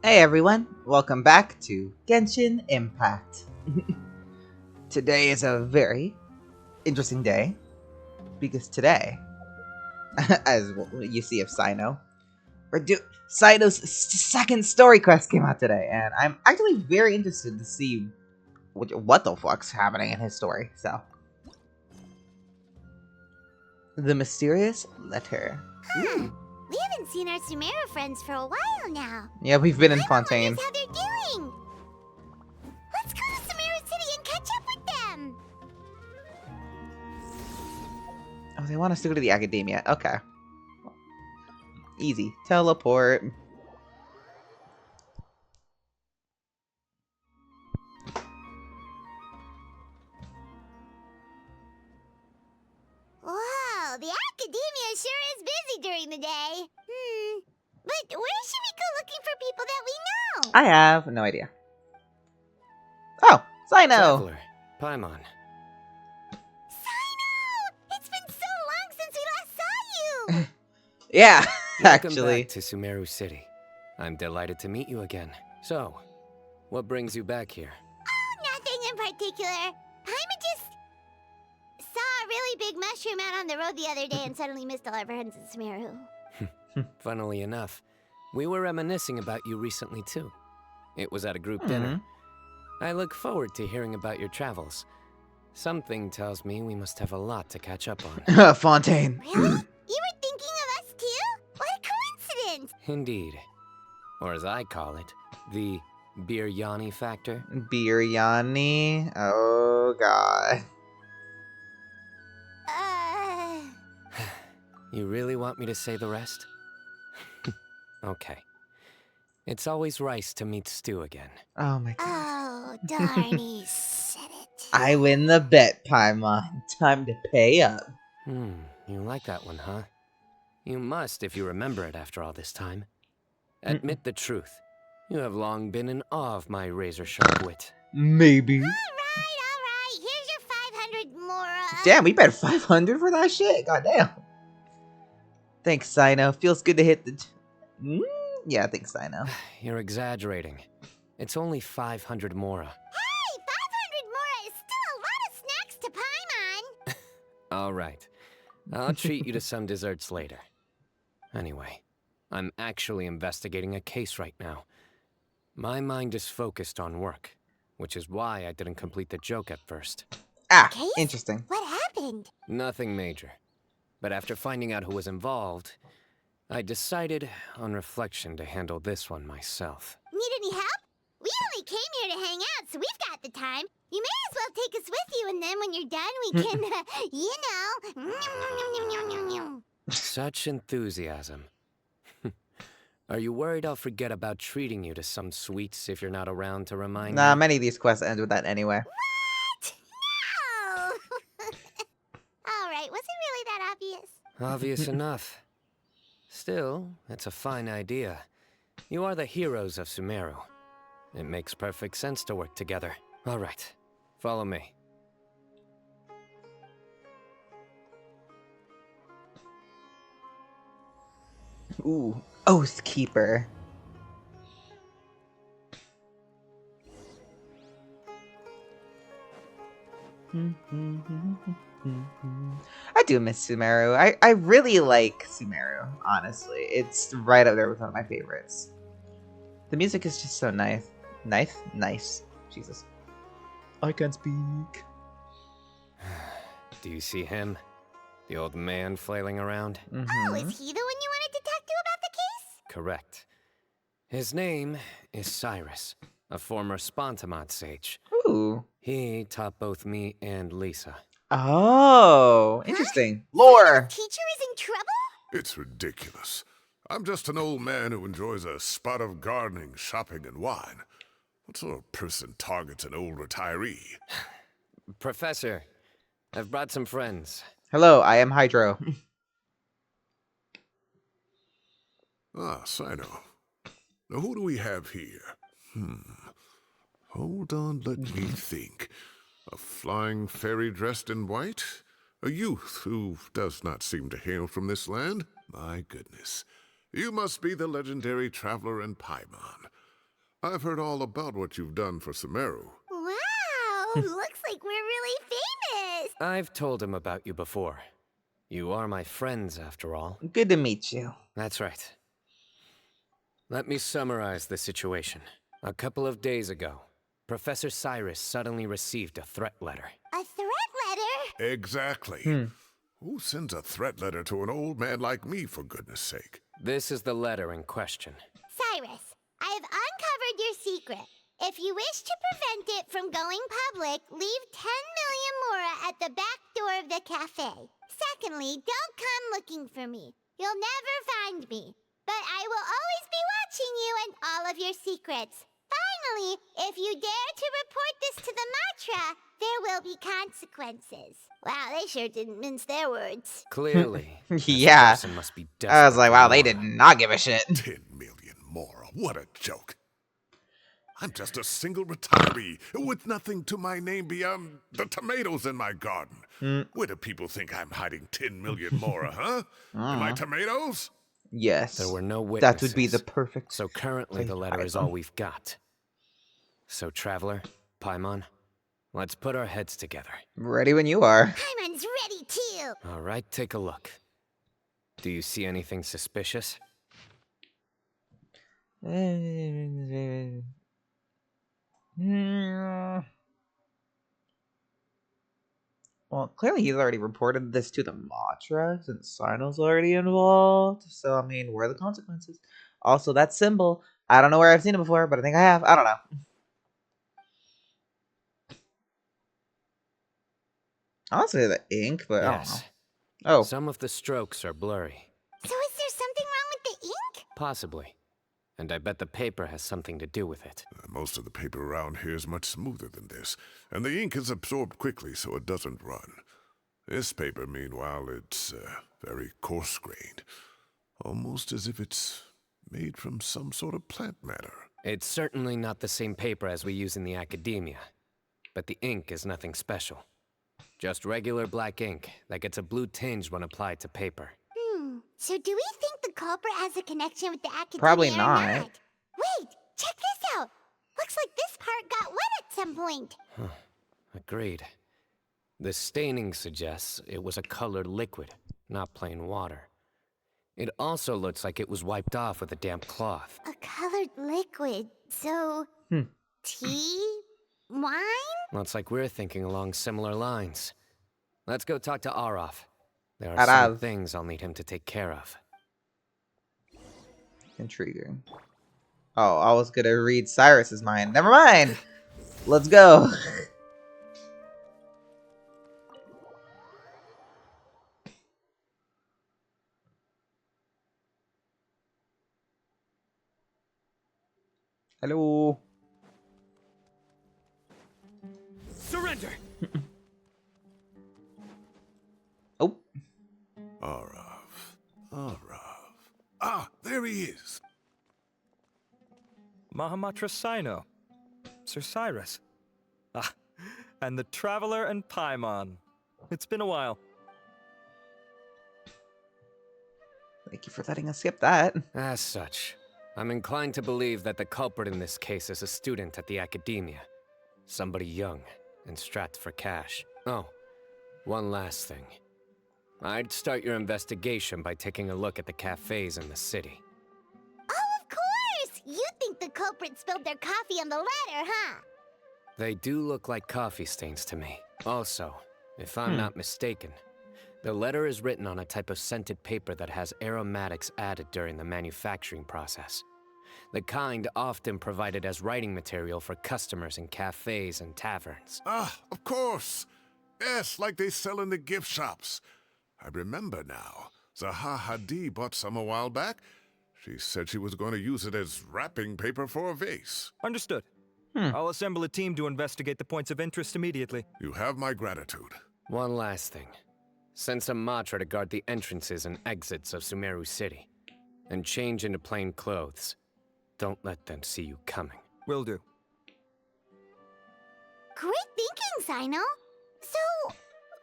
Hey everyone, welcome back to Genshin Impact. Today is a very interesting day because today, as you see of Cyno, Cyno's second story quest came out today, and I'm actually very interested to see what the fuck's happening in his story. So, the mysterious letter. Huh. We haven't seen our Sumeru friends for a while now. Yeah, we've been in Paimon Fontaine. wonders how they're doing. Let's go to Sumeru City and catch up with them. Oh, they want us to go to the Academia. Okay. Easy. Teleport. Wow, the Academia sure is busy during the day. But where should we go looking for people that we know? I have no idea. Oh, Cyno! Traveler, Paimon. Cyno! It's been so long since we last saw you! Yeah, Welcome actually. back to Sumeru City. I'm delighted to meet you again. So, what brings you back here? Oh, nothing in particular. Paimon just saw a really big mushroom out on the road the other day and suddenly missed all our friends in Sumeru. Funnily enough, we were reminiscing about you recently too. It was at a group dinner. I look forward to hearing about your travels. Something tells me we must have a lot to catch up on. Fontaine. Really? You were thinking of us too? What a coincidence! Indeed. Or as I call it, the Biryani factor. Biryani. Oh, God. You really want me to say the rest? Okay. It's always rice to meet stew again. Oh, my God. Oh, darn, he said it. I win the bet, Paimon. Time to pay up. You like that one, huh? You must if you remember it after all this time. Admit the truth. You have long been in awe of my razor-sharp wit. Maybe. All right. Here's your 500 Mora. Damn, we bet 500 for that shit? Goddamn. Thanks, Cyno. Feels good to hit the... Yeah, thanks, Cyno. You're exaggerating. It's only 500 Mora. Hey, 500 Mora is still a lot of snacks to Paimon. All right. I'll treat you to some desserts later. Anyway, I'm actually investigating a case right now. My mind is focused on work, which is why I didn't complete the joke at first. Ah, Case? interesting. What happened? Nothing major. But after finding out who was involved, I decided, on reflection, to handle this one myself. Need any help? We only came here to hang out, so we've got the time. You may as well take us with you, and then when you're done, we can, you know... Such enthusiasm. Are you worried I'll forget about treating you to some sweets if you're not around to remind Nah, me? many of these quests end with that anyway. What? No! All right, was it really that obvious? Obvious enough. Still, it's a fine idea. You are the heroes of Sumeru. It makes perfect sense to work together. All right, follow me. Ooh, Oathkeeper. I do miss Sumeru. I really like Sumeru, honestly. It's right up there with one of my favorites. The music is just so nice. Nice. Jesus. I can't speak. Do you see him? The old man flailing around? Oh, is he the one you wanted to talk to about the case? Correct. His name is Cyrus, a former Spontamont sage. Ooh. He taught both me and Lisa. Oh, interesting. Lore. Teacher is in trouble? It's ridiculous. I'm just an old man who enjoys a spot of gardening, shopping, and wine. What sort of person targets an old retiree? Professor, I've brought some friends. Hello, I am Hydro. Ah, Cyno. Now who do we have here? Hold on, let me think. A flying fairy dressed in white? A youth who does not seem to hail from this land? My goodness. You must be the legendary traveler in Paimon. I've heard all about what you've done for Sumeru. Wow, looks like we're really famous. I've told him about you before. You are my friends, after all. Good to meet you. That's right. Let me summarize the situation. A couple of days ago, Professor Cyrus suddenly received a threat letter. A threat letter? Exactly. Who sends a threat letter to an old man like me, for goodness sake? This is the letter in question. Cyrus, I have uncovered your secret. If you wish to prevent it from going public, leave 10 million mora at the back door of the cafe. Secondly, don't come looking for me. You'll never find me. But I will always be watching you and all of your secrets. Finally, if you dare to report this to the Matra, there will be consequences. Wow, they sure didn't mince their words. Clearly, Yeah. this person must be I was desperate like, for wow, they more. did not give a shit. 10 million more. What a joke. I'm just a single retiree with nothing to my name beyond the tomatoes in my garden. Where do people think I'm hiding 10 million more, huh? In my tomatoes? Yes. There were no That witnesses. would be the perfect. So currently the letter is all we've got. So Traveler, Paimon, let's put our heads together. Ready when you are. Paimon's ready too. All right, take a look. Do you see anything suspicious? Well, clearly he's already reported this to the Matra since Cyno's already involved. So, I mean, where are the consequences? Also, that symbol, I don't know where I've seen it before, but I think I have. I don't know. Honestly, the ink, but I don't know. Yes. Oh, Some of the strokes are blurry. So is there something wrong with the ink? Possibly. And I bet the paper has something to do with it. Most of the paper around here is much smoother than this, and the ink is absorbed quickly so it doesn't run. This paper, meanwhile, it's very coarse-grained, almost as if it's made from some sort of plant matter. It's certainly not the same paper as we use in the academia. But the ink is nothing special. Just regular black ink that gets a blue tinge when applied to paper. So do we think the culprit has a connection with the academia Probably or not. Wait, check this out. Looks like this part got wet at some point. Agreed. The staining suggests it was a colored liquid, not plain water. It also looks like it was wiped off with a damp cloth. A colored liquid. So, tea? Wine? Looks like we're thinking along similar lines. Let's go talk to Arav. There are Arav. some things I'll need him to take care of. intriguing. Oh, I was gonna read Cyrus's mind. Never mind. Let's go. Hello. Surrender! Oh. Arav. Ah, there he is. Mahamatra Cyno. Sir Cyrus. Ah, and the Traveler and Paimon. It's been a while. Thank you for letting us skip that. As such, I'm inclined to believe that the culprit in this case is a student at the academia. Somebody young and strapped for cash. Oh, one last thing. I'd start your investigation by taking a look at the cafes in the city. Oh, of course! You think the culprit spilled their coffee on the letter, huh? They do look like coffee stains to me. Also, if I'm not mistaken, the letter is written on a type of scented paper that has aromatics added during the manufacturing process. The kind often provided as writing material for customers in cafes and taverns. Ah, of course. Yes, like they sell in the gift shops. I remember now. Zaha Hadid bought some a while back. She said she was going to use it as wrapping paper for a vase. Understood. I'll assemble a team to investigate the points of interest immediately. You have my gratitude. One last thing. Send some Matra to guard the entrances and exits of Sumeru City. And change into plain clothes. Don't let them see you coming. Will do. Great thinking, Cyno. So,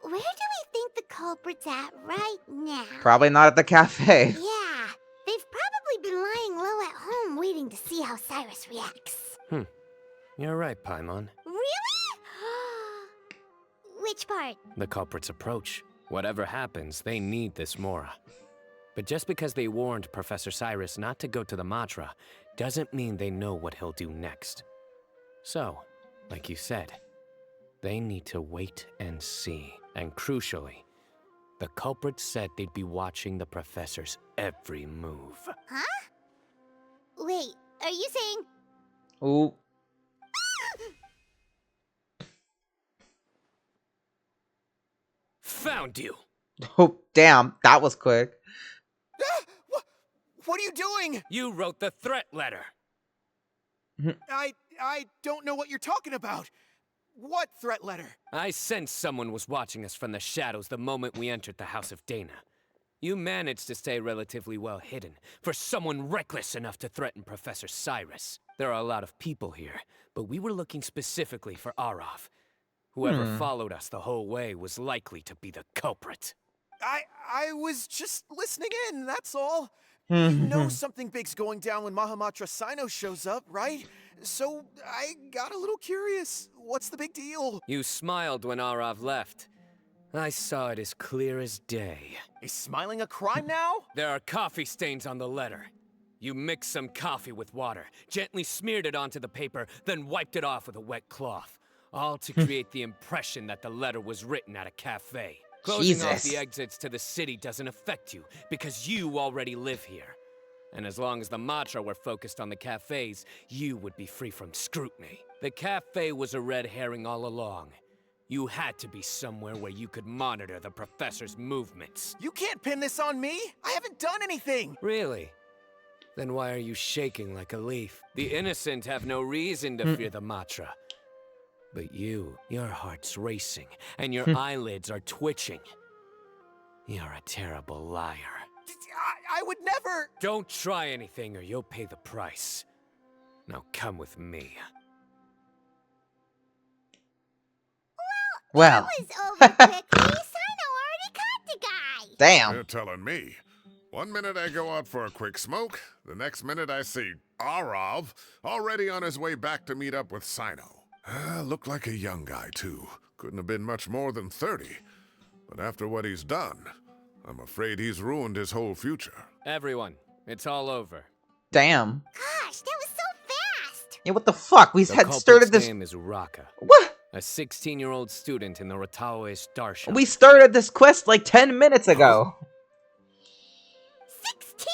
where do we think the culprit's at right now? Probably not at the cafe. Yeah, they've probably been lying low at home waiting to see how Cyrus reacts. You're right, Paimon. Really? Which part? The culprit's approach. Whatever happens, they need this Mora. But just because they warned Professor Cyrus not to go to the Matra, doesn't mean they know what he'll do next. So, like you said, they need to wait and see. And crucially, the culprit said they'd be watching the professor's every move. Huh? Wait, are you saying... Ooh. Found you! Oh, damn. That was quick. What are you doing? You wrote the threat letter! I don't know what you're talking about. What threat letter? I sensed someone was watching us from the shadows the moment we entered the House of Dana. You managed to stay relatively well hidden for someone reckless enough to threaten Professor Cyrus. There are a lot of people here, but we were looking specifically for Arav. Whoever followed us the whole way was likely to be the culprit. I was just listening in, that's all. You know something big's going down when Mahamatra Cyno shows up, right? So I got a little curious. What's the big deal? You smiled when Arav left. I saw it as clear as day. Is smiling a crime now? There are coffee stains on the letter. You mixed some coffee with water, gently smeared it onto the paper, then wiped it off with a wet cloth. All to create the impression that the letter was written at a cafe. Closing off the exits to the city doesn't affect you, because you already live here. And as long as the Matra were focused on the cafes, you would be free from scrutiny. The cafe was a red herring all along. You had to be somewhere where you could monitor the professor's movements. You can't pin this on me. I haven't done anything. Really? Then why are you shaking like a leaf? The innocent have no reason to fear the Matra. But you, your heart's racing, and your eyelids are twitching. You're a terrible liar. I would never... Don't try anything or you'll pay the price. Now come with me. Well. It was over quickly. Cyno already caught the guy. Damn. You're telling me. One minute I go out for a quick smoke, the next minute I see Arav already on his way back to meet up with Cyno. Looked like a young guy, too. Couldn't have been much more than 30. But after what he's done, I'm afraid he's ruined his whole future. Everyone, it's all over. Damn. Gosh, that was so fast. Yeah, what the fuck? We The had culprit's started this. name is Raka, What? a 16-year-old student in the Rataoe Starship. We started this quest like 10 minutes ago. 16?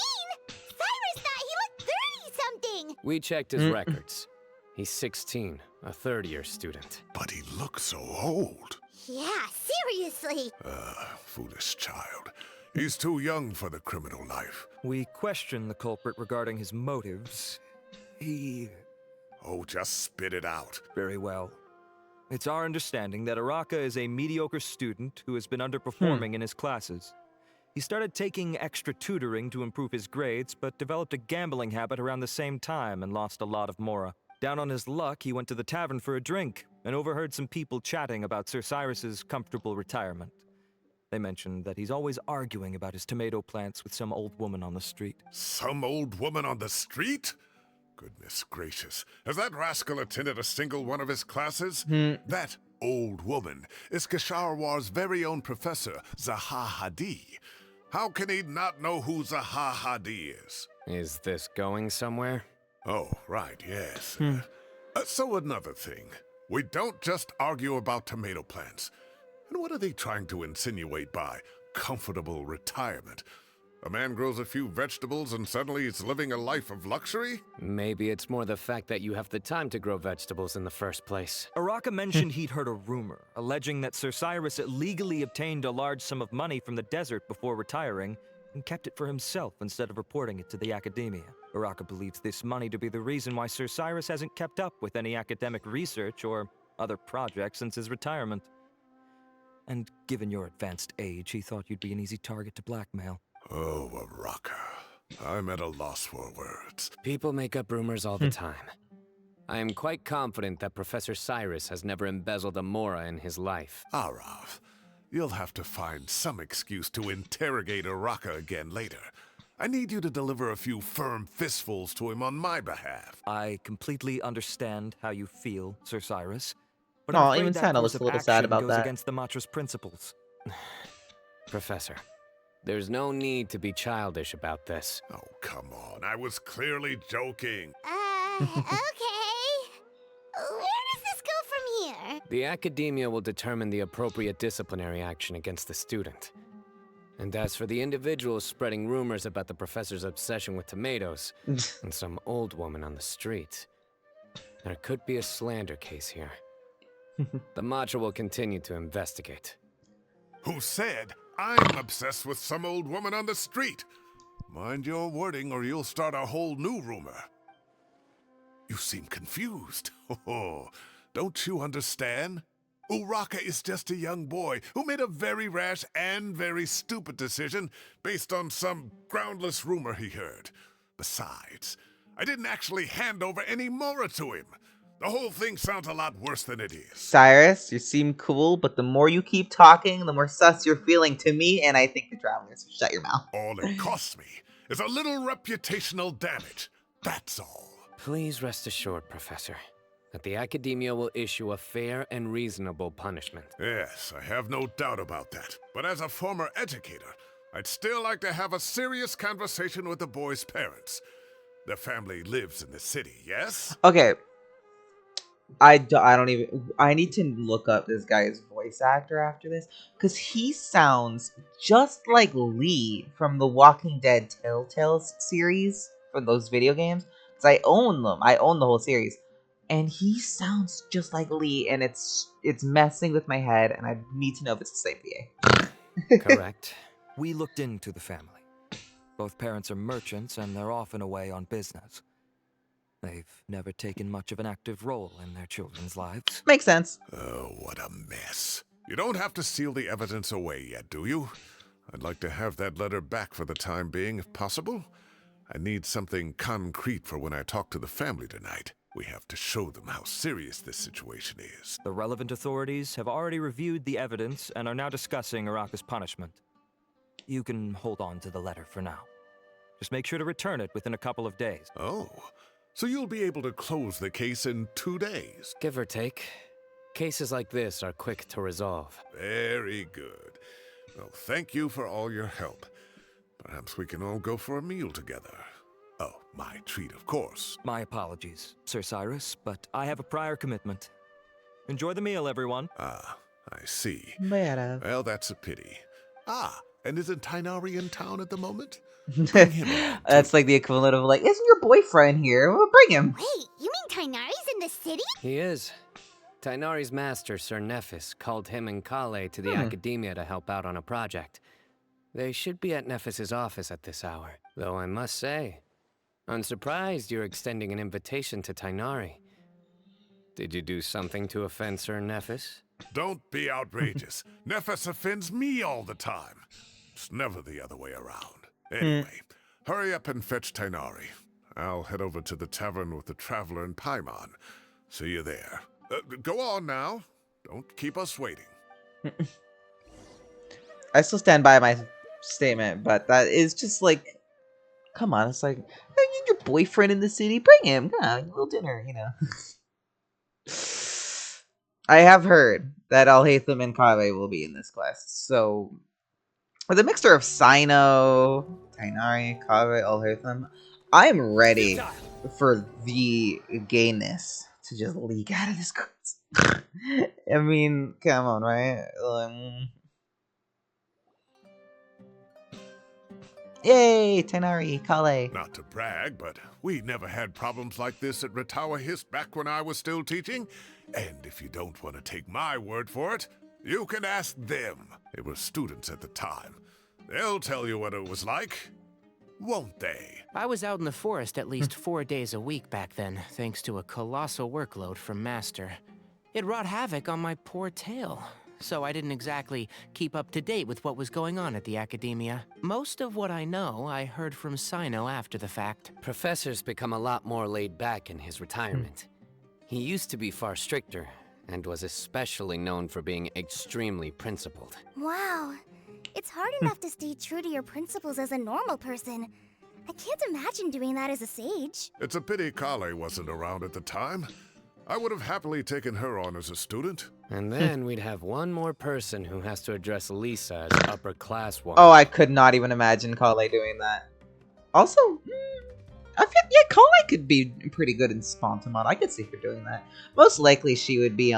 Cyrus thought he looked 30-something. We checked his records. He's 16, a third-year student. But he looks so old. Yeah, seriously. Foolish child. He's too young for the criminal life. We questioned the culprit regarding his motives. He... Oh, just spit it out. Very well. It's our understanding that Araka is a mediocre student who has been underperforming in his classes. He started taking extra tutoring to improve his grades, but developed a gambling habit around the same time and lost a lot of Mora. Down on his luck, he went to the tavern for a drink and overheard some people chatting about Sir Cyrus's comfortable retirement. They mentioned that he's always arguing about his tomato plants with some old woman on the street. Some old woman on the street? Goodness gracious. Has that rascal attended a single one of his classes? That old woman is Kasharwar's very own professor, Zaha Hadi. How can he not know who Zaha Hadi is? Is this going somewhere? Oh, right, yes. So another thing. We don't just argue about tomato plants. And what are they trying to insinuate by comfortable retirement? A man grows a few vegetables and suddenly he's living a life of luxury? Maybe it's more the fact that you have the time to grow vegetables in the first place. Araka mentioned he'd heard a rumor, alleging that Sir Cyrus illegally obtained a large sum of money from the desert before retiring, and kept it for himself instead of reporting it to the academia. Araka believes this money to be the reason why Sir Cyrus hasn't kept up with any academic research or other projects since his retirement. And given your advanced age, he thought you'd be an easy target to blackmail. Oh, Araka. I'm at a loss for words. People make up rumors all the time. I am quite confident that Professor Cyrus has never embezzled a Mora in his life. Arav, you'll have to find some excuse to interrogate Araka again later. I need you to deliver a few firm fistfuls to him on my behalf. I completely understand how you feel, Sir Cyrus, but Aw, I'm even afraid that Cyno course looks a of little sad action about goes that. against the Matra's principles. Professor, there's no need to be childish about this. Oh, come on. I was clearly joking. Okay. Where does this go from here? The academia will determine the appropriate disciplinary action against the student. And as for the individuals spreading rumors about the professor's obsession with tomatoes and some old woman on the street, there could be a slander case here. The Matra will continue to investigate. Who said I'm obsessed with some old woman on the street? Mind your wording or you'll start a whole new rumor. You seem confused. Oh, don't you understand? Uraka is just a young boy who made a very rash and very stupid decision based on some groundless rumor he heard. Besides, I didn't actually hand over any Mora to him. The whole thing sounds a lot worse than it is. Cyrus, you seem cool, but the more you keep talking, the more sus you're feeling to me, and I think the Travelers. Shut your mouth. All it costs me is a little reputational damage. That's all. Please rest assured, Professor, that the academia will issue a fair and reasonable punishment. Yes, I have no doubt about that. But as a former educator, I'd still like to have a serious conversation with the boy's parents. Their family lives in the city, yes? Okay. I don't even... I need to look up this guy's voice actor after this. Because he sounds just like Lee from the Walking Dead Telltale series. From those video games. Because I own them. I own the whole series. And he sounds just like Lee. And it's messing with my head. And I need to know if it's the same VA. Correct. We looked into the family. Both parents are merchants and they're often away on business. They've never taken much of an active role in their children's lives. Makes sense. Oh, what a mess. You don't have to seal the evidence away yet, do you? I'd like to have that letter back for the time being, if possible. I need something concrete for when I talk to the family tonight. We have to show them how serious this situation is. The relevant authorities have already reviewed the evidence and are now discussing Uraka's punishment. You can hold on to the letter for now. Just make sure to return it within a couple of days. Oh, so you'll be able to close the case in 2 days. Give or take. Cases like this are quick to resolve. Very good. Well, thank you for all your help. Perhaps we can all go for a meal together. Oh, my treat, of course. My apologies, Sir Cyrus, but I have a prior commitment. Enjoy the meal, everyone. Ah, I see. Better. Well, that's a pity. Ah, and isn't Tainari in town at the moment? Bring him on, That's like the equivalent of like, isn't your boyfriend here? Well, bring him. Wait, you mean Tainari's in the city? He is. Tainari's master, Sir Nephis, called him and Kale to the academia to help out on a project. They should be at Nephis's office at this hour. Though I must say, I'm surprised you're extending an invitation to Tainari. Did you do something to offend Sir Nephis? Don't be outrageous. Nephis offends me all the time. It's never the other way around. Anyway, hurry up and fetch Tainari. I'll head over to the tavern with the Traveler and Paimon. See you there. Go on now. Don't keep us waiting. I still stand by my statement, but that is just like, come on. It's like, hey, you your boyfriend in the city. Bring him. Come on, a little dinner, you know. I have heard that Alhaitham and Kave will be in this quest, so with a mixture of Cyno, Tainari, Kave, Alhaitham, I'm ready for the gayness to just leak out of this quest. I mean, come on, right? Yay, Tainari, Kale. Not to brag, but we never had problems like this at Ratawa Hist back when I was still teaching. And if you don't want to take my word for it, you can ask them. They were students at the time. They'll tell you what it was like, won't they? I was out in the forest at least 4 days a week back then, thanks to a colossal workload from Master. It wrought havoc on my poor tail, so I didn't exactly keep up to date with what was going on at the academia. Most of what I know, I heard from Cyno after the fact. Professor's become a lot more laid back in his retirement. He used to be far stricter, and was especially known for being extremely principled. Wow. It's hard enough to stay true to your principles as a normal person. I can't imagine doing that as a sage. It's a pity Kale wasn't around at the time. I would have happily taken her on as a student. And then we'd have one more person who has to address Lisa as upper class one. Oh, I could not even imagine Kale doing that. Also, I feel yeah, Kale could be pretty good in Spontamon. I could see her doing that. Most likely, she would be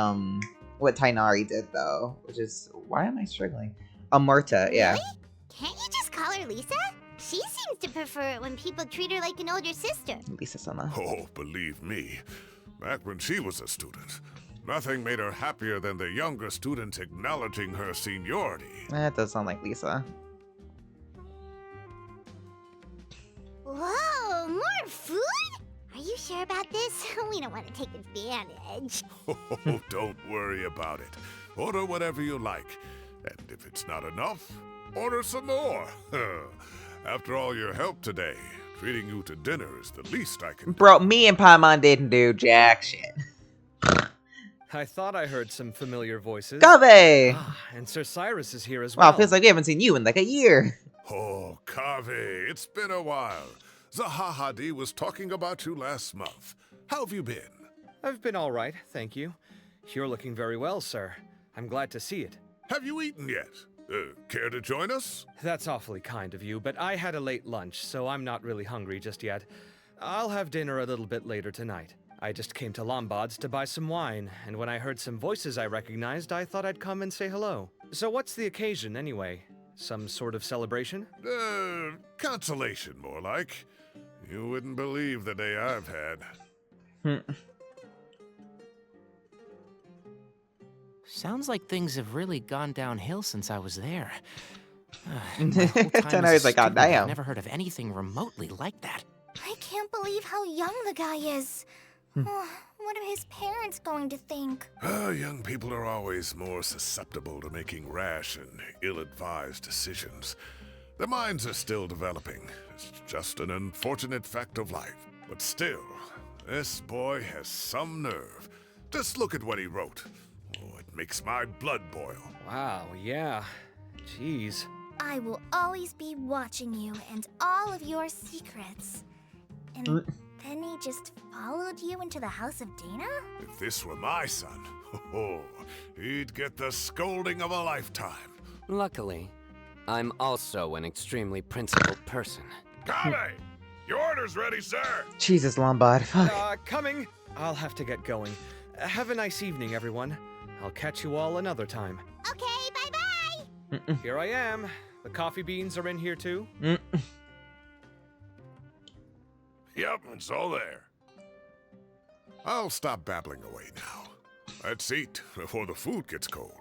what Tainari did though, which is why am I struggling? Amarta, yeah. Really? Can't you just call her Lisa? She seems to prefer it when people treat her like an older sister. Lisa-sama. Oh, believe me, back when she was a student, nothing made her happier than the younger students acknowledging her seniority. That does sound like Lisa. Whoa, more food? Are you sure about this? We don't want to take advantage. Oh, don't worry about it. Order whatever you like. And if it's not enough, order some more. After all your help today, treating you to dinner is the least I can do. Bro, me and Paimon didn't do jack shit. I thought I heard some familiar voices. Kaveh! Ah, and Sir Cyrus is here as well. Wow, feels like we haven't seen you in like a year. Oh, Kaveh, it's been a while. Zahahadi was talking about you last month. How have you been? I've been all right, thank you. You're looking very well, sir. I'm glad to see it. Have you eaten yet? Care to join us? That's awfully kind of you, but I had a late lunch, so I'm not really hungry just yet. I'll have dinner a little bit later tonight. I just came to Lombard's to buy some wine, and when I heard some voices I recognized, I thought I'd come and say hello. So what's the occasion, anyway? Some sort of celebration? Consolation, more like. You wouldn't believe the day I've had. Sounds like things have really gone downhill since I was there. Tainari's like, God damn. I've never heard of anything remotely like that. I can't believe how young the guy is. Oh, what are his parents going to think? Young people are always more susceptible to making rash and ill-advised decisions. Their minds are still developing. It's just an unfortunate fact of life. But still, this boy has some nerve. Just look at what he wrote. Oh, it makes my blood boil. Wow, yeah. Jeez. I will always be watching you and all of your secrets. And then he just followed you into the house of Dana? If this were my son, he'd get the scolding of a lifetime. Luckily, I'm also an extremely principled person. Kale! Your order's ready, sir! Jesus, Lombard. Fuck. Coming. I'll have to get going. Have a nice evening, everyone. I'll catch you all another time. Okay, bye-bye! Here I am. The coffee beans are in here too. Yep, it's all there. I'll stop babbling away now. Let's eat before the food gets cold.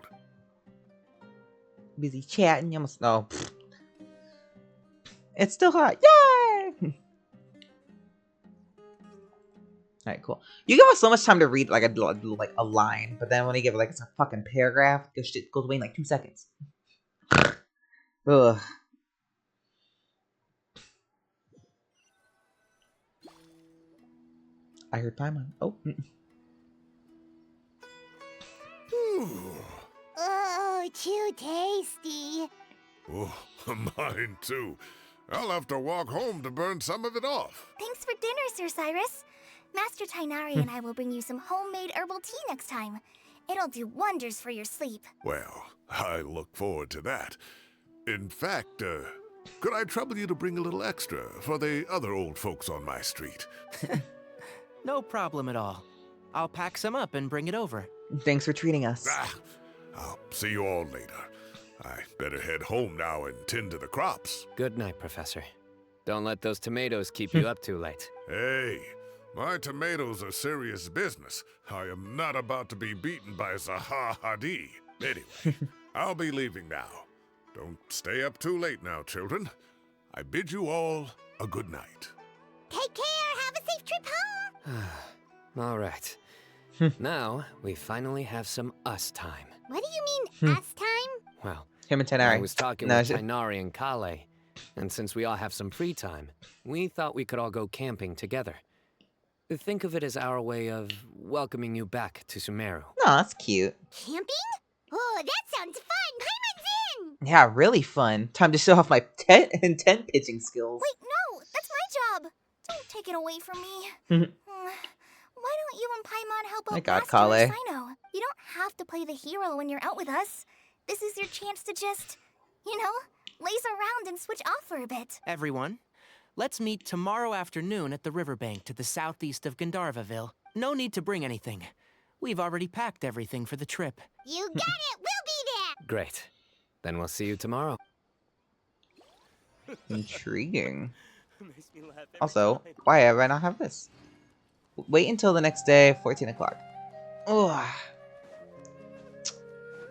Busy chatting. You almost know. It's still hot. Yay! Alright, cool. You give us so much time to read like a line, but then when you give it like it's a fucking paragraph, this shit goes away in like 2 seconds. Ugh. I heard Paimon. Oh. Oh, too tasty. Oh, mine too. I'll have to walk home to burn some of it off. Thanks for dinner, Sir Cyrus. Master Tainari and I will bring you some homemade herbal tea next time. It'll do wonders for your sleep. Well, I look forward to that. In fact, could I trouble you to bring a little extra for the other old folks on my street? No problem at all. I'll pack some up and bring it over. Thanks for treating us. I'll see you all later. I better head home now and tend to the crops. Good night, Professor. Don't let those tomatoes keep you up too late. Hey, my tomatoes are serious business. I am not about to be beaten by Zahahadi. Anyway, I'll be leaving now. Don't stay up too late now, children. I bid you all a good night. Take care, have a safe trip home! All right. Now, we finally have some us time. What do you mean, us time? Well, Him and Tainari. I was talking with Tainari and Kale, and since we all have some free time, we thought we could all go camping together. Think of it as our way of welcoming you back to Sumeru. No, that's cute. Camping? Oh, that sounds fun! Paimon's in! Yeah, really fun. Time to show off my tent pitching skills. Wait, no, that's my job. Don't take it away from me. Why don't you and Paimon help My out God, Master or Kale. Cyno? You don't have to play the hero when you're out with us. This is your chance to just, you know, laze around and switch off for a bit. Everyone, let's meet tomorrow afternoon at the riverbank to the southeast of Gandharvaville. No need to bring anything. We've already packed everything for the trip. You got it! We'll be there! Great. Then we'll see you tomorrow. Intriguing. Also, why have I not have this? Wait until the next day, 14 o'clock. Ugh.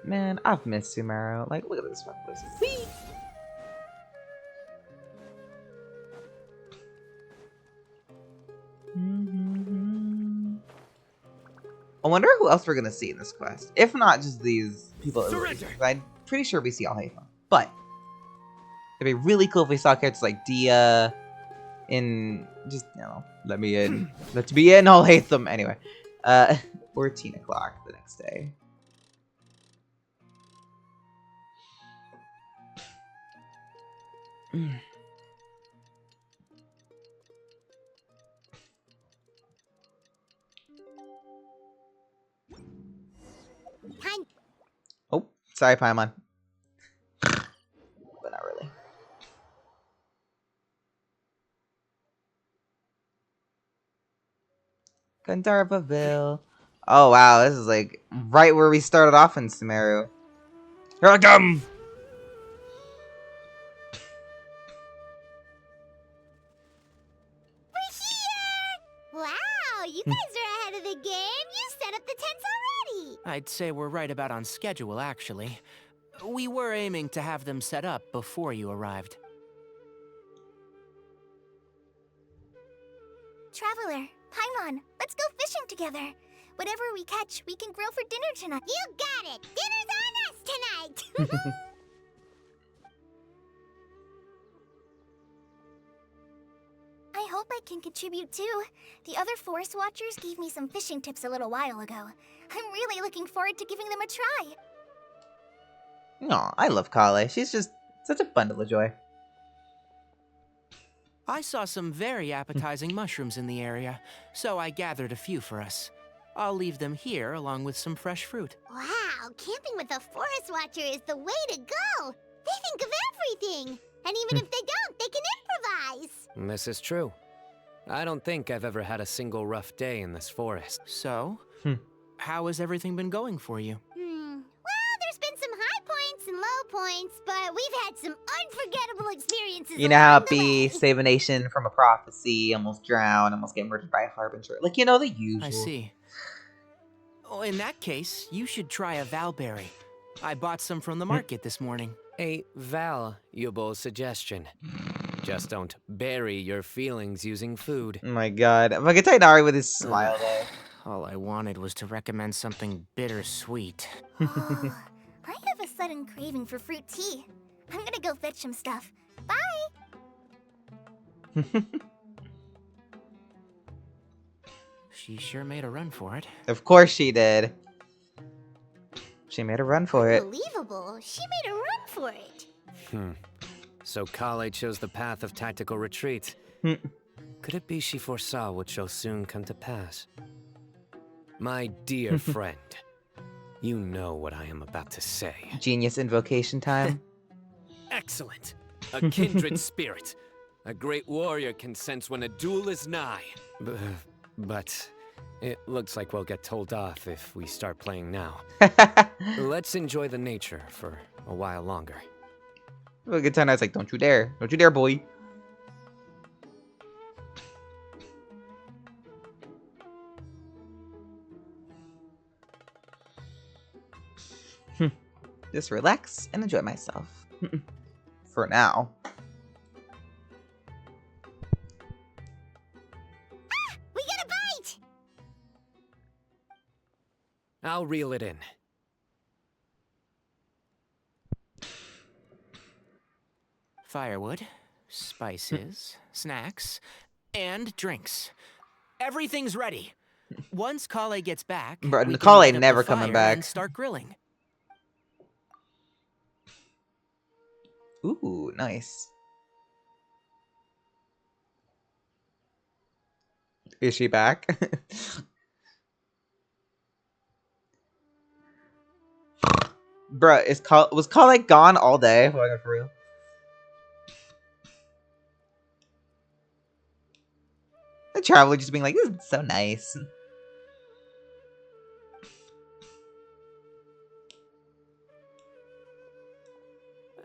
Man, I've missed Sumeru. Like, look at this fucking place. Whee! I wonder who else we're gonna see in this quest. If not just these people that we're Surrender. I'm pretty sure we see all Alhaitham. But it'd be really cool if we saw characters like Dia in just, you know, let me in. Let's be in Alhaitham. Anyway. 14 o'clock the next day. Time. Oh, sorry, Paimon. But not really. Gandharvaville. Oh wow, this is like right where we started off in Sumeru. Here I come! We're here! Wow, you guys are ahead of the game. You set up the tents already. I'd say we're right about on schedule, actually. We were aiming to have them set up before you arrived. Traveler, Paimon, let's go fishing together. Whatever we catch, we can grill for dinner tonight. You got it. Dinner's on us tonight. I hope I can contribute too. The other forest watchers gave me some fishing tips a little while ago. I'm really looking forward to giving them a try. Aw, I love Kale. She's just such a bundle of joy. I saw some very appetizing mushrooms in the area, so I gathered a few for us. I'll leave them here along with some fresh fruit. Wow, camping with a forest watcher is the way to go. They think of everything. And even if they don't, they can improvise. This is true. I don't think I've ever had a single rough day in this forest. So, how has everything been going for you? Well, there's been some high points and low points, but we've had some unforgettable experiences. You know how along it the be, way. save a nation from a prophecy, almost drown, almost get murdered by a harbinger. Like, you know, the usual. I see. Oh, in that case, you should try a valberry. I bought some from the market this morning. A valuable suggestion. Just don't bury your feelings using food. Oh my god. Fucking Tainari with his smile there. All I wanted was to recommend something bittersweet. Oh, I have a sudden craving for fruit tea. I'm gonna go fetch some stuff. Bye! She sure made a run for it. Of course she did. She made a run for it. Unbelievable. She made a run for it. So Kale chose the path of tactical retreat. Could it be she foresaw what shall soon come to pass? My dear friend, you know what I am about to say. Genius invocation time. Excellent. A kindred spirit. A great warrior can sense when a duel is nigh. But it looks like we'll get told off if we start playing now. Let's enjoy the nature for a while longer. Fucking Tainari's like, don't you dare. Don't you dare, boy. Just relax and enjoy myself. For now. We got a bite! I'll reel it in. Firewood, spices, snacks, and drinks. Everything's ready. Once Kale gets back, Bro, we can Kale light up never the coming fire back. and start grilling. Ooh, nice. Is she back? Bruh, was Call like gone all day? Fucking for real. The traveler just being like, this is so nice.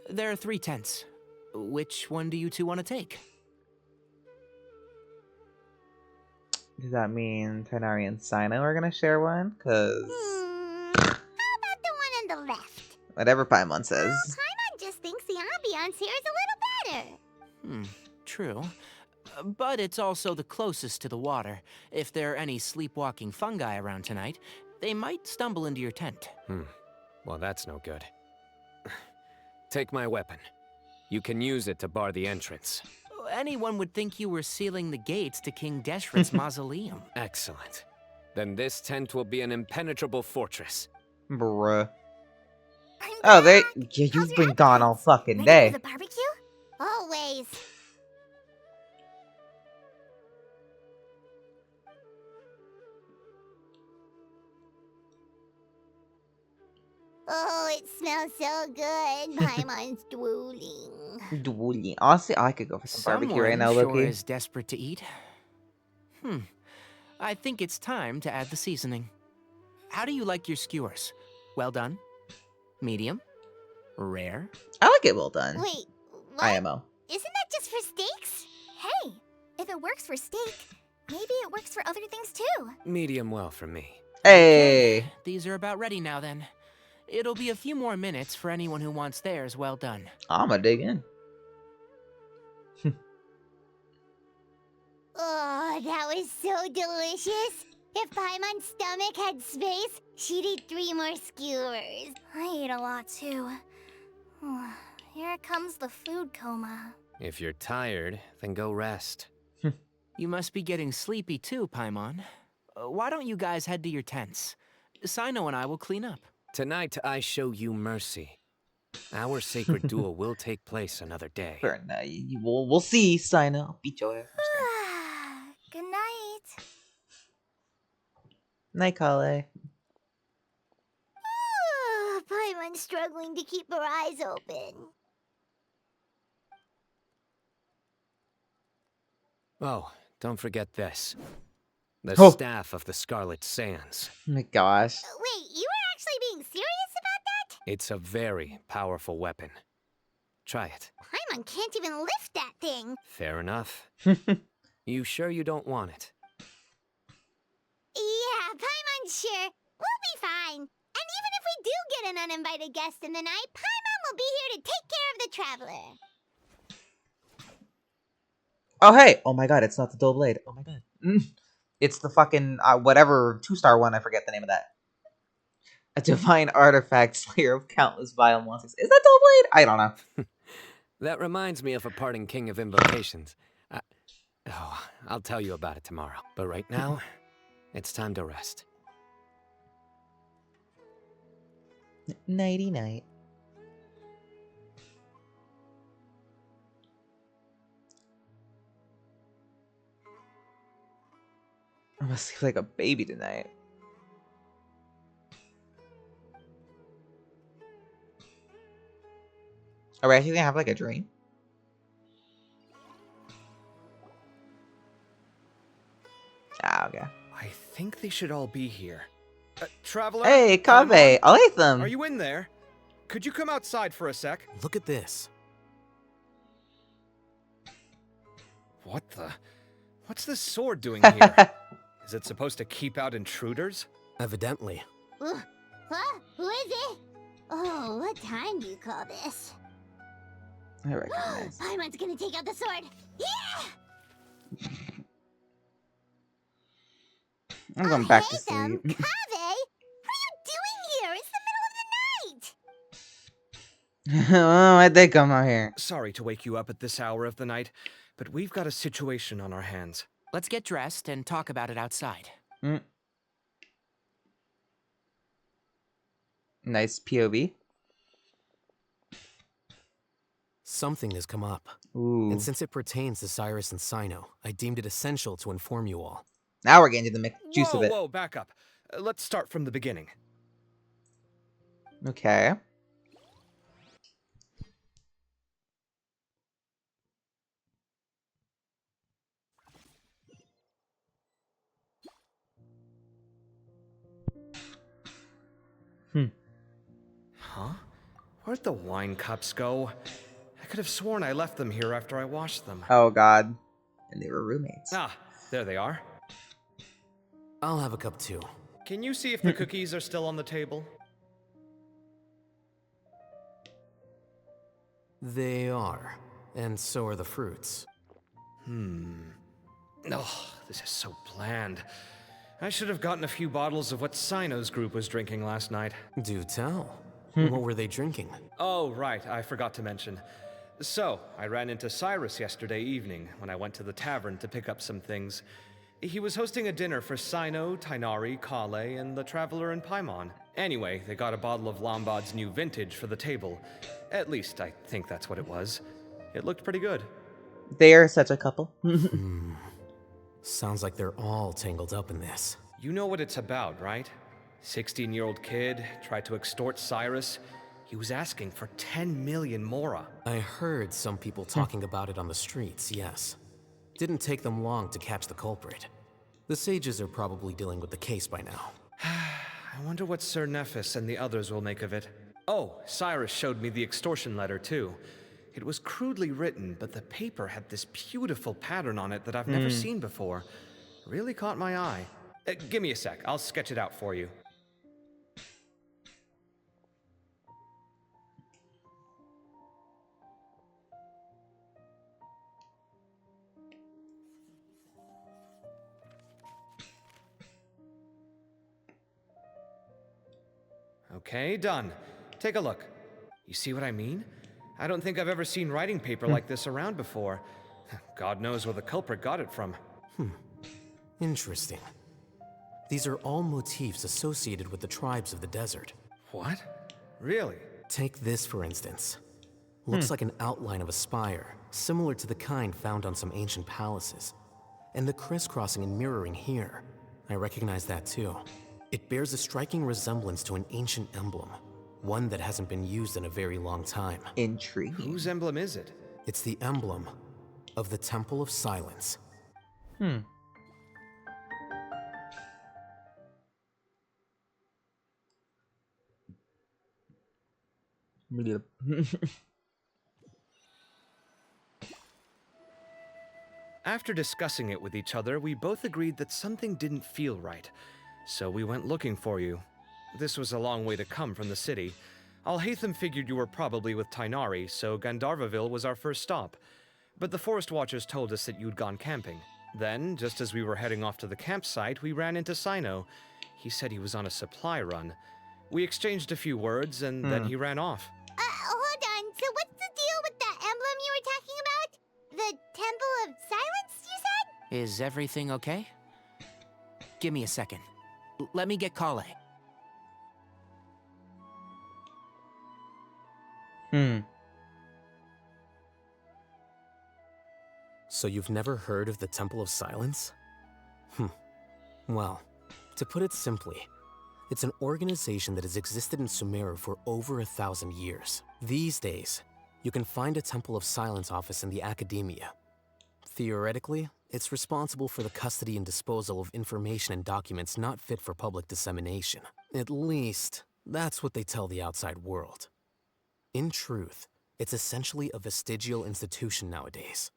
There are 3 tents. Which one do you two want to take? Does that mean Tighnari and Cyno are gonna share one? Cause How about the one on the left? whatever Paimon Well, says. Paimon just thinks the ambiance here is a little better. True. But it's also the closest to the water. If there are any sleepwalking fungi around tonight, they might stumble into your tent. Well, that's no good. Take my weapon. You can use it to bar the entrance. Anyone would think you were sealing the gates to King Deshret's mausoleum. Excellent. Then this tent will be an impenetrable fortress. Bruh. I'm Oh, back. yeah, How's you've your been gone all appetites? fucking Ready day. for the barbecue? Always. Oh, it smells so good. Paimon's drooling. Drooling. Honestly, I could go for some barbecue right now, Someone sure Loki. is desperate to eat. I think it's time to add the seasoning. How do you like your skewers? Well done? Medium? Rare? I like it well done. Wait, what? IMO. Isn't that just for steaks? Hey, if it works for steak, maybe it works for other things too. Medium well for me. Hey. These are about ready now then. It'll be a few more minutes for anyone who wants theirs well done. I'ma dig in. Oh, that was so delicious. If Paimon's stomach had space, she'd eat 3 more skewers. I ate a lot too. Here comes the food coma. If you're tired, then go rest. You must be getting sleepy too, Paimon. Why don't you guys head to your tents? Cyno and I will clean up. Tonight, I show you mercy. Our sacred duel will take place another day. Fair enough. We'll see, Cyno. I'll beat your ass. Good night. Night, Kale. Oh, Paimon's struggling to keep her eyes open. Oh, don't forget this. The Oh. staff of the Scarlet Sands. Oh my gosh. Wait, you were actually being serious about that? It's a very powerful weapon. Try it. Paimon can't even lift that thing. Fair enough. You sure you don't want it? Yeah, Paimon's sure. We'll be fine. And even if we do get an uninvited guest in the night, Paimon will be here to take care of the traveler. Oh, hey. Oh my god, it's not the dual blade. Oh my god. It's the fucking, whatever 2-star one. I forget the name of that. A divine artifact, slayer of countless vile monsters. Is that dual blade? I don't know. That reminds me of a parting king of invocations. I'll tell you about it tomorrow. But right now, it's time to rest. Nighty night. I'm gonna sleep like a baby tonight. Are we actually gonna have like a dream? Ah, okay. I think they should all be here. Traveler? Hey, Paimon? Kave, I'll eat them. Are you in there? Could you come outside for a sec? Look at this. What the? What's this sword doing here? Is it supposed to keep out intruders? Evidently. Huh? Who is it? Oh, what time do you call this? I recognize. Paimon's gonna take out the sword. Yeah! I'm going back to Hey, sleep. Kave! What are you doing here? It's the middle of the night! Oh, why'd they come out here? Sorry to wake you up at this hour of the night, but we've got a situation on our hands. Let's get dressed and talk about it outside. Nice POV. Something has come up. Ooh. And since it pertains to Cyrus and Cyno, I deemed it essential to inform you all. Now we're getting to the juice of it. Whoa, back up. Let's start from the beginning. Okay. Huh? Where'd the wine cups go? I could have sworn I left them here after I washed them. Oh god. And they were roommates. Ah, there they are. I'll have a cup too. Can you see if the cookies are still on the table? They are. And so are the fruits. Oh, this is so bland. I should have gotten a few bottles of what Cyno's group was drinking last night. Do tell. What were they drinking? Oh, right, I forgot to mention. So, I ran into Cyrus yesterday evening when I went to the tavern to pick up some things. He was hosting a dinner for Cyno, Tighnari, Kale, and the Traveler and Paimon. Anyway, they got a bottle of Lombard's new vintage for the table. At least, I think that's what it was. It looked pretty good. They are such a couple. Sounds like they're all tangled up in this. You know what it's about, right? 16-year-old kid tried to extort Cyrus. He was asking for 10 million mora. I heard some people talking about it on the streets, yes. Didn't take them long to catch the culprit. The sages are probably dealing with the case by now. I wonder what Sir Nephis and the others will make of it. Oh, Cyrus showed me the extortion letter, too. It was crudely written, but the paper had this beautiful pattern on it that I've never seen before. Really caught my eye. Give me a sec, I'll sketch it out for you. Okay, done. Take a look. You see what I mean? I don't think I've ever seen writing paper like this around before. God knows where the culprit got it from. Interesting. These are all motifs associated with the tribes of the desert. What? Really? Take this, for instance. Looks like an outline of a spire, similar to the kind found on some ancient palaces. And the crisscrossing and mirroring here. I recognize that too. It bears a striking resemblance to an ancient emblem, one that hasn't been used in a very long time. Intriguing. Whose emblem is it? It's the emblem of the Temple of Silence. After discussing it with each other, we both agreed that something didn't feel right. So we went looking for you. This was a long way to come from the city. Alhaitham figured you were probably with Tighnari, so Gandharvaville was our first stop. But the Forest Watchers told us that you'd gone camping. Then, just as we were heading off to the campsite, we ran into Cyno. He said he was on a supply run. We exchanged a few words, and then he ran off. Hold on. So what's the deal with that emblem you were talking about? The Temple of Silence, you said? Is everything okay? Give me a second. Let me get Kale. So you've never heard of the Temple of Silence? Well, to put it simply, it's an organization that has existed in Sumeru for over 1,000 years. These days, you can find a Temple of Silence office in the academia. Theoretically, it's responsible for the custody and disposal of information and documents not fit for public dissemination. At least, that's what they tell the outside world. In truth, it's essentially a vestigial institution nowadays.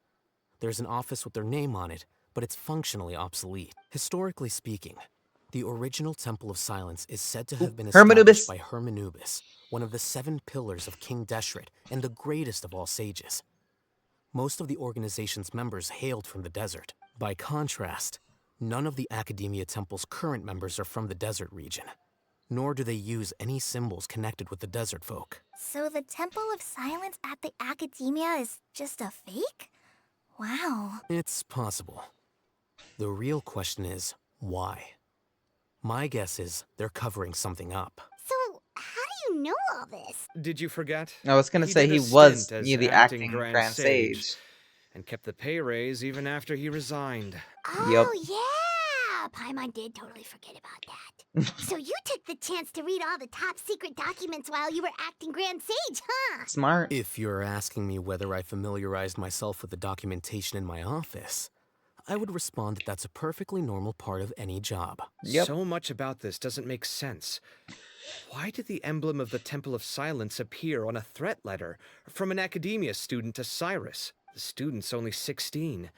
There's an office with their name on it, but it's functionally obsolete. Historically speaking, the original Temple of Silence is said to have been established by Hermanubis, one of the 7 pillars of King Deshret and the greatest of all sages. Most of the organization's members hailed from the desert. By contrast, none of the Academia Temple's current members are from the desert region, nor do they use any symbols connected with the desert folk. So the Temple of Silence at the Academia is just a fake? Wow. It's possible. The real question is, why? My guess is they're covering something up. So, how do you know all this? Did you forget? I was gonna say did he a was stint as the acting Grand Sage. and kept the pay raise even after he resigned. Oh, yeah! Paimon did totally forget about that. So you took the chance to read all the top secret documents while you were acting Grand Sage, huh? Smart. If you're asking me whether I familiarized myself with the documentation in my office, I would respond that that's a perfectly normal part of any job. Yep. So much about this doesn't make sense. Why did the emblem of the Temple of Silence appear on a threat letter from an academia student to Cyrus? The student's only 16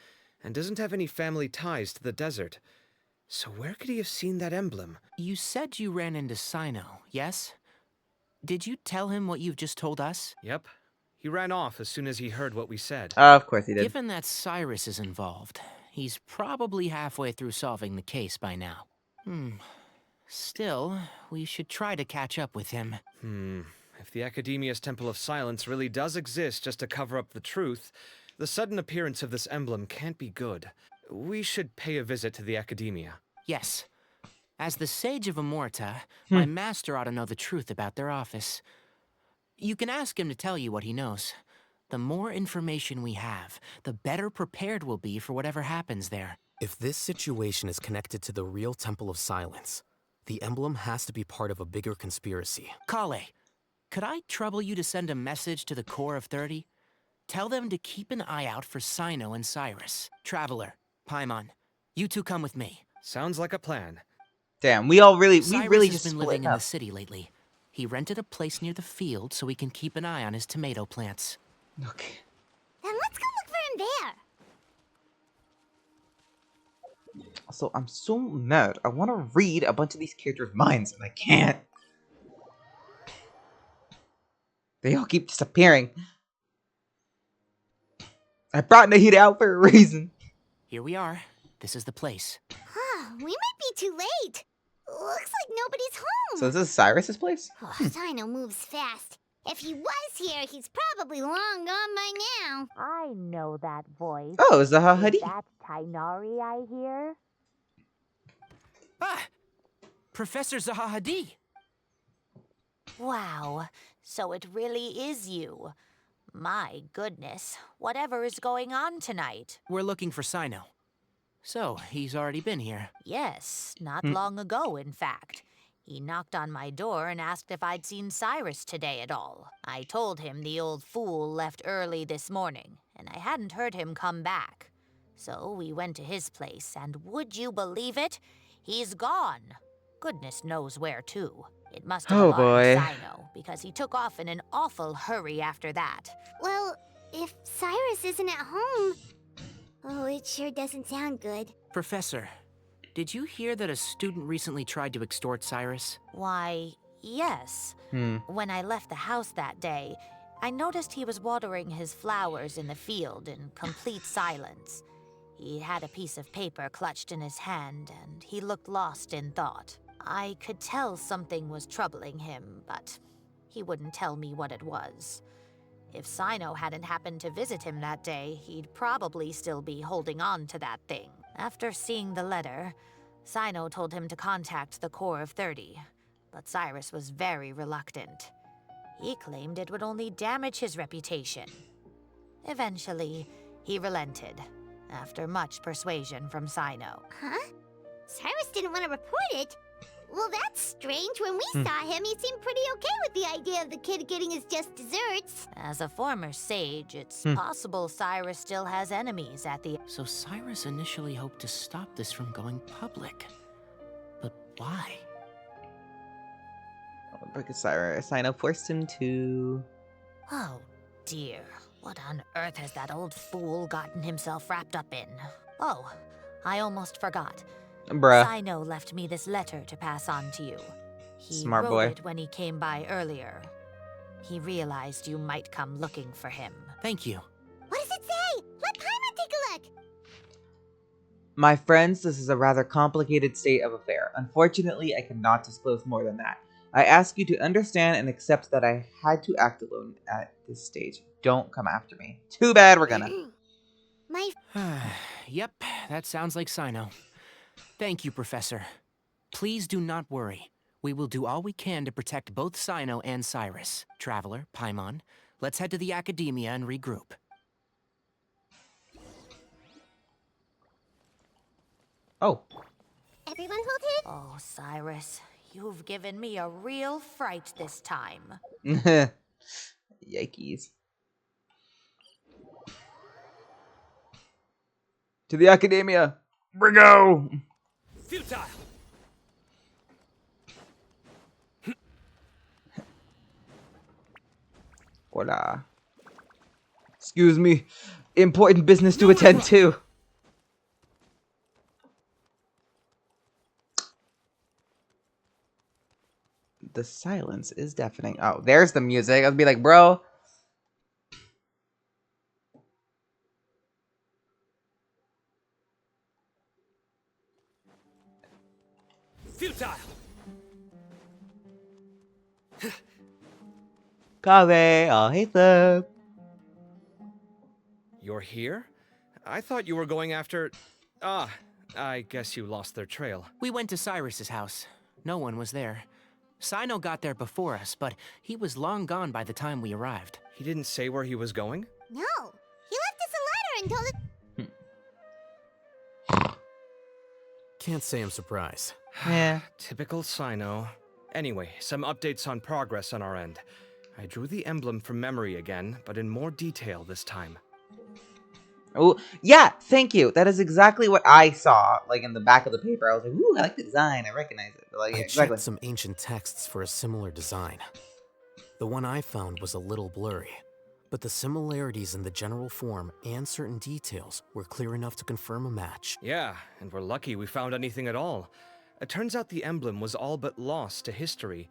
and doesn't have any family ties to the desert. So where could he have seen that emblem? You said you ran into Cyno, yes? Did you tell him what you've just told us? Yep. He ran off as soon as he heard what we said. Of course he did. Given that Cyrus is involved, he's probably halfway through solving the case by now. Still, we should try to catch up with him. If the Academia's Temple of Silence really does exist just to cover up the truth, the sudden appearance of this emblem can't be good. We should pay a visit to the Academia. Yes. As the Sage of Amorta, my master ought to know the truth about their office. You can ask him to tell you what he knows. The more information we have, the better prepared we'll be for whatever happens there. If this situation is connected to the real Temple of Silence, the emblem has to be part of a bigger conspiracy. Kale, could I trouble you to send a message to the Core of 30? Tell them to keep an eye out for Cyno and Cyrus. Traveler, Paimon, you two come with me. Sounds like a plan. Damn, we really Cyrus just has been split living in up. the city lately. He rented a place near the field so he can keep an eye on his tomato plants. Okay. Then let's go look for him there. So I'm so mad. I want to read a bunch of these characters' minds, and I can't. They all keep disappearing. I brought Nahida out for a reason. Here we are. This is the place. We might be too late. Looks like nobody's home. So this is Cyrus's place? Oh, Cyno moves fast. If he was here, he's probably long gone by now. I know that voice. Oh, is that Hahadi? That's Tainari I hear. Ah! Professor Zahahadi! Wow, so it really is you. My goodness, whatever is going on tonight? We're looking for Cyno. So, he's already been here. Yes, not long ago, in fact. He knocked on my door and asked if I'd seen Cyrus today at all. I told him the old fool left early this morning, and I hadn't heard him come back. So we went to his place, and would you believe it? He's gone. Goodness knows where to. It must have alarmed boy. Cyno, because he took off in an awful hurry after that. Well, if Cyrus isn't at home... Oh, it sure doesn't sound good. Professor, did you hear that a student recently tried to extort Cyrus? Why, yes. When I left the house that day, I noticed he was watering his flowers in the field in complete silence. He had a piece of paper clutched in his hand, and he looked lost in thought. I could tell something was troubling him, but he wouldn't tell me what it was. If Cyno hadn't happened to visit him that day, he'd probably still be holding on to that thing. After seeing the letter, Cyno told him to contact the Core of 30, but Cyrus was very reluctant. He claimed it would only damage his reputation. Eventually, he relented, after much persuasion from Cyno. Huh? Cyrus didn't want to report it? Well, that's strange. When we saw him, he seemed pretty okay with the idea of the kid getting his just desserts. As a former sage, it's possible Cyrus still has enemies at the... So Cyrus initially hoped to stop this from going public. But why? Because Cyno forced him to... Oh, dear. What on earth has that old fool gotten himself wrapped up in? Oh, I almost forgot. Bruh. Cyno left me this letter to pass on to you. He Smart wrote boy. it when he came by earlier. He realized you might come looking for him. Thank you. What does it say? Let Paimon take a look. My friends, this is a rather complicated state of affair. Unfortunately, I cannot disclose more than that. I ask you to understand and accept that I had to act alone at this stage. Don't come after me. Too bad we're gonna. My... Yep, that sounds like Cyno. Thank you, Professor. Please do not worry. We will do all we can to protect both Cyno and Cyrus. Traveler, Paimon, let's head to the Academia and regroup. Oh. Everyone hold it. Oh, Cyrus, you've given me a real fright this time. Yikes. To the academia. We go. Futile! Hola. Excuse me. Important business to attend to. The silence is deafening. Oh, there's the music. I'd be like, bro. Futile! Kave, I'll hate them. You're here? I thought you were going after... Ah, I guess you lost their trail. We went to Cyrus's house. No one was there. Cyno got there before us, but he was long gone by the time we arrived. He didn't say where he was going? No, he left us a letter and told us. Can't say I'm surprised. Yeah. Typical Cyno. Anyway, some updates on progress on our end. I drew the emblem from memory again, but in more detail this time. Oh, yeah, thank you. That is exactly what I saw, like, in the back of the paper. I was like, ooh, I like the design. I recognize it. But, like, I yeah, exactly. checked some ancient texts for a similar design. The one I found was a little blurry, but the similarities in the general form and certain details were clear enough to confirm a match. Yeah, and we're lucky we found anything at all. It turns out the emblem was all but lost to history.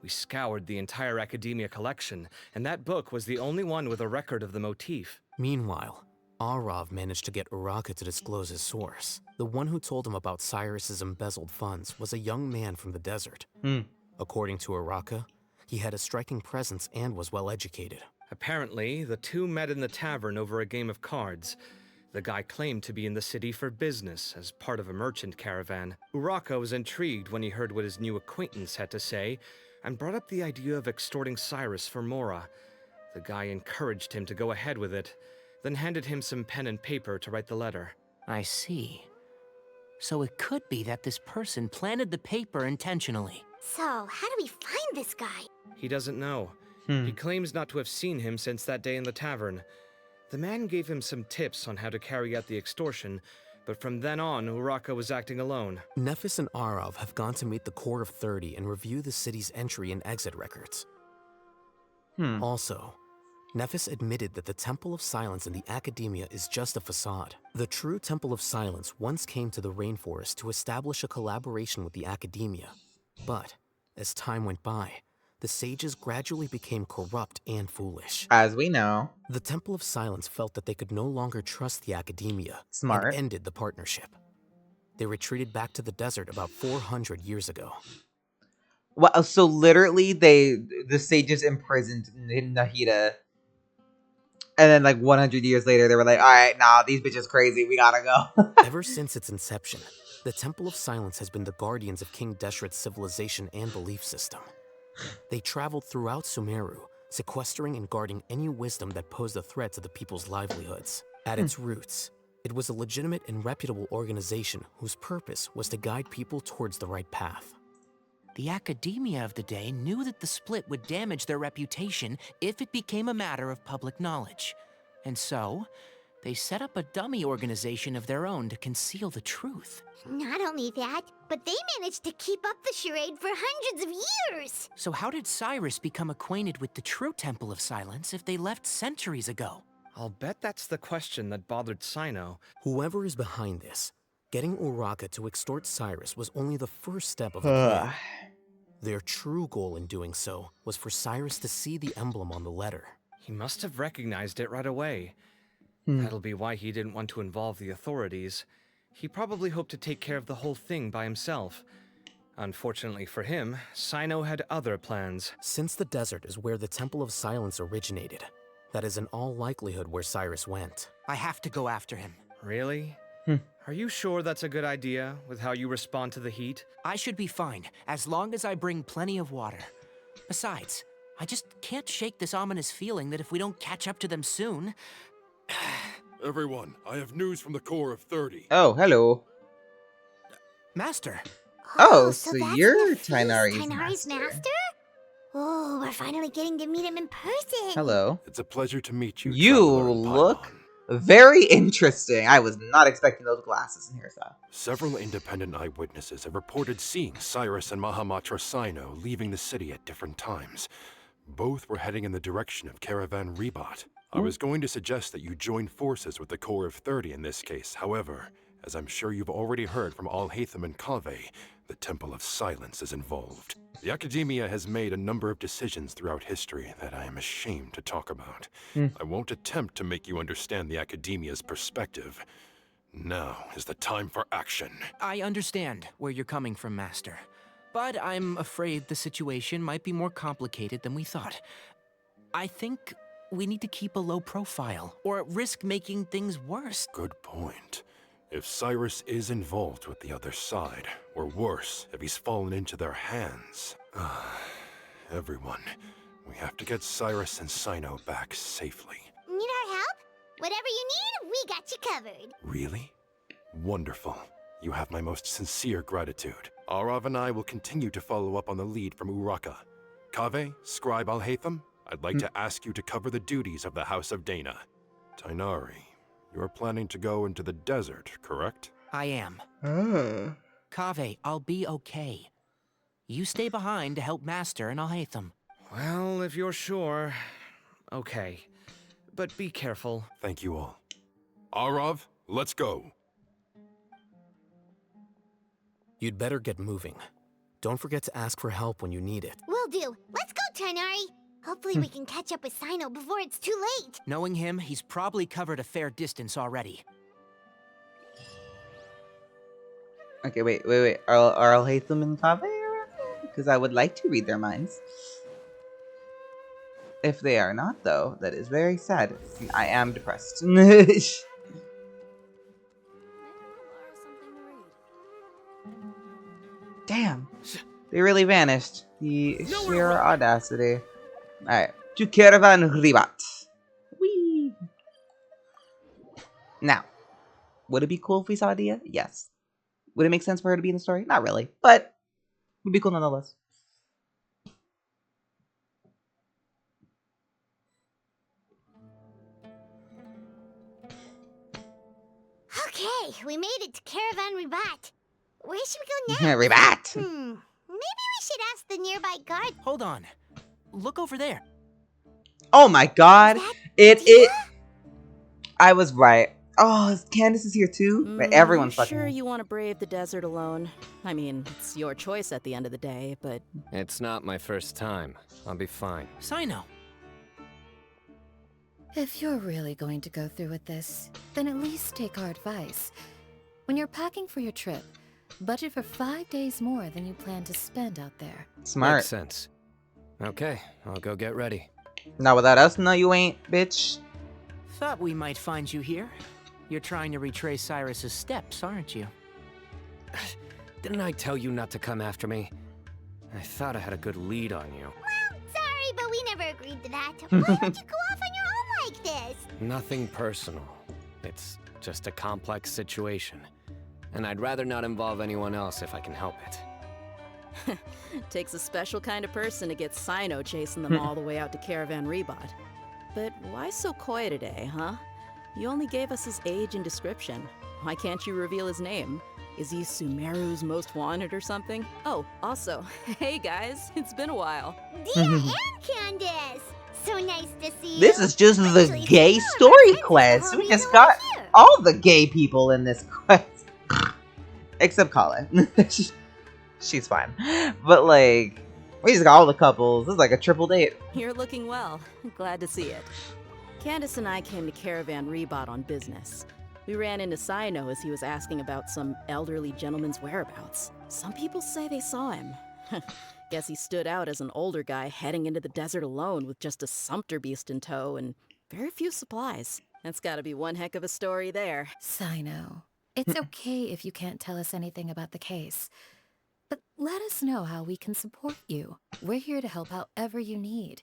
We scoured the entire Academia collection, and that book was the only one with a record of the motif. Meanwhile, Arav managed to get Uraka to disclose his source. The one who told him about Cyrus's embezzled funds was a young man from the desert. According to Uraka, he had a striking presence and was well educated. Apparently, the two met in the tavern over a game of cards. The guy claimed to be in the city for business, as part of a merchant caravan. Uraka was intrigued when he heard what his new acquaintance had to say, and brought up the idea of extorting Cyrus for Mora. The guy encouraged him to go ahead with it, then handed him some pen and paper to write the letter. I see. So it could be that this person planted the paper intentionally. So, how do we find this guy? He doesn't know. He claims not to have seen him since that day in the tavern. The man gave him some tips on how to carry out the extortion, but from then on, Uraka was acting alone. Nephis and Arav have gone to meet the Core of 30 and review the city's entry and exit records. Also, Nephis admitted that the Temple of Silence in the Academia is just a facade. The true Temple of Silence once came to the rainforest to establish a collaboration with the Academia. But, as time went by, the sages gradually became corrupt and foolish. As we know. The Temple of Silence felt that they could no longer trust the Academia Smart. and ended the partnership. They retreated back to the desert about 400 years ago. Well, so literally, the sages imprisoned Nahida, and then like 100 years later, they were like, "All right, nah, these bitches crazy. We gotta go." Ever since its inception, the Temple of Silence has been the guardians of King Deshret's civilization and belief system. They traveled throughout Sumeru, sequestering and guarding any wisdom that posed a threat to the people's livelihoods. At its roots, it was a legitimate and reputable organization whose purpose was to guide people towards the right path. The Academia of the day knew that the split would damage their reputation if it became a matter of public knowledge. And so, they set up a dummy organization of their own to conceal the truth. Not only that, but they managed to keep up the charade for hundreds of years. So how did Cyrus become acquainted with the true Temple of Silence if they left centuries ago? I'll bet that's the question that bothered Cyno. Whoever is behind this, getting Uraka to extort Cyrus was only the first step of the plan. Their true goal in doing so was for Cyrus to see the emblem on the letter. He must have recognized it right away. That'll be why he didn't want to involve the authorities. He probably hoped to take care of the whole thing by himself. Unfortunately for him, Cyno had other plans. Since the desert is where the Temple of Silence originated, that is in all likelihood where Cyrus went. I have to go after him. Really? Are you sure that's a good idea, with how you respond to the heat? I should be fine, as long as I bring plenty of water. Besides, I just can't shake this ominous feeling that if we don't catch up to them soon... Everyone, I have news from the Core of 30. Oh, hello. Master. Oh, so so that's you're Nafis, Tighnari's Tighnari's master. Oh, we're finally getting to meet him in person. Hello. It's a pleasure to meet you, You Traveler in look Paimon. very interesting. I was not expecting those glasses and hairstyle. Several independent eyewitnesses have reported seeing Cyrus and Mahamatra Cyno leaving the city at different times. Both were heading in the direction of Caravan Rebot. I was going to suggest that you join forces with the Corps of 30 in this case. However, as I'm sure you've already heard from Alhaitham and Kaveh, the Temple of Silence is involved. The Academia has made a number of decisions throughout history that I am ashamed to talk about. I won't attempt to make you understand the Academia's perspective. Now is the time for action. I understand where you're coming from, Master. But I'm afraid the situation might be more complicated than we thought. I think we need to keep a low profile, or risk making things worse. Good point. If Cyrus is involved with the other side, or worse, if he's fallen into their hands. Everyone, we have to get Cyrus and Cyno back safely. Need our help? Whatever you need, we got you covered. Really? Wonderful. You have my most sincere gratitude. Arav and I will continue to follow up on the lead from Uraka. Kaveh, Scribe Alhaitham, I'd like to ask you to cover the duties of the House of Dana. Tighnari, you're planning to go into the desert, correct? I am. Kaveh, I'll be okay. You stay behind to help Master and Alhaitham. Well, if you're sure. Okay. But be careful. Thank you all. Arav, let's go. You'd better get moving. Don't forget to ask for help when you need it. Will do. Let's go, Tighnari. Hopefully we can catch up with Cyno before it's too late. Knowing him, he's probably covered a fair distance already. Okay, wait. Are Alhaitham and Kaveh around? Because I would like to read their minds. If they are not, though, that is very sad. I am depressed. Damn. They really vanished. The sheer audacity. Alright. To Caravan Ribat. Whee! Now, would it be cool if we saw Dia? Yes. Would it make sense for her to be in the story? Not really. But it would be cool nonetheless. Okay, we made it to Caravan Ribat. Where should we go next? Ribat! Maybe we should ask the nearby guard. Hold on. Look over there. Oh my god. Is that It I was right. Oh, Candace is here too? But everyone's fucking Sure you want to brave the desert alone? I mean, it's your choice at the end of the day, but... It's not my first time. I'll be fine. Cyno. If you're really going to go through with this, then at least take our advice. When you're packing for your trip, budget for 5 days more than you plan to spend out there. Smart. Makes sense. Okay, I'll go get ready. Not without us? No, you ain't, bitch. Thought we might find you here. You're trying to retrace Cyrus's steps, aren't you? Didn't I tell you not to come after me? I thought I had a good lead on you. Well, sorry, but we never agreed to that. Why would you go off on your own like this? Nothing personal. It's just a complex situation. And I'd rather not involve anyone else if I can help it. Takes a special kind of person to get Cyno chasing them all the way out to Caravan Rebot. But why so coy today, huh? You only gave us his age and description. Why can't you reveal his name? Is he Sumeru's most wanted or something? Oh, also, hey guys, it's been a while. Dia and Candace! So nice to see you. This is just the Actually, gay some of story our friends quest. told We me just you were got here. all the gay people in this quest. Except Colin. She's fine. But like, we just got all the couples. This is like a triple date. You're looking well. Glad to see it. Candace and I came to Caravan Rebot on business. We ran into Cyno as he was asking about some elderly gentleman's whereabouts. Some people say they saw him. Guess he stood out as an older guy heading into the desert alone with just a sumpter beast in tow and very few supplies. That's gotta be one heck of a story there. Cyno, it's okay if you can't tell us anything about the case. But let us know how we can support you. We're here to help however you need.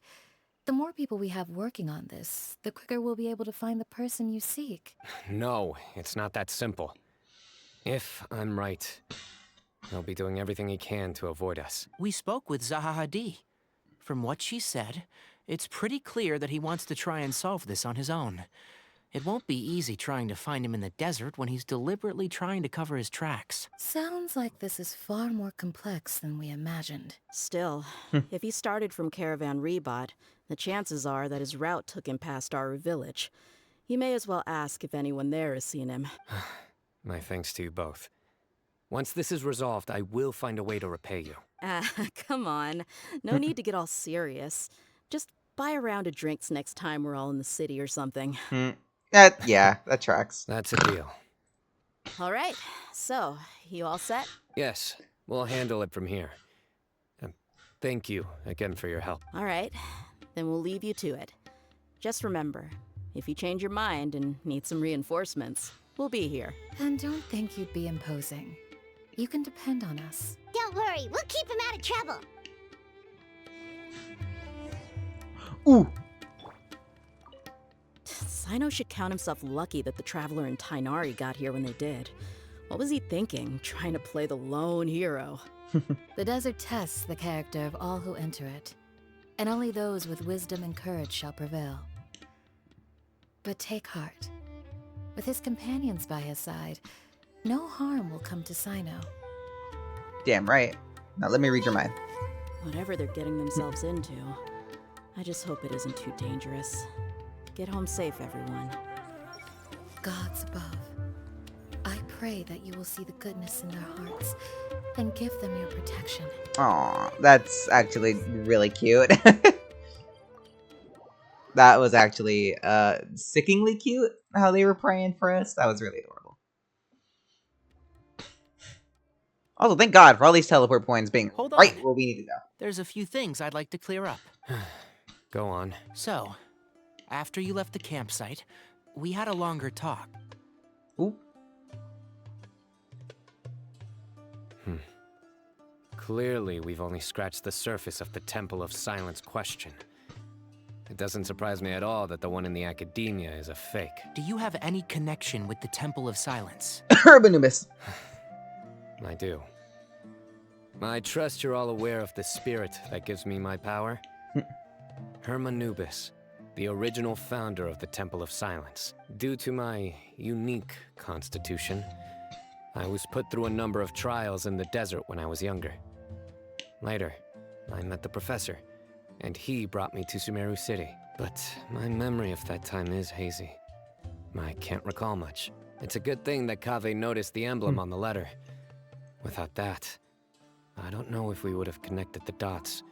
The more people we have working on this, the quicker we'll be able to find the person you seek. No, it's not that simple. If I'm right, He'll be doing everything he can to avoid us. We spoke with Zaha Hadid. From what she said, it's pretty clear that he wants to try and solve this on his own. It won't be easy trying to find him in the desert when he's deliberately trying to cover his tracks. Sounds like this is far more complex than we imagined. Still, if he started from Caravan Rebot, the chances are that his route took him past our village. You may as well ask if anyone there has seen him. My thanks to you both. Once this is resolved, I will find a way to repay you. Come on. No need to get all serious. Just buy a round of drinks next time we're all in the city or something. Yeah, that tracks. That's a deal. All right. So, you all set? Yes, we'll handle it from here. Thank you again for your help. All right. Then we'll leave you to it. Just remember, if you change your mind and need some reinforcements, we'll be here. And don't think you'd be imposing. You can depend on us. Don't worry, we'll keep him out of trouble. Ooh. Cyno should count himself lucky that the Traveler and Tainari got here when they did. What was he thinking, trying to play the lone hero? The desert tests the character of all who enter it, and only those with wisdom and courage shall prevail. But take heart. With his companions by his side, no harm will come to Cyno. Damn right. Now let me read your mind. Whatever they're getting themselves into, I just hope it isn't too dangerous. Get home safe, everyone. Gods above, I pray that you will see the goodness in their hearts and give them your protection. Aw, that's actually really cute. That was actually sickeningly cute, how they were praying for us. That was really adorable. Also, thank God for all these teleport points being right where we need to go. There's a few things I'd like to clear up. Go on. So, after you left the campsite, we had a longer talk. Ooh. Clearly, we've only scratched the surface of the Temple of Silence question. It doesn't surprise me at all that the one in the academia is a fake. Do you have any connection with the Temple of Silence? Urbanubis. I do. I trust you're all aware of the spirit that gives me my power. Hermanubis, the original founder of the Temple of Silence. Due to my unique constitution, I was put through a number of trials in the desert when I was younger. Later, I met the professor, and he brought me to Sumeru City. But my memory of that time is hazy. I can't recall much. It's a good thing that Kaveh noticed the emblem on the letter. Without that, I don't know if we would have connected the dots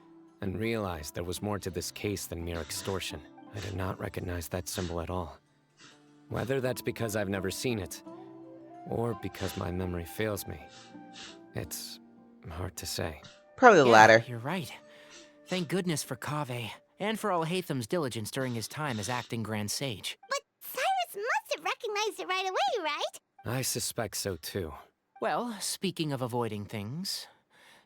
and realized there was more to this case than mere extortion. I did not recognize that symbol at all. Whether that's because I've never seen it, or because my memory fails me, it's hard to say. Probably the latter. You're right. Thank goodness for Kaveh, and for Alhaitham's diligence during his time as acting Grand Sage. But Cyrus must have recognized it right away, right? I suspect so too. Well, speaking of avoiding things,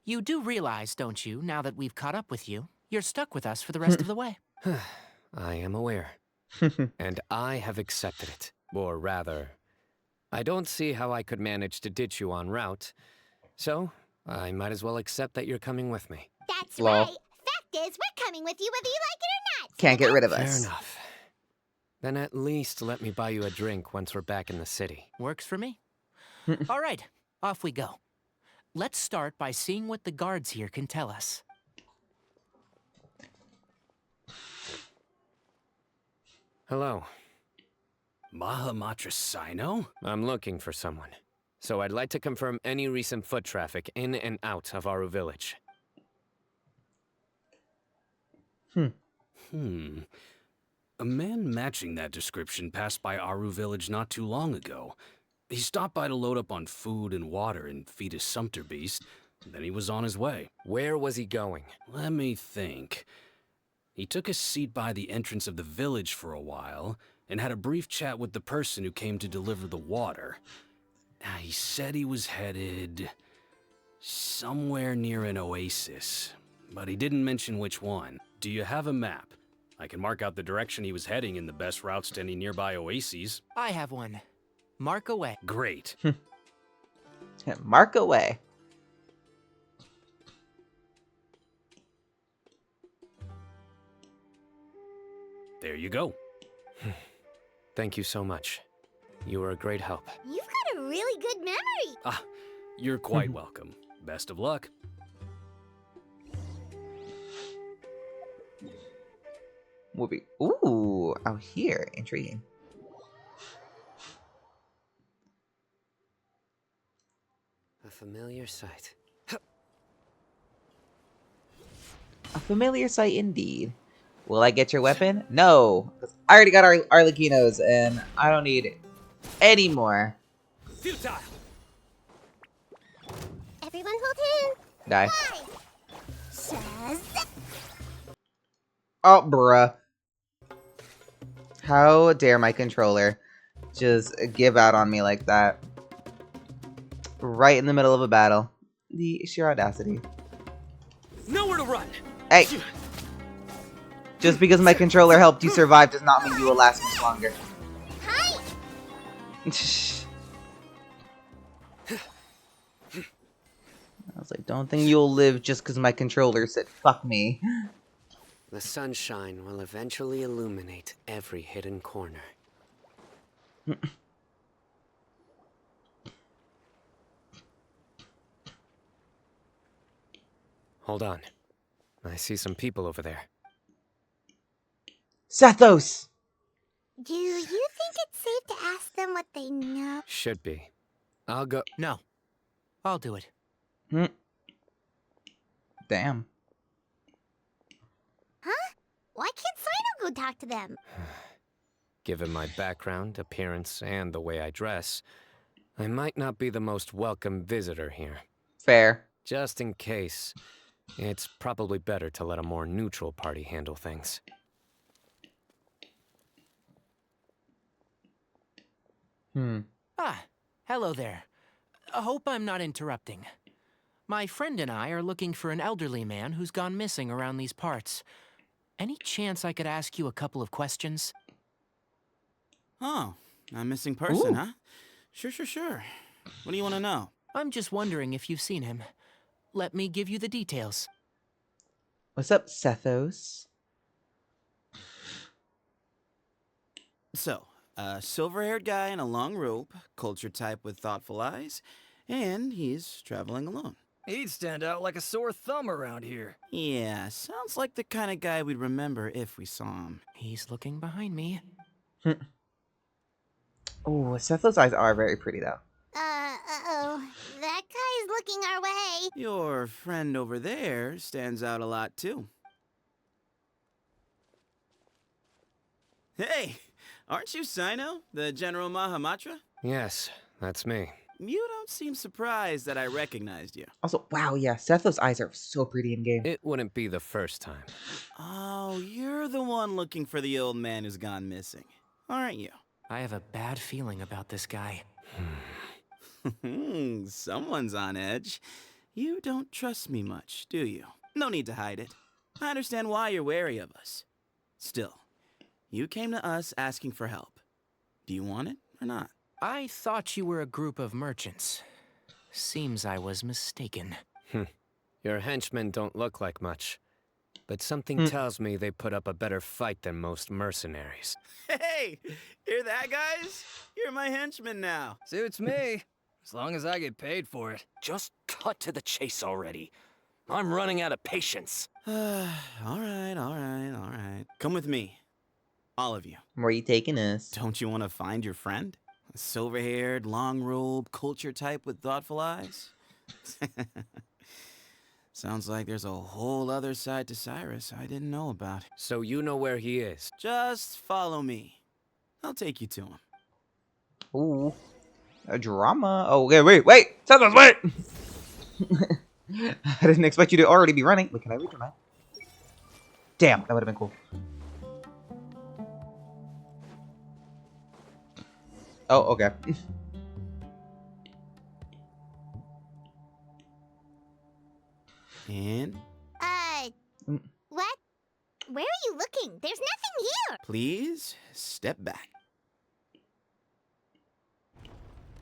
you do realize, don't you, now that we've caught up with you, you're stuck with us for the rest of the way. I am aware. And I have accepted it. Or rather, I don't see how I could manage to ditch you en route. So, I might as well accept that you're coming with me. That's right. Fact is, we're coming with you whether you like it or not. Can't get rid of Fair us. enough. Then at least let me buy you a drink once we're back in the city. Works for me. All right, off we go. Let's start by seeing what the guards here can tell us. Hello. Mahamatra Cyno? I'm looking for someone. So I'd like to confirm any recent foot traffic in and out of Aru Village. A man matching that description passed by Aru Village not too long ago. He stopped by to load up on food and water and feed his sumpter beast. Then he was on his way. Where was he going? Let me think. He took a seat by the entrance of the village for a while and had a brief chat with the person who came to deliver the water. He said he was headed somewhere near an oasis, but he didn't mention which one. Do you have a map? I can mark out the direction he was heading and the best routes to any nearby oases. I have one. Mark away. Great. Mark away. there you go. Thank you so much. You were a great help. You've got a really good memory. Ah, you're quite welcome. Best of luck. Ooh, out here. Intriguing. A familiar sight. A familiar sight indeed. Will I get your weapon? No. 'Cause I already got our Arlecchinos, and I don't need it anymore. Futile. Everyone hold in. Die. Says. Oh, bruh. How dare my controller just give out on me like that? Right in the middle of a battle. The sheer audacity. Nowhere to run. Hey. Just because my controller helped you survive does not mean you will last much longer. Hi. I was like, don't think you'll live just because my controller said fuck me. The sunshine will eventually illuminate every hidden corner. Hold on. I see some people over there. Sethos! Do you think it's safe to ask them what they know? Should be. I'll go. No. I'll do it. Damn. Huh? Why can't Cyno go talk to them? Given my background, appearance, and the way I dress, I might not be the most welcome visitor here. Fair. Just in case, it's probably better to let a more neutral party handle things. Ah, hello there. I hope I'm not interrupting. My friend and I are looking for an elderly man who's gone missing around these parts. Any chance I could ask you a couple of questions? Oh, a missing person, Ooh. huh? Sure. What do you want to know? I'm just wondering if you've seen him. Let me give you the details. What's up, Sethos? So, a silver-haired guy in a long robe, culture type with thoughtful eyes, and he's traveling alone. He'd stand out like a sore thumb around here. Yeah, sounds like the kind of guy we'd remember if we saw him. He's looking behind me. Oh, Sethos' eyes are very pretty, though. Uh-oh. That guy's looking our way. Your friend over there stands out a lot, too. Hey, aren't you Cyno, the General Mahamatra? Yes, that's me. You don't seem surprised that I recognized you. Also, wow, yeah, Sethos' eyes are so pretty in game. It wouldn't be the first time. Oh, you're the one looking for the old man who's gone missing, aren't you? I have a bad feeling about this guy. Someone's on edge. You don't trust me much, do you? No need to hide it. I understand why you're wary of us. Still, you came to us asking for help. Do you want it or not? I thought you were a group of merchants. Seems I was mistaken. Your henchmen don't look like much, but something tells me they put up a better fight than most mercenaries. Hey, hear that, guys? You're my henchman now. Suits me, as long as I get paid for it. Just cut to the chase already. I'm running out of patience. All right. Come with me. All of you. Where are you taking us? Don't you want to find your friend? A silver-haired, long-robed, culture type with thoughtful eyes? Sounds like there's a whole other side to Cyrus I didn't know about. So you know where he is? Just follow me. I'll take you to him. Ooh. A drama. Oh, okay, wait! Sethos, wait! I didn't expect you to already be running. Wait, can I read your mind? Damn, that would have been cool. Oh, okay. And? What? Where are you looking? There's nothing here. Please, step back.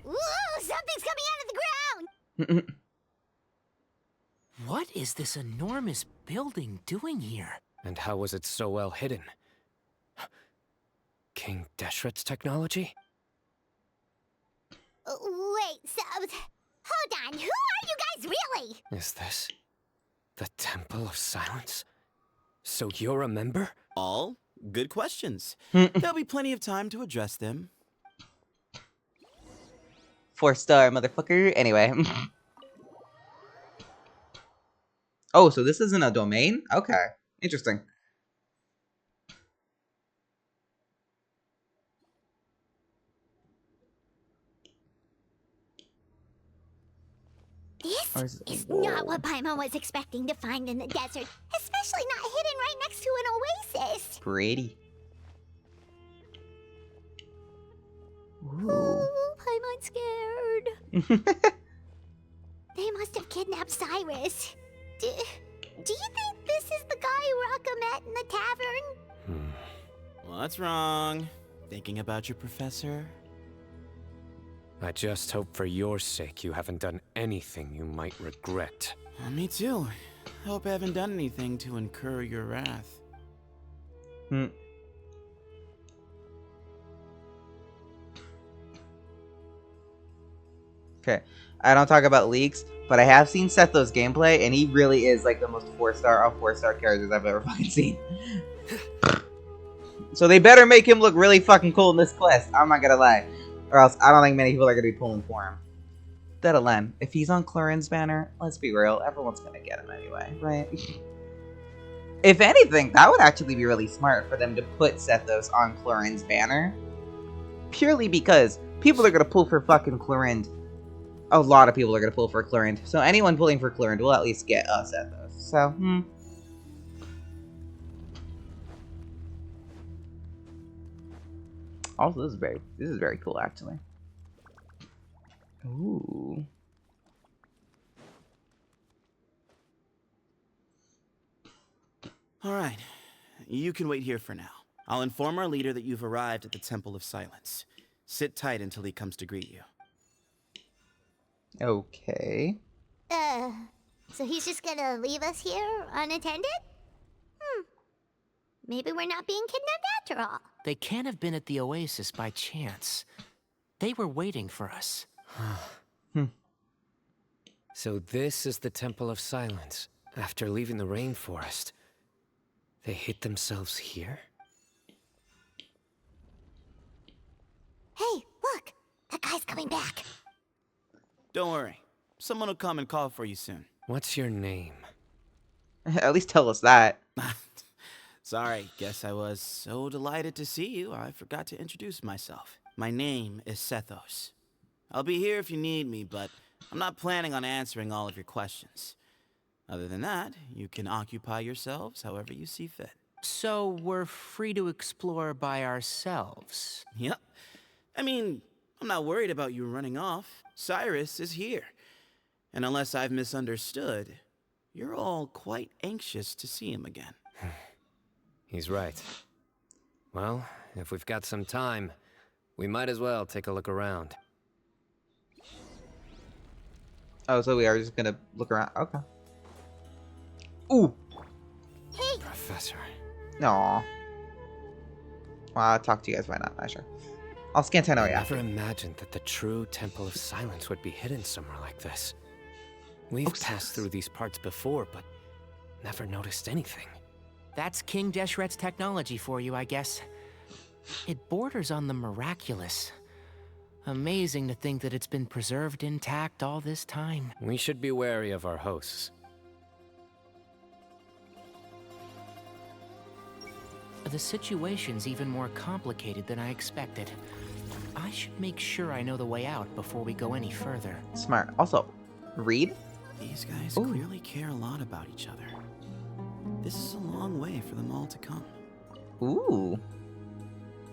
Ooh, something's coming out of the ground. What is this enormous building doing here? And how was it so well hidden? King Deshret's technology? Wait, so... Hold on, who are you guys really? Is this the Temple of Silence? So you're a member? All good questions. There'll be plenty of time to address them. 4-star, motherfucker. Anyway. Oh, so this isn't a domain? Okay. Interesting. This is not what Paimon was expecting to find in the desert, especially not hidden right next to an oasis. Pretty. Oh, Paimon's scared. They must have kidnapped Cyrus. Do you think this is the guy Raka met in the tavern? What's wrong? Thinking about your professor? I just hope for your sake you haven't done anything you might regret. Me too. Hope I haven't done anything to incur your wrath. Okay. I don't talk about leaks, but I have seen Sethos gameplay, and he really is like the most 4-star of 4-star characters I've ever fucking seen. So they better make him look really fucking cool in this quest. I'm not gonna lie. Or else I don't think many people are gonna be pulling for him. Deadalen, if he's on Clorin's banner, let's be real, everyone's gonna get him anyway, right? If anything, that would actually be really smart for them to put Sethos on Clorin's banner. Purely because people are gonna pull for fucking Clorin. A lot of people are gonna pull for Clorin. So anyone pulling for Clorin will at least get us Sethos. So, Also, this is very cool, actually. Ooh. All right. You can wait here for now. I'll inform our leader that you've arrived at the Temple of Silence. Sit tight until he comes to greet you. Okay. So he's just gonna leave us here unattended? Maybe we're not being kidnapped after all. They can't have been at the oasis by chance. They were waiting for us. So this is the Temple of Silence. After leaving the rainforest, they hid themselves here? Hey, look! That guy's coming back. Don't worry. Someone will come and call for you soon. What's your name? At least tell us that. Sorry, guess I was so delighted to see you, I forgot to introduce myself. My name is Sethos. I'll be here if you need me, but I'm not planning on answering all of your questions. Other than that, you can occupy yourselves however you see fit. So we're free to explore by ourselves? Yep. I mean, I'm not worried about you running off. Cyrus is here. And unless I've misunderstood, you're all quite anxious to see him again. He's right. Well, if we've got some time, we might as well take a look around. Oh, so we are just gonna look around. Okay. Ooh! Hey! Professor. Aww. Well, I'll talk to you guys. Why not? Sure. I'll scan Cyno, I yeah. never imagined that the true Temple of Silence would be hidden somewhere like this. We've passed through these parts before, but never noticed anything. That's King Deshret's technology for you, I guess. It borders on the miraculous. Amazing to think that it's been preserved intact all this time. We should be wary of our hosts. The situation's even more complicated than I expected. I should make sure I know the way out before we go any further. Smart. Also, read? These guys clearly care a lot about each other. This is a long way for them all to come. Ooh.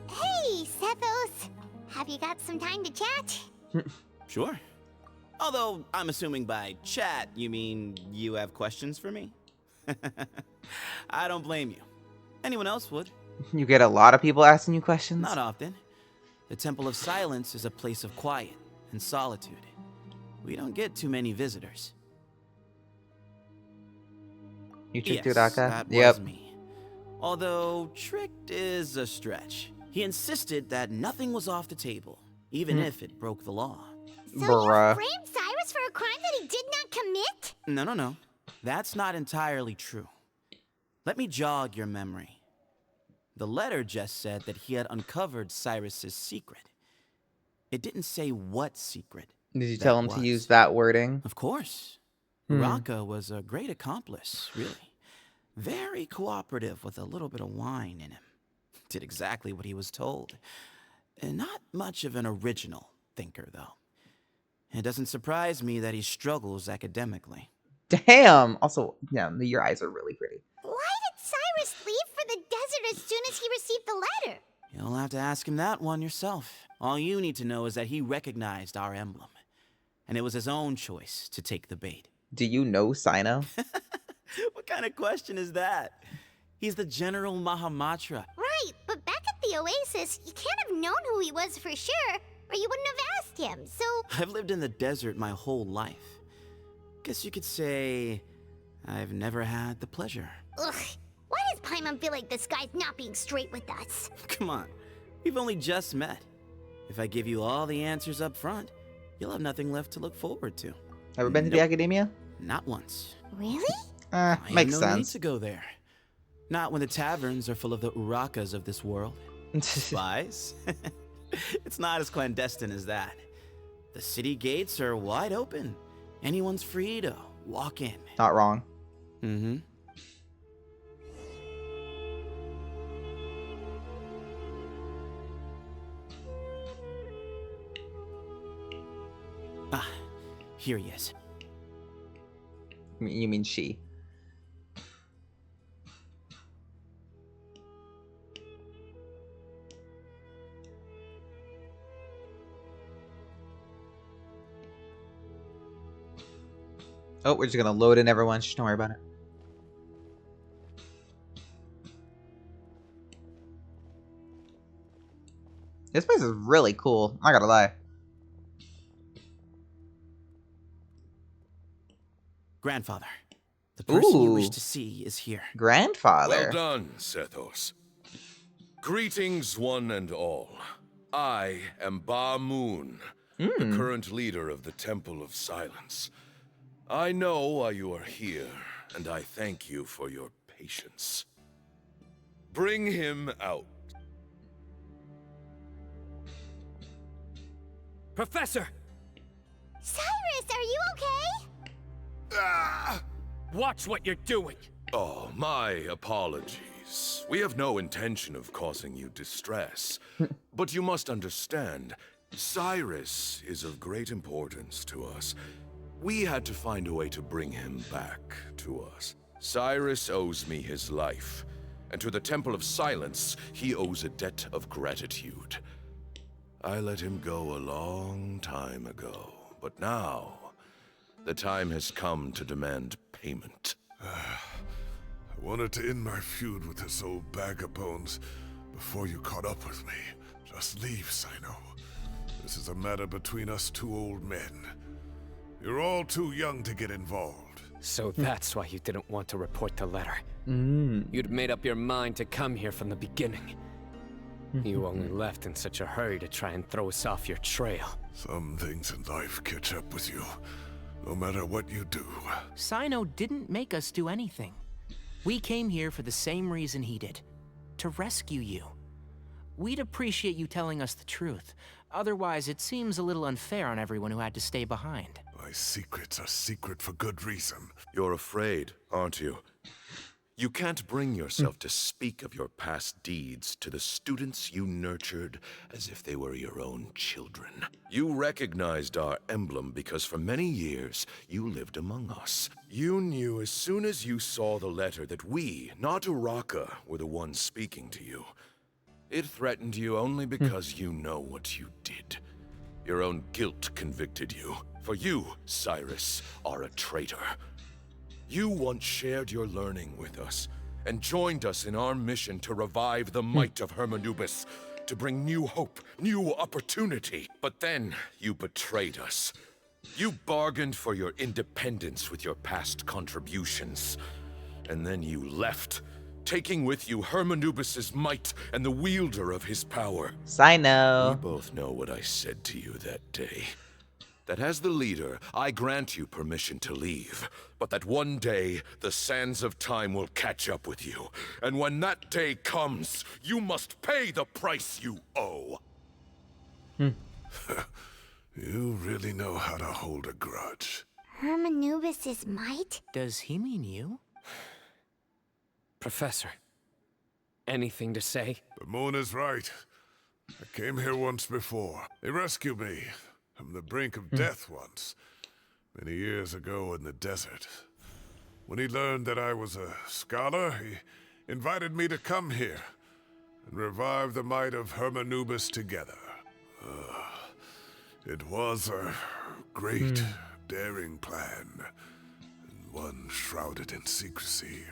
Hey, Sethos! Have you got some time to chat? Sure. Although, I'm assuming by chat, you mean you have questions for me? I don't blame you. Anyone else would. You get a lot of people asking you questions? Not often. The Temple of Silence is a place of quiet and solitude. We don't get too many visitors. You tricked yes, Udaka? That was me. Although, tricked is a stretch. He insisted that nothing was off the table, even if it broke the law. So you framed Cyrus for a crime that he did not commit? No. That's not entirely true. Let me jog your memory. The letter just said that he had uncovered Cyrus's secret. It didn't say what secret. Did you tell him to use that wording? Of course. Uraka was a great accomplice, really. Very cooperative with a little bit of wine in him. Did exactly what he was told. And not much of an original thinker, though. It doesn't surprise me that he struggles academically. Damn! Also, yeah, your eyes are really pretty. Why did Cyrus leave for the desert as soon as he received the letter? You'll have to ask him that one yourself. All you need to know is that he recognized our emblem. And it was his own choice to take the bait. Do you know Cyno? What kind of question is that? He's the General Mahamatra. Right, but back at the Oasis, you can't have known who he was for sure, or you wouldn't have asked him, so... I've lived in the desert my whole life. Guess you could say I've never had the pleasure. Ugh, why does Paimon feel like this guy's not being straight with us? Come on, we've only just met. If I give you all the answers up front, you'll have nothing left to look forward to. Ever been to the academia? Not once. Really? Makes no need sense. to go there. Not when the taverns are full of the Urakas of this world. Spies? It's not as clandestine as that. The city gates are wide open. Anyone's free to walk in. Not wrong. Mm-hmm. Ah, here he is. You mean she? Oh, we're just gonna load in everyone. Shh, don't worry about it. This place is really cool. I gotta lie. Grandfather, the person you wish Ooh. to see is here. Grandfather. Well done, Sethos. Greetings, one and all. I am Ba Moon, the current leader of the Temple of Silence. I know why you are here, and I thank you for your patience. Bring him out. Professor! Cyrus, are you okay? Ah! Watch what you're doing! Oh, my apologies. We have no intention of causing you distress. But you must understand, Cyrus is of great importance to us. We had to find a way to bring him back to us. Cyrus owes me his life, and to the Temple of Silence, he owes a debt of gratitude. I let him go a long time ago, but now, the time has come to demand payment. I wanted to end my feud with this old bag of bones before you caught up with me. Just leave, Cyno. This is a matter between us two old men. You're all too young to get involved. So that's why you didn't want to report the letter. You'd made up your mind to come here from the beginning. You only left in such a hurry to try and throw us off your trail. Some things in life catch up with you, no matter what you do. Cyno didn't make us do anything. We came here for the same reason he did. To rescue you. We'd appreciate you telling us the truth. Otherwise, it seems a little unfair on everyone who had to stay behind. My secrets are secret for good reason. You're afraid, aren't you? You can't bring yourself to speak of your past deeds to the students you nurtured as if they were your own children. You recognized our emblem because for many years you lived among us. You knew as soon as you saw the letter that we, not Uraka, were the ones speaking to you. It threatened you only because you know what you did. Your own guilt convicted you. For you, Cyrus, are a traitor. You once shared your learning with us, and joined us in our mission to revive the might of Hermanubis, to bring new hope, new opportunity. But then, you betrayed us. You bargained for your independence with your past contributions. And then you left, taking with you Hermanubis' might and the wielder of his power. Cyno. We both know what I said to you that day. That as the leader, I grant you permission to leave, but that one day, the sands of time will catch up with you. And when that day comes, you must pay the price you owe. You really know how to hold a grudge. Hermanubis' might? Does he mean you? Professor, anything to say? Bamoon is right. I came here once before. He rescued me from the brink of death once, many years ago in the desert. When he learned that I was a scholar, he invited me to come here and revive the might of Hermanubis together. It was a great, daring plan, and one shrouded in secrecy.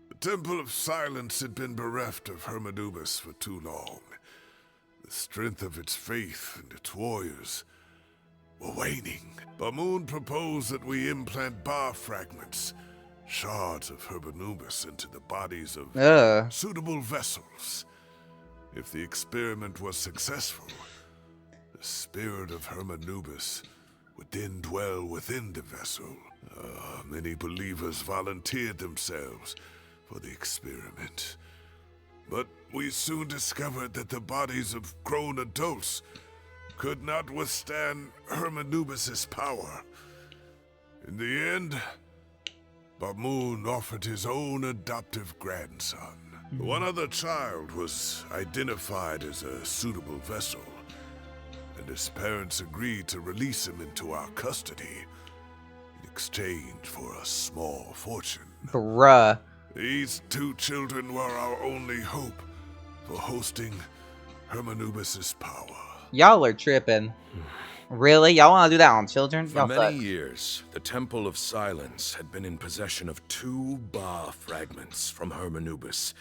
The Temple of Silence had been bereft of Hermanubis for too long. The strength of its faith and its warriors were waning. Bamoon proposed that we implant bar fragments, shards of Hermanubis, into the bodies of suitable vessels. If the experiment was successful, the spirit of Hermanubis would then dwell within the vessel. Many believers volunteered themselves for the experiment. But we soon discovered that the bodies of grown adults could not withstand Hermanubis' power. In the end, Bamoon offered his own adoptive grandson. One other child was identified as a suitable vessel, and his parents agreed to release him into our custody in exchange for a small fortune. Bruh. These two children were our only hope for hosting Hermanubis' power. Y'all are tripping. Really? Y'all want to do that on children? For Y'all many suck. years, the Temple of Silence had been in possession of 2 Ba fragments from Hermanubis.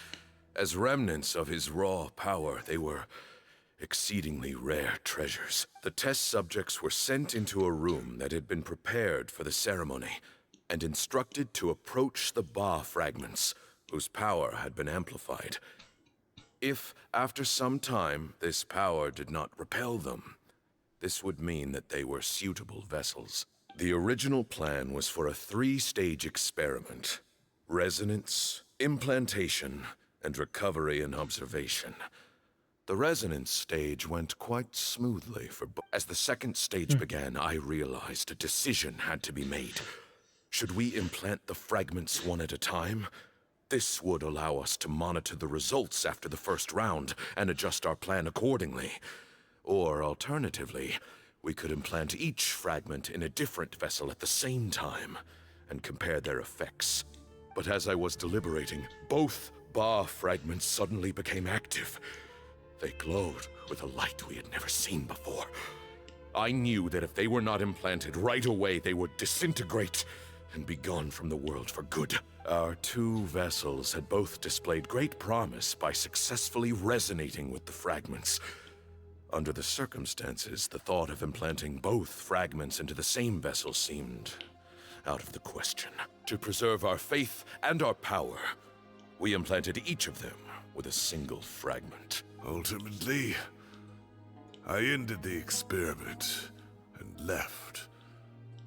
As remnants of his raw power, they were exceedingly rare treasures. The test subjects were sent into a room that had been prepared for the ceremony and instructed to approach the Ba fragments, whose power had been amplified. If, after some time, this power did not repel them, this would mean that they were suitable vessels. The original plan was for a 3-stage experiment: resonance, implantation, and recovery and observation. The resonance stage went quite smoothly for As the second stage began, I realized a decision had to be made. Should we implant the fragments one at a time? This would allow us to monitor the results after the first round and adjust our plan accordingly. Or alternatively, we could implant each fragment in a different vessel at the same time and compare their effects. But as I was deliberating, both Ba fragments suddenly became active. They glowed with a light we had never seen before. I knew that if they were not implanted right away, they would disintegrate and be gone from the world for good. Our 2 vessels had both displayed great promise by successfully resonating with the fragments. Under the circumstances, the thought of implanting both fragments into the same vessel seemed out of the question. To preserve our faith and our power, we implanted each of them with a single fragment. Ultimately, I ended the experiment and left,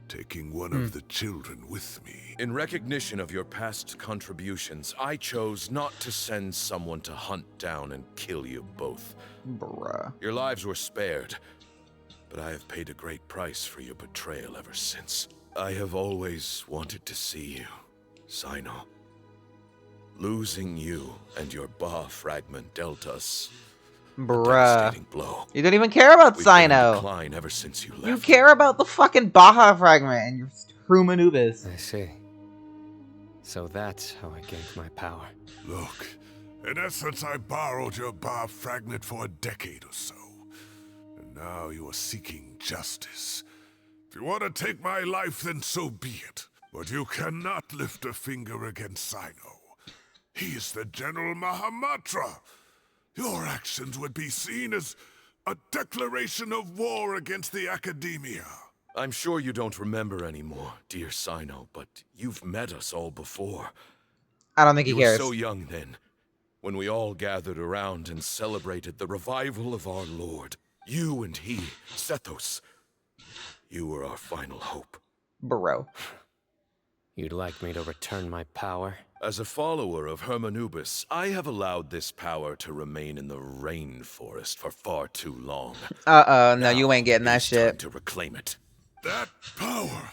taking one of the children with me. In recognition of your past contributions, I chose not to send someone to hunt down and kill you both. Bruh. Your lives were spared, but I have paid a great price for your betrayal ever since. I have always wanted to see you, Cyno. Losing you and your Ba fragment dealt us a devastating blow. You don't even care about We've been in Cyno. decline ever since you left. You care about the fucking Baja fragment and your Hermanubis. I see. So that's how I gained my power. Look, in essence, I borrowed your Ba fragment for a decade or so. And now you are seeking justice. If you want to take my life, then so be it. But you cannot lift a finger against Cyno. He is the General Mahamatra. Your actions would be seen as a declaration of war against the Academia. I'm sure you don't remember anymore, dear Cyno, but you've met us all before. I don't think he You were cares. so young then, when we all gathered around and celebrated the revival of our Lord. You and he, Sethos. You were our final hope. Bro. You'd like me to return my power? As a follower of Hermanubis, I have allowed this power to remain in the rainforest for far too long. No, Now, you ain't getting it that is time shit. to reclaim it. That power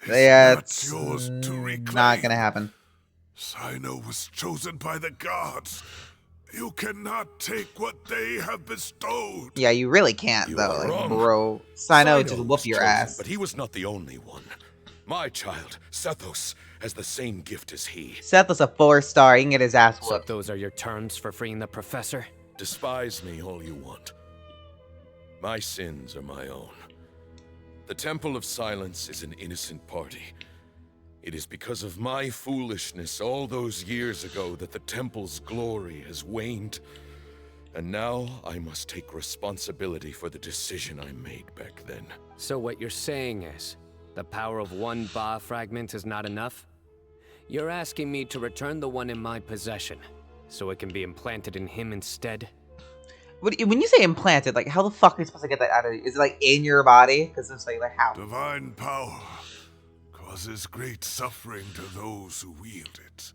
Yeah, not it's yours to reclaim. not gonna happen. Cyno was chosen by the gods. You cannot take what they have bestowed. Yeah, you really can't, You though. are Like, wrong. bro, Cyno just was whoop your chosen, ass. but he was not the only one. My child, Sethos, has the same gift as he. Sethos a 4-star. He can get his ass So whooped. those are your terms for freeing the professor? Despise me all you want. My sins are my own. The Temple of Silence is an innocent party. It is because of my foolishness all those years ago that the Temple's glory has waned. And now I must take responsibility for the decision I made back then. So what you're saying is, the power of one Ba fragment is not enough? You're asking me to return the one in my possession, so it can be implanted in him instead? When you say implanted, like, how the fuck are you supposed to get that out of you? Is it, like, in your body? Because it's like how? Divine power causes great suffering to those who wield it.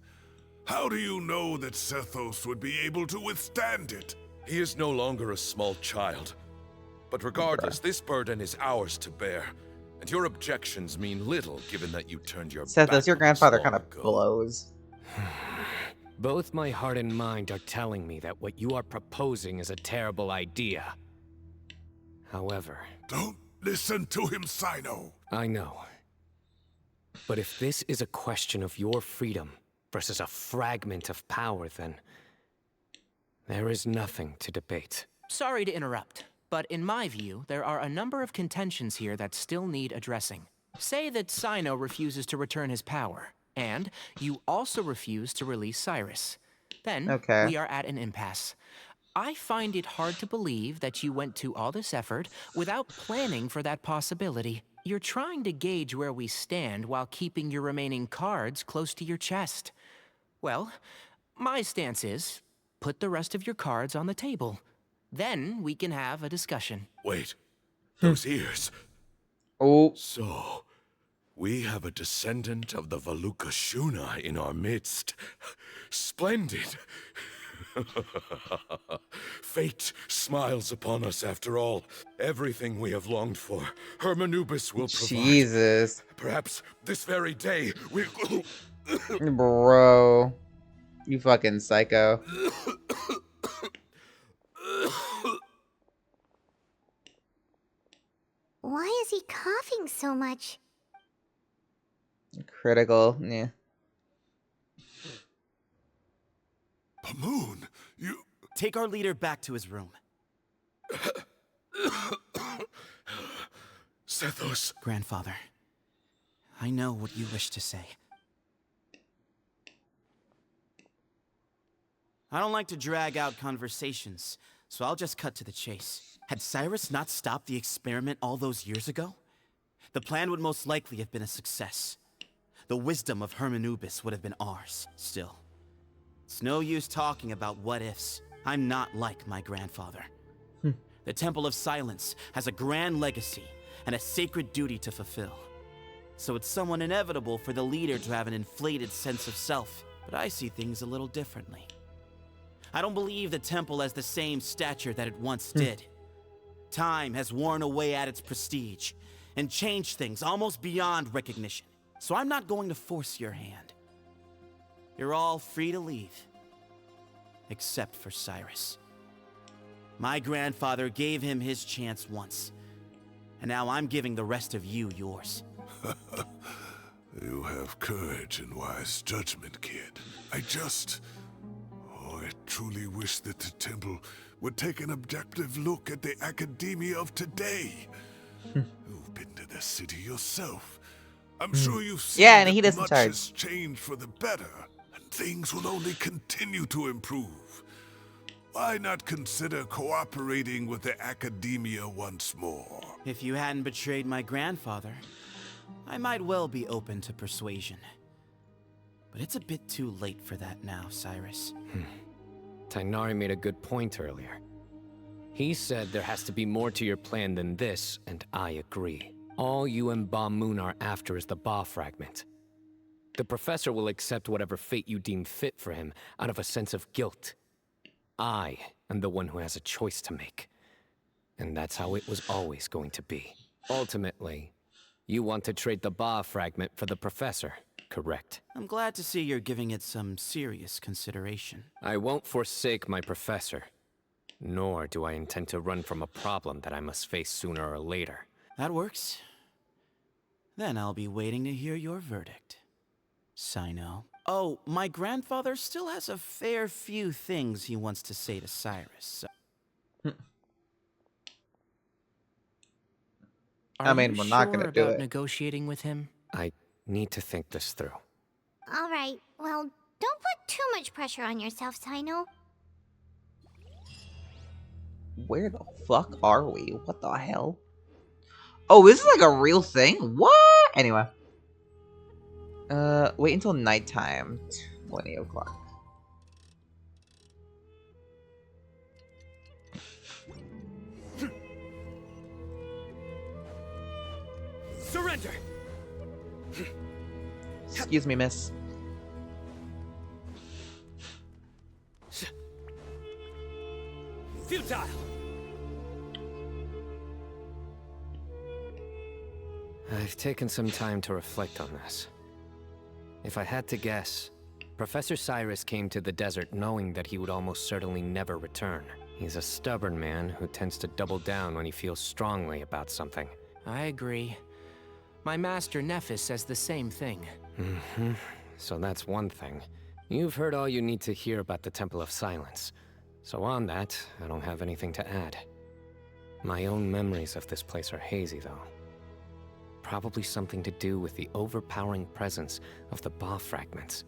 How do you know that Sethos would be able to withstand it? He is no longer a small child. But regardless, this burden is ours to bear. And your objections mean little, given that you turned your Sethos, back your on us grandfather long kind of ago. blows. Both my heart and mind are telling me that what you are proposing is a terrible idea. However... Don't listen to him, Cyno. I know. But if this is a question of your freedom versus a fragment of power, then... there is nothing to debate. Sorry to interrupt, but in my view, there are a number of contentions here that still need addressing. Say that Cyno refuses to return his power, and you also refuse to release Cyrus. Then we are at an impasse. I find it hard to believe that you went to all this effort without planning for that possibility. You're trying to gauge where we stand while keeping your remaining cards close to your chest. Well, my stance is, put the rest of your cards on the table. Then we can have a discussion. Wait, those ears. Oh. So, we have a descendant of the Valukashuna in our midst. Splendid. Fate smiles upon us after all. Everything we have longed for, Hermanubis will provide. Jesus. Perhaps this very day we... Bro. You fucking psycho. Why is he coughing so much? Critical, yeah. Pamoon, you... Take our leader back to his room. Sethos. Grandfather, I know what you wish to say. I don't like to drag out conversations, so I'll just cut to the chase. Had Cyrus not stopped the experiment all those years ago, the plan would most likely have been a success. The wisdom of Hermanubis would have been ours, still. It's no use talking about what-ifs. I'm not like my grandfather. The Temple of Silence has a grand legacy and a sacred duty to fulfill. So it's somewhat inevitable for the leader to have an inflated sense of self, but I see things a little differently. I don't believe the temple has the same stature that it once did. Time has worn away at its prestige and changed things almost beyond recognition. So I'm not going to force your hand. You're all free to leave. Except for Cyrus. My grandfather gave him his chance once. And now I'm giving the rest of you yours. You have courage and wise judgment, kid. I truly wish that the temple would take an objective look at the academia of today. You've been to the city yourself. I'm sure you've seen and he that doesn't much charge. has changed for the better, and things will only continue to improve. Why not consider cooperating with the academia once more? If you hadn't betrayed my grandfather, I might well be open to persuasion. but it's a bit too late for that now, Cyrus. Tainari made a good point earlier. He said there has to be more to your plan than this, and I agree. All you and Ba Moon are after is the Ba fragment. The professor will accept whatever fate you deem fit for him out of a sense of guilt. I am the one who has a choice to make. And that's how it was always going to be. Ultimately, you want to trade the Ba fragment for the professor, correct? I'm glad to see you're giving it some serious consideration. I won't forsake my professor. Nor do I intend to run from a problem that I must face sooner or later. That works. Then I'll be waiting to hear your verdict, Cyno. Oh, my grandfather still has a fair few things he wants to say to Cyrus. I mean, Are we're you not sure gonna do about it. negotiating with him? I need to think this through. All right, well, don't put too much pressure on yourself, Cyno. Where the fuck are we? What the hell? Oh, this is like a real thing? What? Anyway. Wait until nighttime. 20 o'clock. Surrender! Excuse me, miss. Futile! I've taken some time to reflect on this. If I had to guess, Professor Cyrus came to the desert knowing that he would almost certainly never return. He's a stubborn man who tends to double down when he feels strongly about something. I agree. My master Nephis says the same thing. So that's one thing. You've heard all you need to hear about the Temple of Silence. So on that, I don't have anything to add. My own memories of this place are hazy, though. Probably something to do with the overpowering presence of the Ba fragments.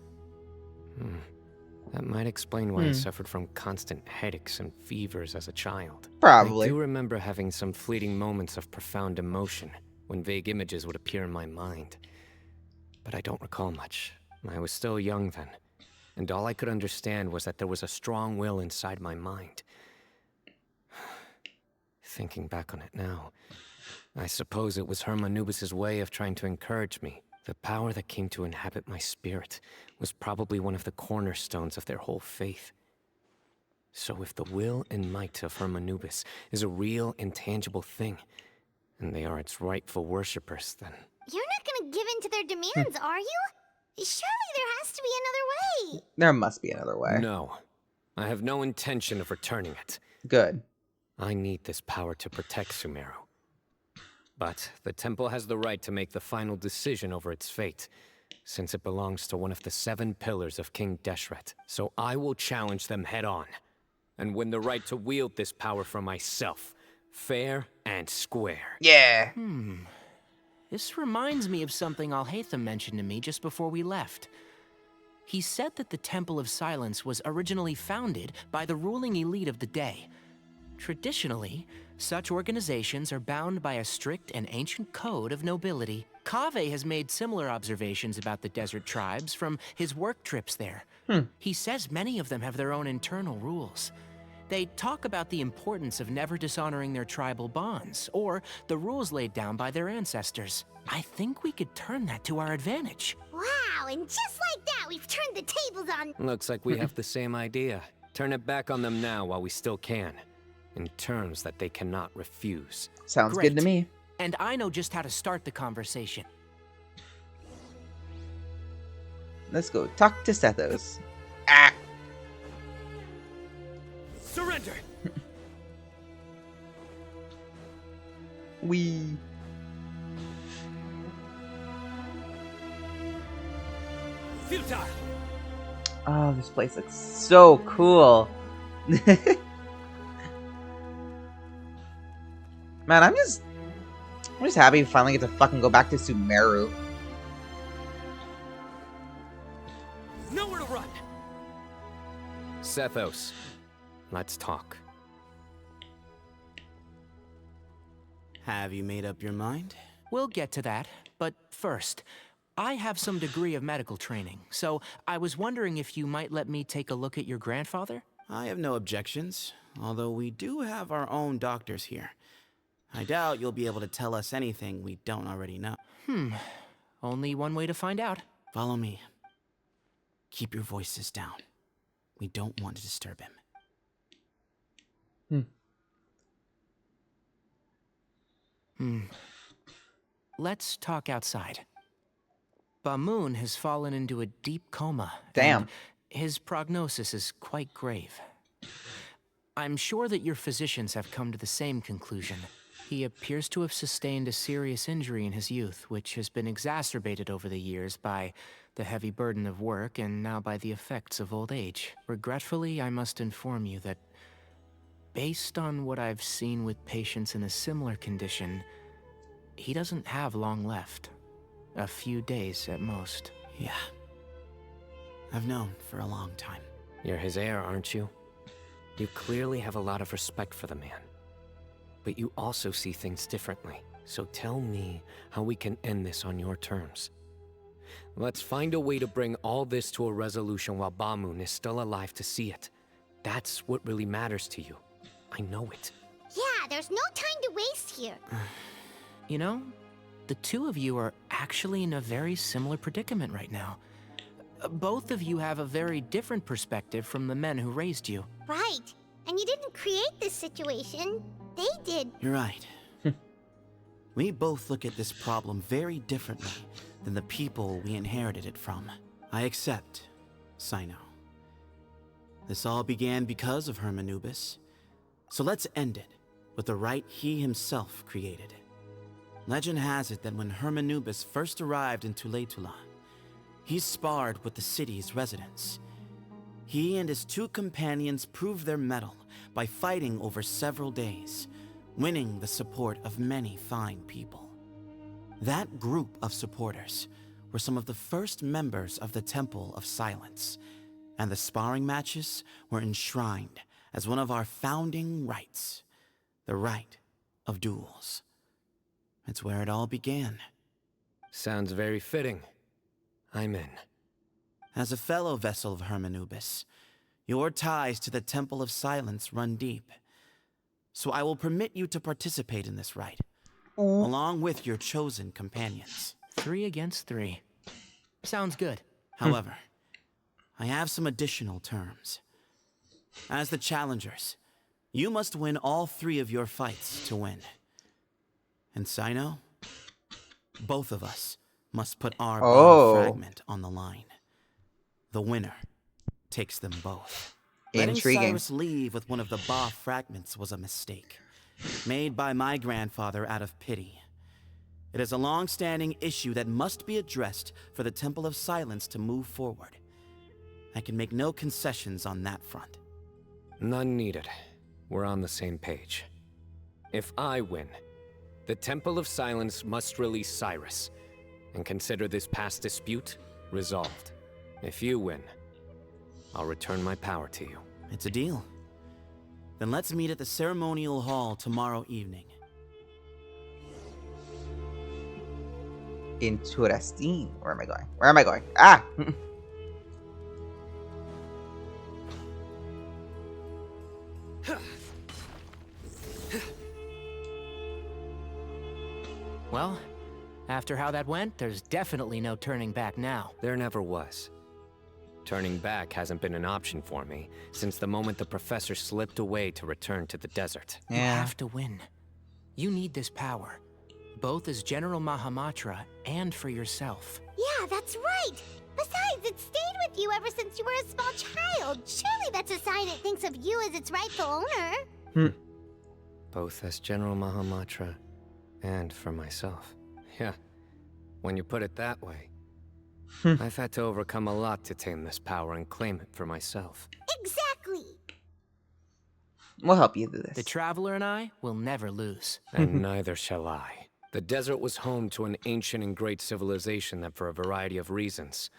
That might explain why I suffered from constant headaches and fevers as a child. Probably. I do remember having some fleeting moments of profound emotion when vague images would appear in my mind. But I don't recall much. I was still young then, and all I could understand was that there was a strong will inside my mind. Thinking back on it now, I suppose it was Hermanubis' way of trying to encourage me. The power that came to inhabit my spirit was probably one of the cornerstones of their whole faith. So if the will and might of Hermanubis is a real, intangible thing, and they are its rightful worshippers, then... You're not gonna give in to their demands, are you? Surely there has to be another way. There must be another way. No. I have no intention of returning it. Good. I need this power to protect Sumeru. But the temple has the right to make the final decision over its fate, since it belongs to one of the 7 pillars of King Deshret. So I will challenge them head-on, and win the right to wield this power for myself, fair and square. Yeah. This reminds me of something Alhaitham mentioned to me just before we left. He said that the Temple of Silence was originally founded by the ruling elite of the day. Traditionally, such organizations are bound by a strict and ancient code of nobility. Kaveh has made similar observations about the desert tribes from his work trips there. He says many of them have their own internal rules. They talk about the importance of never dishonoring their tribal bonds, or the rules laid down by their ancestors. I think we could turn that to our advantage. Wow, and just like that, we've turned the tables on... Looks like we have the same idea. Turn it back on them now while we still can, in terms that they cannot refuse. Sounds good to me. And I know just how to start the conversation. Let's go talk to Sethos. Ah! Surrender! Wee. Futile! Oh, this place looks so cool. Man, I'm just happy we finally get to fucking go back to Sumeru. Nowhere to run! Sethos, let's talk. Have you made up your mind? We'll get to that, but first, I have some degree of medical training, so I was wondering if you might let me take a look at your grandfather? I have no objections, although we do have our own doctors here. I doubt you'll be able to tell us anything we don't already know. Only one way to find out. Follow me. Keep your voices down. We don't want to disturb him. Let's talk outside. Bamoon has fallen into a deep coma. Damn. And his prognosis is quite grave. I'm sure that your physicians have come to the same conclusion. He appears to have sustained a serious injury in his youth, which has been exacerbated over the years by the heavy burden of work and now by the effects of old age. Regretfully, I must inform you that based on what I've seen with patients in a similar condition, he doesn't have long left. A few days at most. Yeah. I've known for a long time. You're his heir, aren't you? You clearly have a lot of respect for the man. But you also see things differently. So tell me how we can end this on your terms. Let's find a way to bring all this to a resolution while Bamoon is still alive to see it. That's what really matters to you. I know it. Yeah, there's no time to waste here. You know, the two of you are actually in a very similar predicament right now. Both of you have a very different perspective from the men who raised you. Right. And you didn't create this situation. They did. You're right. We both look at this problem very differently than the people we inherited it from. I accept, Cyno. This all began because of Hermanubis. So let's end it with the rite he himself created. Legend has it that when Hermanubis first arrived in Tuletula, he sparred with the city's residents. He and his two companions proved their mettle by fighting over several days, winning the support of many fine people. That group of supporters were some of the first members of the Temple of Silence, and the sparring matches were enshrined as one of our founding rites, the rite of duels. It's where it all began. Sounds very fitting. I'm in. As a fellow vessel of Hermanubis, your ties to the Temple of Silence run deep. So I will permit you to participate in this rite, along with your chosen companions. 3 against 3. Sounds good. However, I have some additional terms. As the challengers, you must win all 3 of your fights to win. And Cyno, both of us must put our bond fragment on the line. The winner takes them both. Letting Cyrus leave with one of the Ba fragments was a mistake, made by my grandfather out of pity. It is a long-standing issue that must be addressed for the Temple of Silence to move forward. I can make no concessions on that front. None needed. We're on the same page. If I win, the Temple of Silence must release Cyrus, and consider this past dispute resolved. If you win, I'll return my power to you. It's a deal. Then let's meet at the ceremonial hall tomorrow evening. Interesting. Where am I going? Where am I going? Ah! Well, after how that went, there's definitely no turning back now. There never was. Turning back hasn't been an option for me since the moment the professor slipped away to return to the desert. You have to win. You need this power, both as General Mahamatra and for yourself. Yeah, that's right. Besides, it stayed with you ever since you were a small child. Surely that's a sign it thinks of you as its rightful owner. Both as General Mahamatra and for myself. Yeah, when you put it that way. I've had to overcome a lot to tame this power and claim it for myself. Exactly. We'll help you do this. The Traveler and I will never lose. And neither shall I. The desert was home to an ancient and great civilization that, for a variety of reasons,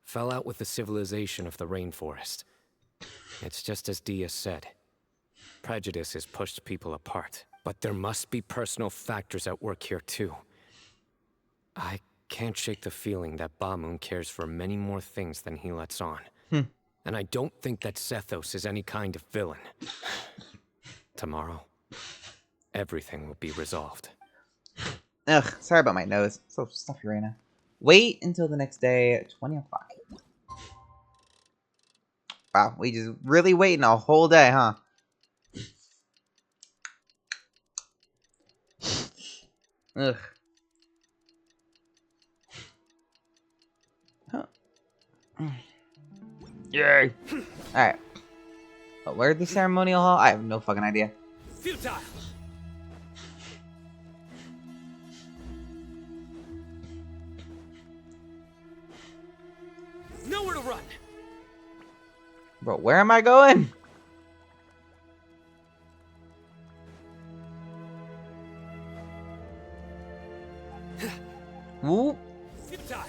fell out with the civilization of the rainforest. It's just as Dia said. Prejudice has pushed people apart. But there must be personal factors at work here too. I can't shake the feeling that Bamoon cares for many more things than he lets on. And I don't think that Sethos is any kind of villain. Tomorrow, everything will be resolved. Ugh, sorry about my nose. So stuffy right now. Wait until the next day at 20 o'clock. Wow, we just really waiting a whole day, huh? Ugh. Huh. Yay! Alright. But where's the ceremonial hall? I have no fucking idea. Futile! Nowhere to run! Bro, where am I going? Whoop. Futile!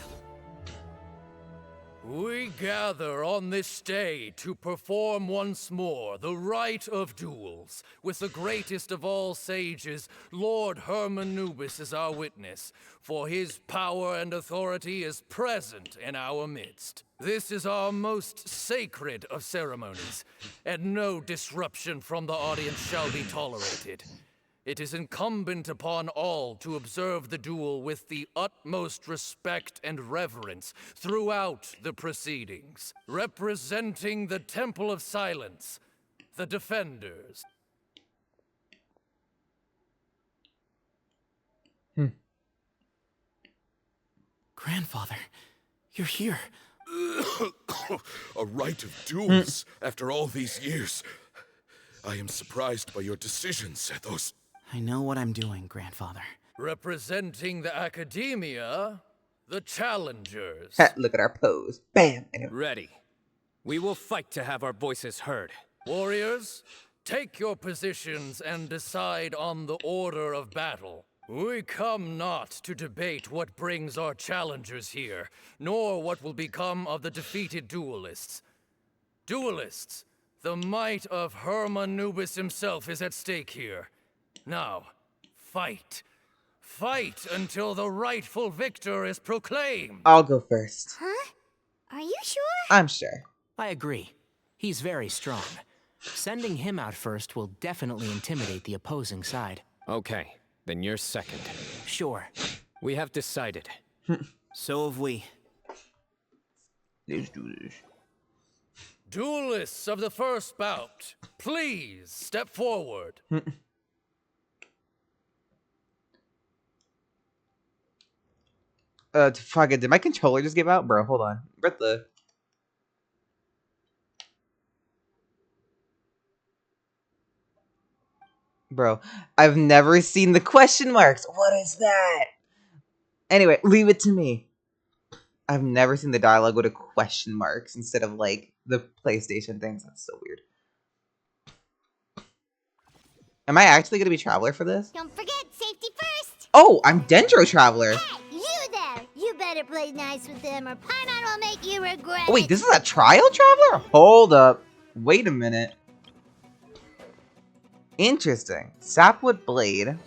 We gather on this day to perform once more the rite of duels, with the greatest of all sages, Lord Hermanubis, as our witness, for his power and authority is present in our midst. This is our most sacred of ceremonies, and no disruption from the audience shall be tolerated. It is incumbent upon all to observe the duel with the utmost respect and reverence throughout the proceedings. Representing the Temple of Silence, the Defenders. Grandfather, you're here. A rite of duels after all these years. I am surprised by your decision, Sethos. I know what I'm doing, Grandfather. Representing the Academia, the Challengers. Look at our pose. Bam! Ready. We will fight to have our voices heard. Warriors, take your positions and decide on the order of battle. We come not to debate what brings our challengers here, nor what will become of the defeated duelists. Duelists, the might of Hermanubis himself is at stake here. Now, fight. Fight until the rightful victor is proclaimed. I'll go first. Huh? Are you sure? I'm sure. I agree. He's very strong. Sending him out first will definitely intimidate the opposing side. Okay, then you're second. Sure. We have decided. So have we. Let's do this. Duelists of the first bout, please step forward. Fuck it. Did my controller just give out? Bro, hold on. What the? Bro, I've never seen the question marks. What is that? Anyway, leave it to me. I've never seen the dialogue with a question marks instead of, like, the PlayStation things. That's so weird. Am I actually going to be Traveler for this? Don't forget, safety first! Oh, I'm Dendro Traveler! Hey, you there! You better play nice with them or Paimon will make you regret Oh, wait, it. this is a Trial Traveler? Hold up. Wait a minute. Interesting. Sapwood Blade.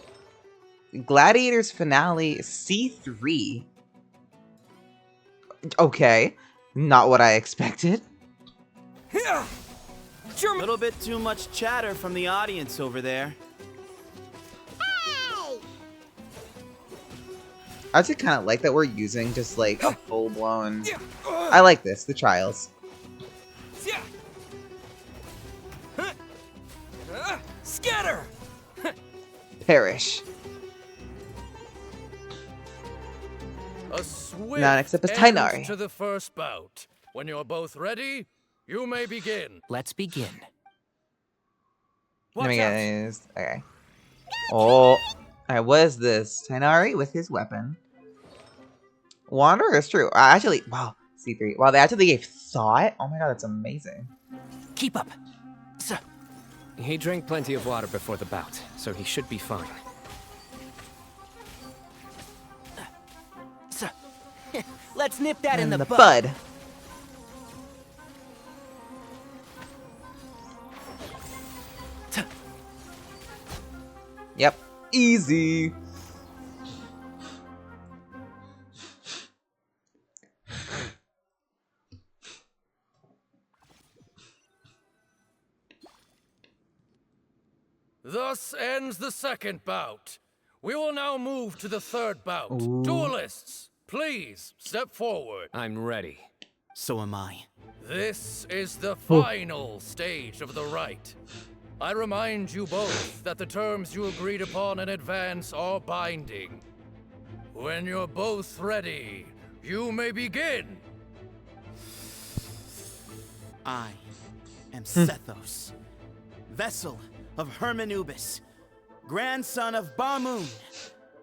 Gladiator's Finale C3. Okay. Not what I expected. A little bit too much chatter from the audience over there. Hey! I actually kind of like that we're using just like a full-blown... I like this, the trials. Scatter! Perish. A swift None except as end Tainari. to the first bout. When you're both ready, you may begin. Let's begin. Let me get this. Okay. Oh. Alright, what is this? Tainari with his weapon. Wanderer is true. Actually, wow. C3. Wow, they actually gave thought? Oh my god, that's amazing. Keep up. He drank plenty of water before the bout, so he should be fine. Let's nip that in the bud. bud. Yep. Easy. Thus ends the second bout. We will now move to the third bout. Ooh. Duelists, please step forward. I'm ready. So am I. This is the final stage of the rite. I remind you both that the terms you agreed upon in advance are binding. When you're both ready, you may begin. I am Sethos, vessel of Hermanubis, grandson of Bamoon,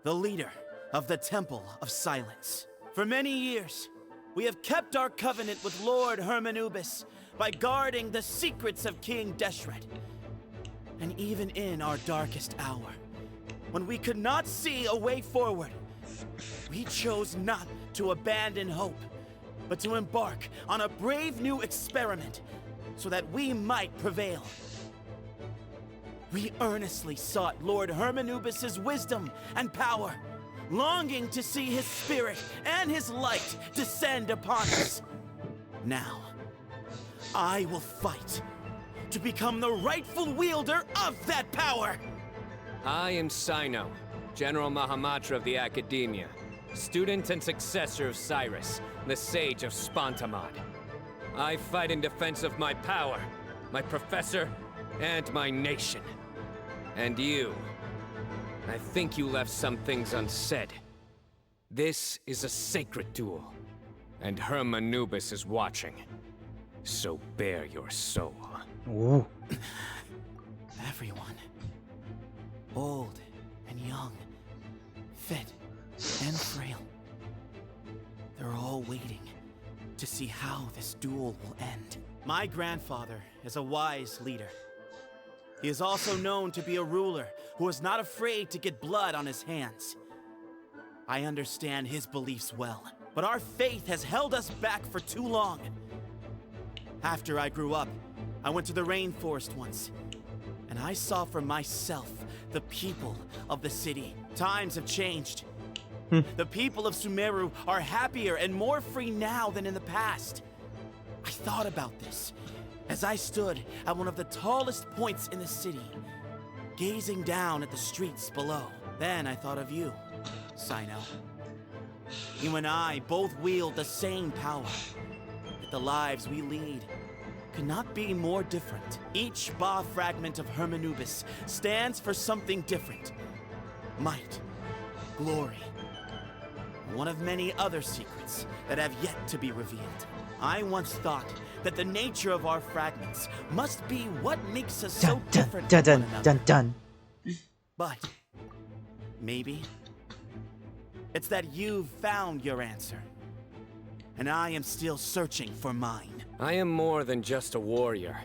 the leader of the Temple of Silence. For many years, we have kept our covenant with Lord Hermanubis by guarding the secrets of King Deshret. And even in our darkest hour, when we could not see a way forward, we chose not to abandon hope, but to embark on a brave new experiment so that we might prevail. We earnestly sought Lord Hermanubis' wisdom and power, longing to see his spirit and his light descend upon us. Now, I will fight to become the rightful wielder of that power! I am Cyno, General Mahamatra of the Academia, student and successor of Cyrus, the Sage of Spontamod. I fight in defense of my power, my professor, and my nation. And you, I think you left some things unsaid. This is a sacred duel, and Hermanubis is watching. So bare your soul. Ooh. Everyone, old and young, fit and frail, they're all waiting to see how this duel will end. My grandfather is a wise leader. He is also known to be a ruler who is not afraid to get blood on his hands. I understand his beliefs well, but our faith has held us back for too long. After I grew up, I went to the rainforest once, and I saw for myself the people of the city. Times have changed. The people of Sumeru are happier and more free now than in the past. I thought about this as I stood at one of the tallest points in the city, gazing down at the streets below. Then I thought of you, Cyno. You and I both wield the same power, yet the lives we lead could not be more different. Each Ba fragment of Hermanubis stands for something different. Might, glory, one of many other secrets that have yet to be revealed. I once thought that the nature of our fragments must be what makes us so different from one another. But maybe it's that you've found your answer, and I am still searching for mine. I am more than just a warrior.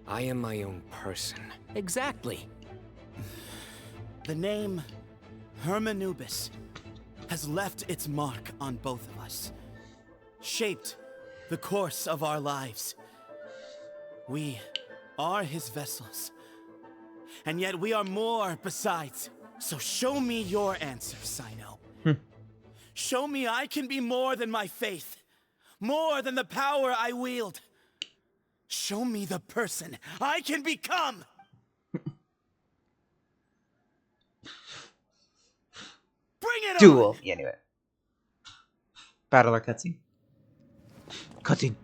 I am my own person. Exactly. The name Hermanubis has left its mark on both of us, shaped the course of our lives. We are his vessels, and yet we are more besides. So show me your answer, Cyno. Show me I can be more than my faith, more than the power I wield. Show me the person I can become! Bring it Duel. on! Yeah, anyway. Battle or cutscene? Cutscene.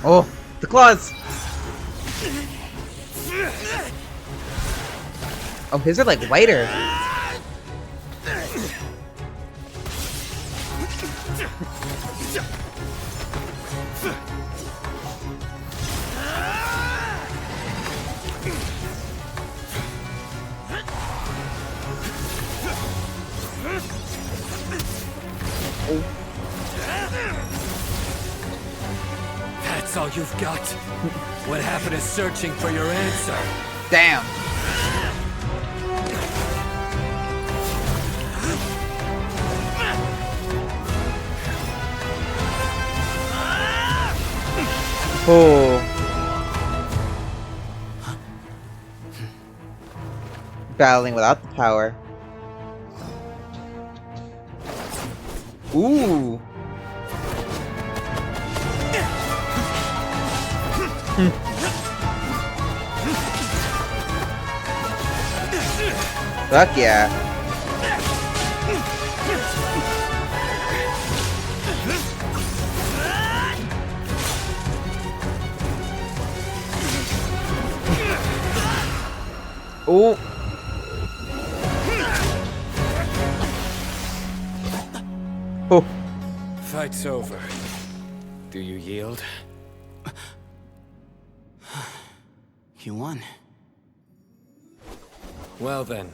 Oh, the claws! Oh, his are like whiter. That's all you've got? What happened to searching for your answer? Damn. Oh. Battling without the power. Ooh. Fuck yeah. Oh. Oh. Fight's over. Do you yield? You won. Well then,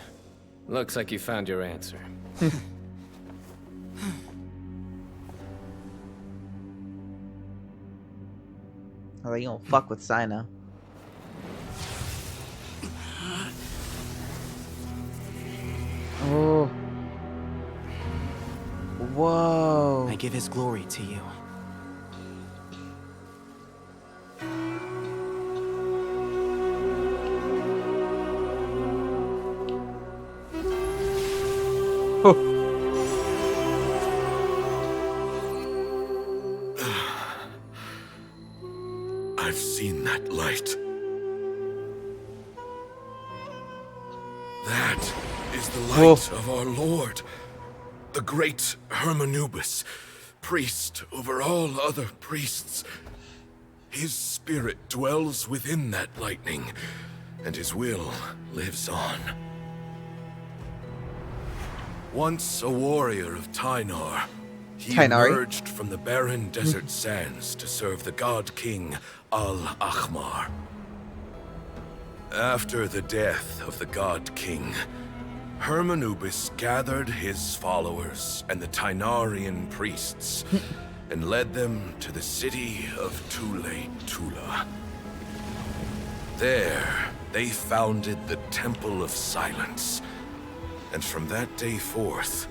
looks like you found your answer. Oh, you gonna fuck with Cyno. Oh. Whoa. I give his glory to you. I've seen that light. That is the light of our Lord, the great Hermanubis, priest over all other priests. His spirit dwells within that lightning, and his will lives on. Once a warrior of Tynar, he emerged from the barren desert sands to serve the god king Al-Ahmar. After the death of the god king, Hermanubis gathered his followers and the Tynarian priests and led them to the city of Tule-Tula. There, they founded the Temple of Silence, and from that day forth,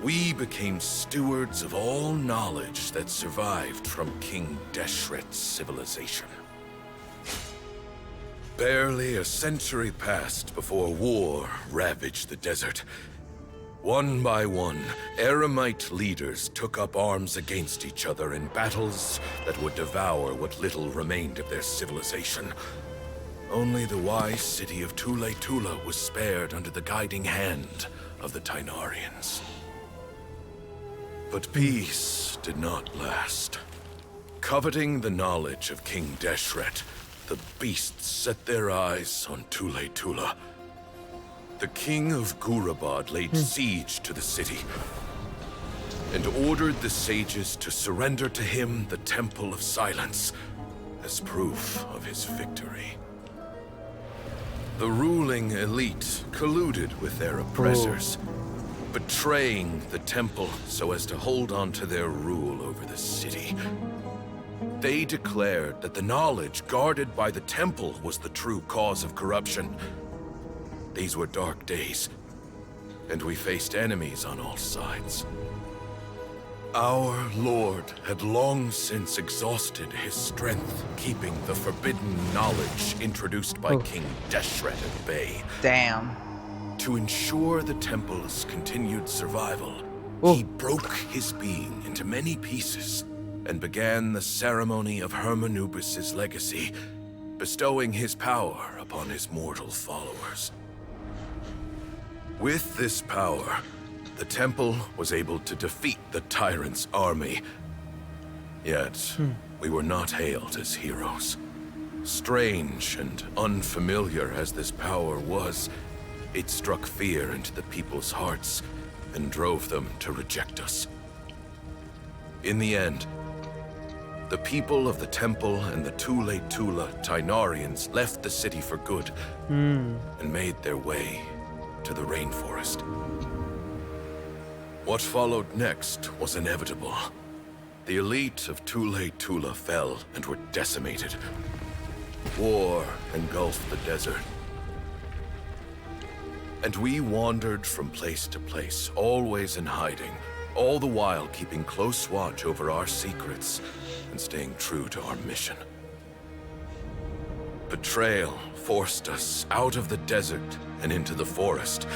we became stewards of all knowledge that survived from King Deshret's civilization. Barely a century passed before war ravaged the desert. One by one, Eremite leaders took up arms against each other in battles that would devour what little remained of their civilization. Only the wise city of Tule-Tula was spared under the guiding hand of the Tynarians. But peace did not last. Coveting the knowledge of King Deshret, the beasts set their eyes on Tule-Tula. The king of Gurabad laid siege to the city and ordered the sages to surrender to him the Temple of Silence as proof of his victory. The ruling elite colluded with their oppressors, betraying the temple so as to hold on to their rule over the city. They declared that the knowledge guarded by the temple was the true cause of corruption. These were dark days, and we faced enemies on all sides. Our Lord had long since exhausted his strength, keeping the forbidden knowledge introduced by King Deshret at bay. Damn. To ensure the temple's continued survival, he broke his being into many pieces and began the ceremony of Hermanubis' legacy, bestowing his power upon his mortal followers. With this power, the temple was able to defeat the tyrant's army. Yet, we were not hailed as heroes. Strange and unfamiliar as this power was, it struck fear into the people's hearts and drove them to reject us. In the end, the people of the temple and the Tule-Tula Tynarians left the city for good and made their way to the rainforest. What followed next was inevitable. The elite of Tule-Tula fell and were decimated. War engulfed the desert. And we wandered from place to place, always in hiding, all the while keeping close watch over our secrets and staying true to our mission. Betrayal forced us out of the desert and into the forest.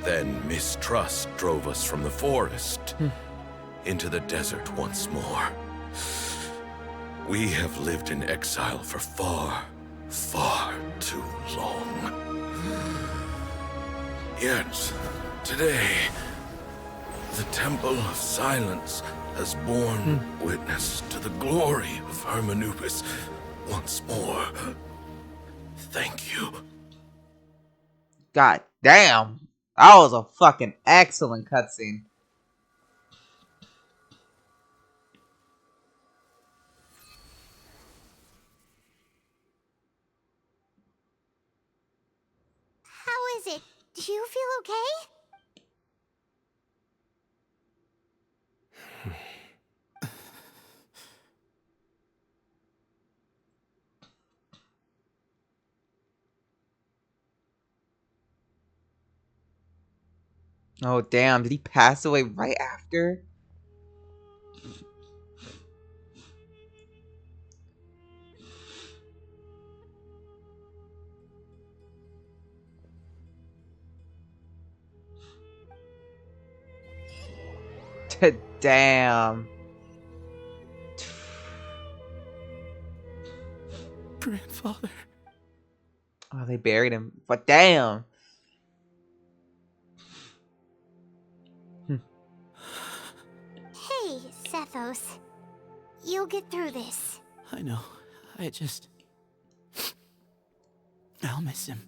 Then mistrust drove us from the forest into the desert once more. We have lived in exile for far, far too long. Yet, today, the Temple of Silence has borne witness to the glory of Hermanubis once more. Thank you. God damn. That was a fucking excellent cutscene. How is it? Do you feel okay? Oh damn, did he pass away right after? Damn. Grandfather. Oh, they buried him. But damn. Hey, Sethos. You'll get through this. I know. I'll miss him.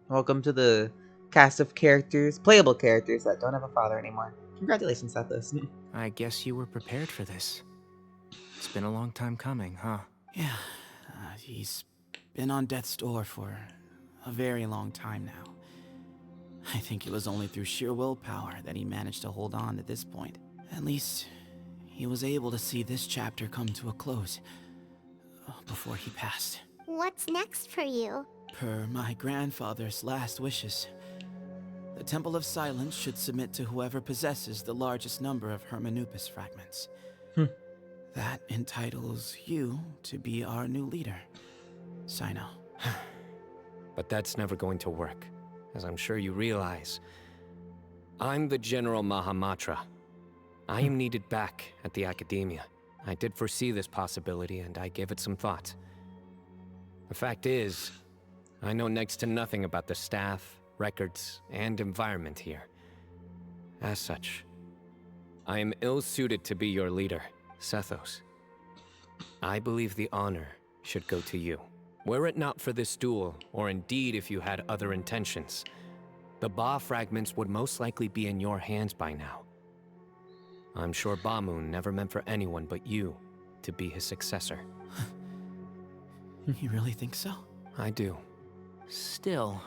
Welcome to the cast of characters, playable characters that don't have a father anymore. Congratulations, Sethos. I guess you were prepared for this. It's been a long time coming, huh? Yeah, he's been on death's door for a very long time now. I think it was only through sheer willpower that he managed to hold on to this point. At least, he was able to see this chapter come to a close before he passed. What's next for you? Per my grandfather's last wishes, the Temple of Silence should submit to whoever possesses the largest number of Hermanubis fragments. That entitles you to be our new leader, Cyno. But that's never going to work, as I'm sure you realize. I'm the General Mahamatra. I am needed back at the Academia. I did foresee this possibility, and I gave it some thought. The fact is, I know next to nothing about the staff, records, and environment here. As such, I am ill-suited to be your leader, Sethos. I believe the honor should go to you. Were it not for this duel, or indeed if you had other intentions, the Ba fragments would most likely be in your hands by now. I'm sure Bamoon never meant for anyone but you to be his successor. You really think so? I do. Still,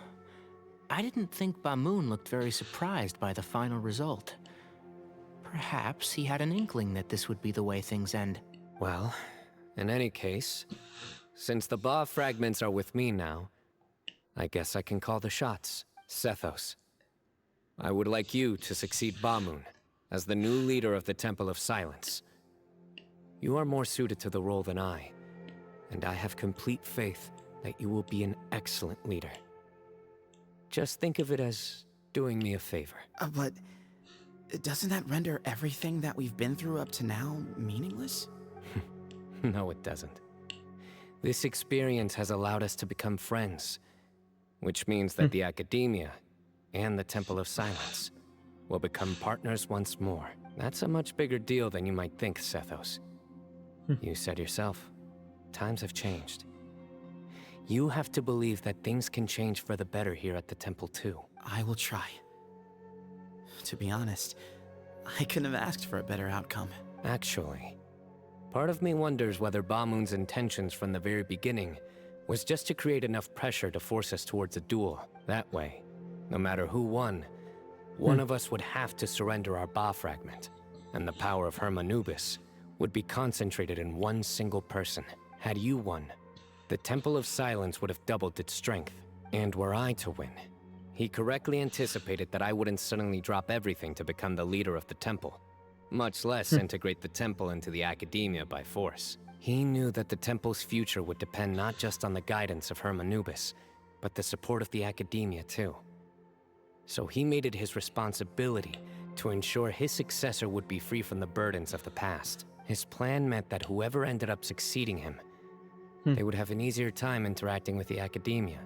I didn't think Bamoon looked very surprised by the final result. Perhaps he had an inkling that this would be the way things end. Well, in any case, since the Ba fragments are with me now, I guess I can call the shots. Sethos, I would like you to succeed Bamoon as the new leader of the Temple of Silence. You are more suited to the role than I, and I have complete faith that you will be an excellent leader. Just think of it as doing me a favor. But doesn't that render everything that we've been through up to now meaningless? No, it doesn't. This experience has allowed us to become friends, which means that the Academia and the Temple of Silence will become partners once more. That's a much bigger deal than you might think, Sethos. You said yourself, times have changed. You have to believe that things can change for the better here at the temple too. I will try. To be honest, I couldn't have asked for a better outcome. Actually, part of me wonders whether Bamoon's intentions from the very beginning was just to create enough pressure to force us towards a duel. That way, no matter who won, one of us would have to surrender our Ba fragment, and the power of Hermanubis would be concentrated in one single person. Had you won, the Temple of Silence would have doubled its strength. And were I to win, he correctly anticipated that I wouldn't suddenly drop everything to become the leader of the temple, much less integrate the temple into the Academia by force. He knew that the temple's future would depend not just on the guidance of Hermanubis, but the support of the Academia too. So he made it his responsibility to ensure his successor would be free from the burdens of the past. His plan meant that whoever ended up succeeding him, they would have an easier time interacting with the academia.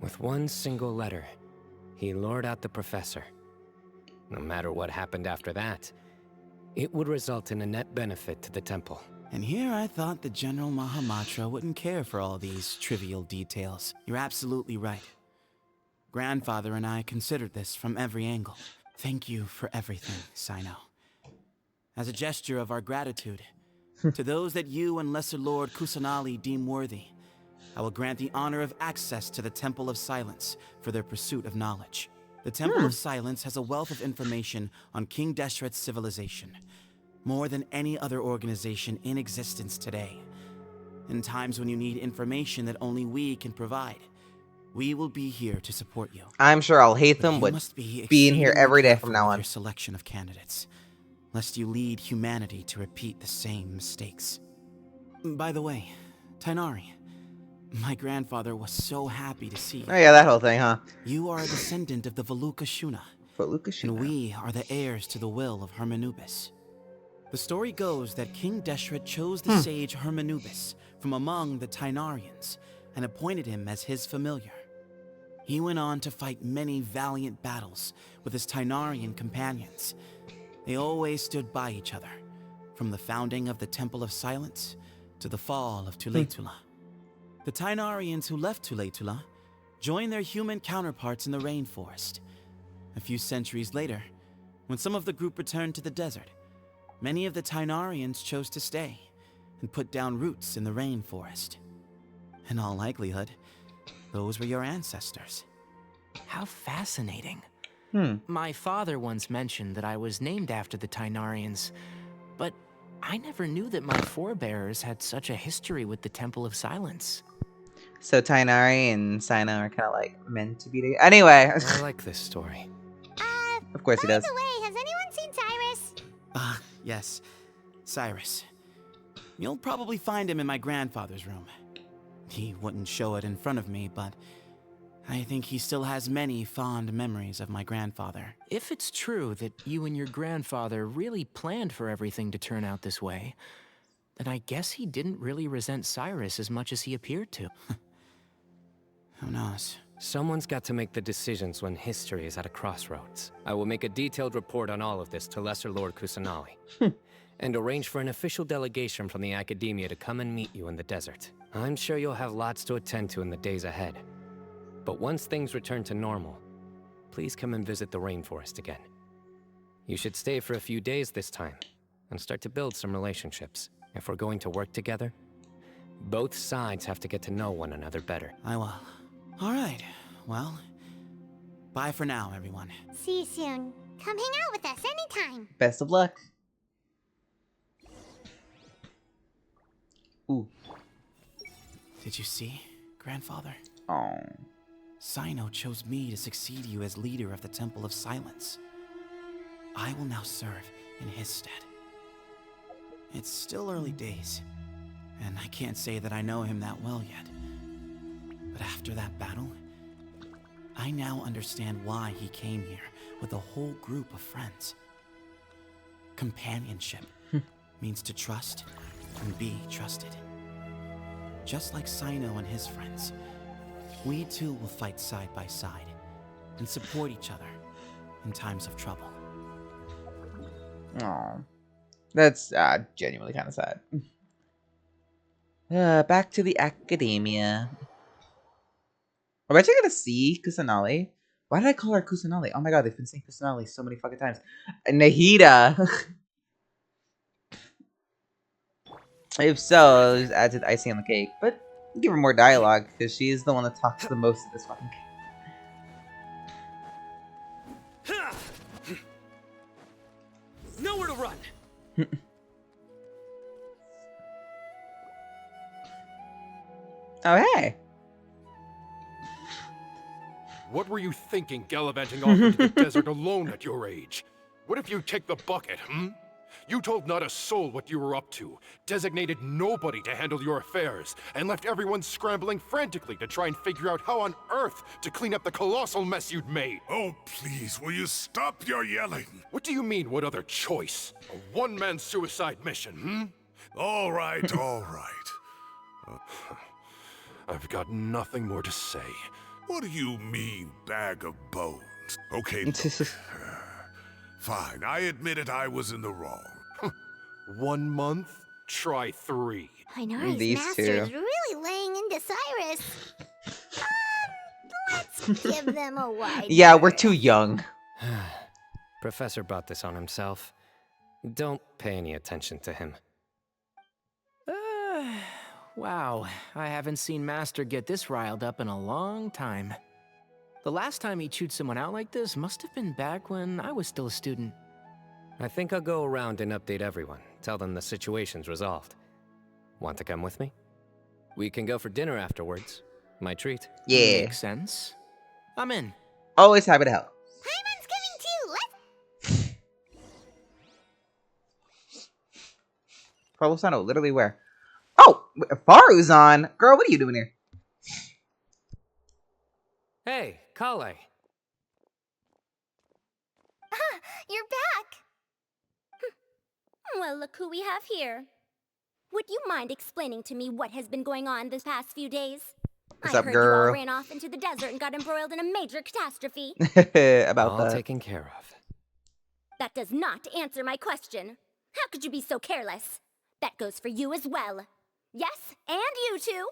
With one single letter, he lured out the professor. No matter what happened after that, it would result in a net benefit to the temple. And here I thought the General Mahamatra wouldn't care for all these trivial details. You're absolutely right. Grandfather and I considered this from every angle. Thank you for everything, Cyno. As a gesture of our gratitude, to those that you and Lesser Lord Kusanali deem worthy, I will grant the honor of access to the Temple of Silence for their pursuit of knowledge. The Temple of Silence has a wealth of information on King Deshret's civilization, more than any other organization in existence today. In times when you need information that only we can provide, we will be here to support you. I'm sure I'll hate them, but but be in here every day from now on. Your selection of candidates, lest you lead humanity to repeat the same mistakes. By the way, Tainari, my grandfather was so happy to see you. Oh yeah, that whole thing, huh? You are a descendant of the Veluka Shuna. And we are the heirs to the will of Hermanubis. The story goes that King Deshret chose the sage Hermanubis from among the Tainarians and appointed him as his familiar. He went on to fight many valiant battles with his Tainarian companions. They always stood by each other, from the founding of the Temple of Silence to the fall of Tuletula. The Tainarians who left Tuletula joined their human counterparts in the rainforest. A few centuries later, when some of the group returned to the desert, many of the Tainarians chose to stay and put down roots in the rainforest. In all likelihood, those were your ancestors. How fascinating. My father once mentioned that I was named after the Tainarians, but I never knew that my forebears had such a history with the Temple of Silence. So Tainari and Cyno are kind of like meant to be together. Anyway. I like this story. Of course he does. By the way, has anyone seen Cyrus? Yes, Cyrus. You'll probably find him in my grandfather's room. He wouldn't show it in front of me, but I think he still has many fond memories of my grandfather. If it's true that you and your grandfather really planned for everything to turn out this way, then I guess he didn't really resent Cyrus as much as he appeared to. Who knows? Someone's got to make the decisions when history is at a crossroads. I will make a detailed report on all of this to Lesser Lord Kusanali, and arrange for an official delegation from the academia to come and meet you in the desert. I'm sure you'll have lots to attend to in the days ahead. But once things return to normal, please come and visit the rainforest again. You should stay for a few days this time, and start to build some relationships. If we're going to work together, both sides have to get to know one another better. I will. All right. Well, bye for now, everyone. See you soon. Come hang out with us anytime. Best of luck. Ooh. Did you see, Grandfather? Oh. Cyno chose me to succeed you as leader of the Temple of Silence. I will now serve in his stead. It's still early days, and I can't say that I know him that well yet. But after that battle, I now understand why he came here with a whole group of friends. Companionship means to trust and be trusted. Just like Cyno and his friends, we too will fight side by side and support each other in times of trouble. Aw. That's genuinely kind of sad. Back to the academia. I'm actually gonna see Kusanali. Why did I call her Kusanali? Oh my god, they've been saying Kusanali so many fucking times. Nahida. If so, just add to the icing on the cake. But give her more dialogue, because she is the one that talks the most of this fucking game. Nowhere to run! Oh, hey! What were you thinking gallivanting off into the desert alone at your age? What if you take the bucket, You told not a soul what you were up to, designated nobody to handle your affairs, and left everyone scrambling frantically to try and figure out how on earth to clean up the colossal mess you'd made. Oh, please, will you stop your yelling? What do you mean, what other choice? A one-man suicide mission, hmm? All right, all right. I've got nothing more to say. What do you mean, bag of bones? Okay, look. Fine, I admit it, I was in the wrong. 1 month? Try 3. Minori's These master two. is really laying into Cyrus. Let's give them a wide Yeah, we're too young. Professor brought this on himself. Don't pay any attention to him. Wow, I haven't seen Master get this riled up in a long time. The last time he chewed someone out like this must have been back when I was still a student. I think I'll go around and update everyone. Tell them the situation's resolved. Want to come with me? We can go for dinner afterwards. My treat. Yeah. Makes sense. I'm in. Always happy to help. Paimon's coming too. Let's. Follow Cyno, literally where? Oh, Faru's on. Girl, what are you doing here? Hey, Kale. You're back! Well, look who we have here. Would you mind explaining to me what has been going on this past few days? What's I up, heard you girl? all ran off into the desert and got embroiled in a major catastrophe. About All that. taken care of. That does not answer my question. How could you be so careless? That goes for you as well. Yes, and you too.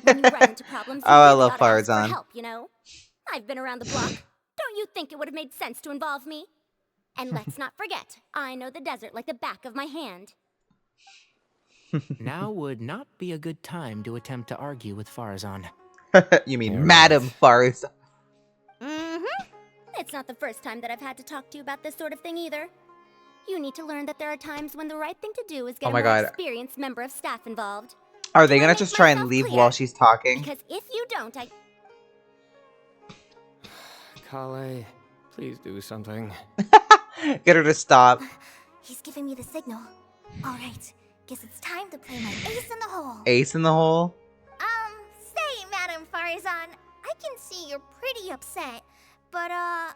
When you run into problems, you Oh, I really love oughta ask for Farzan. help, you know? I've been around the block. Don't you think it would have made sense to involve me? And let's not forget, I know the desert like the back of my hand. Now would not be a good time to attempt to argue with Farzan. You mean You're Madam Farz? Mm-hmm. It's not the first time that I've had to talk to you about this sort of thing either. You need to learn that there are times when the right thing to do is get Oh a my more God. experienced member of staff involved. Are they Do I gonna make just try and myself leave clear? while she's talking? Because if you don't, Kale, please do something. Get her to stop. He's giving me the signal. All right, guess it's time to play my ace in the hole. Ace in the hole? Say, Madam Farzan, I can see you're pretty upset, but I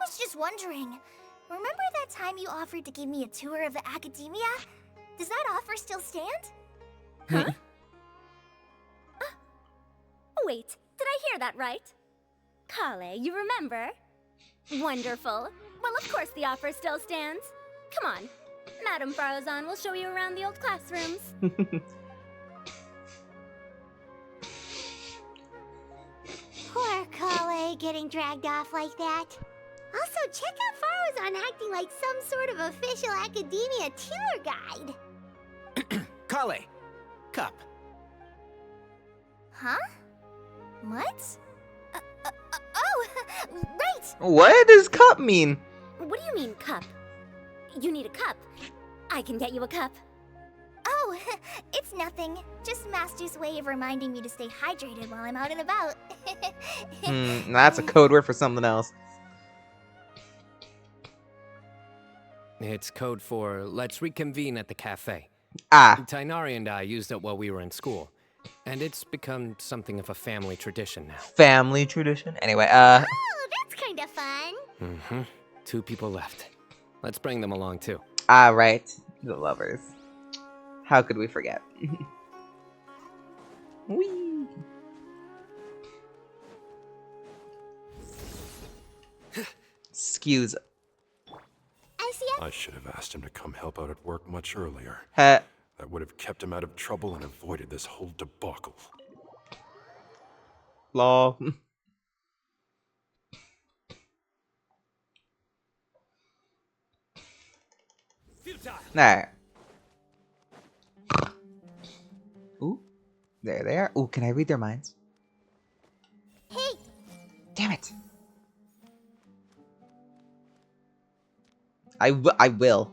was just wondering. Remember that time you offered to give me a tour of the academia? Does that offer still stand? Huh? Wait, did I hear that right? Kale, you remember? Wonderful. Well, of course the offer still stands. Come on. Madam Farzan will show you around the old classrooms. Poor Kale getting dragged off like that. Also, check out Farzan acting like some sort of official academia tour guide. Kale! Cup. Huh? What? Oh, right! What does cup mean? What do you mean, cup? You need a cup. I can get you a cup. Oh, it's nothing. Just Master's way of reminding me to stay hydrated while I'm out and about. That's a code word for something else. It's code for let's reconvene at the cafe. Ah. Tainari and I used it while we were in school. And it's become something of a family tradition now. Family tradition? Anyway, Oh, that's kind of fun. Mm-hmm. 2 people left. Let's bring them along too. Ah, right. The lovers. How could we forget? Whee! Excuse. I should have asked him to come help out at work much earlier. Heh. That would have kept him out of trouble and avoided this whole debacle. Law. Alright. Ooh. There they are. Ooh, can I read their minds? Hey! Damn it. I will.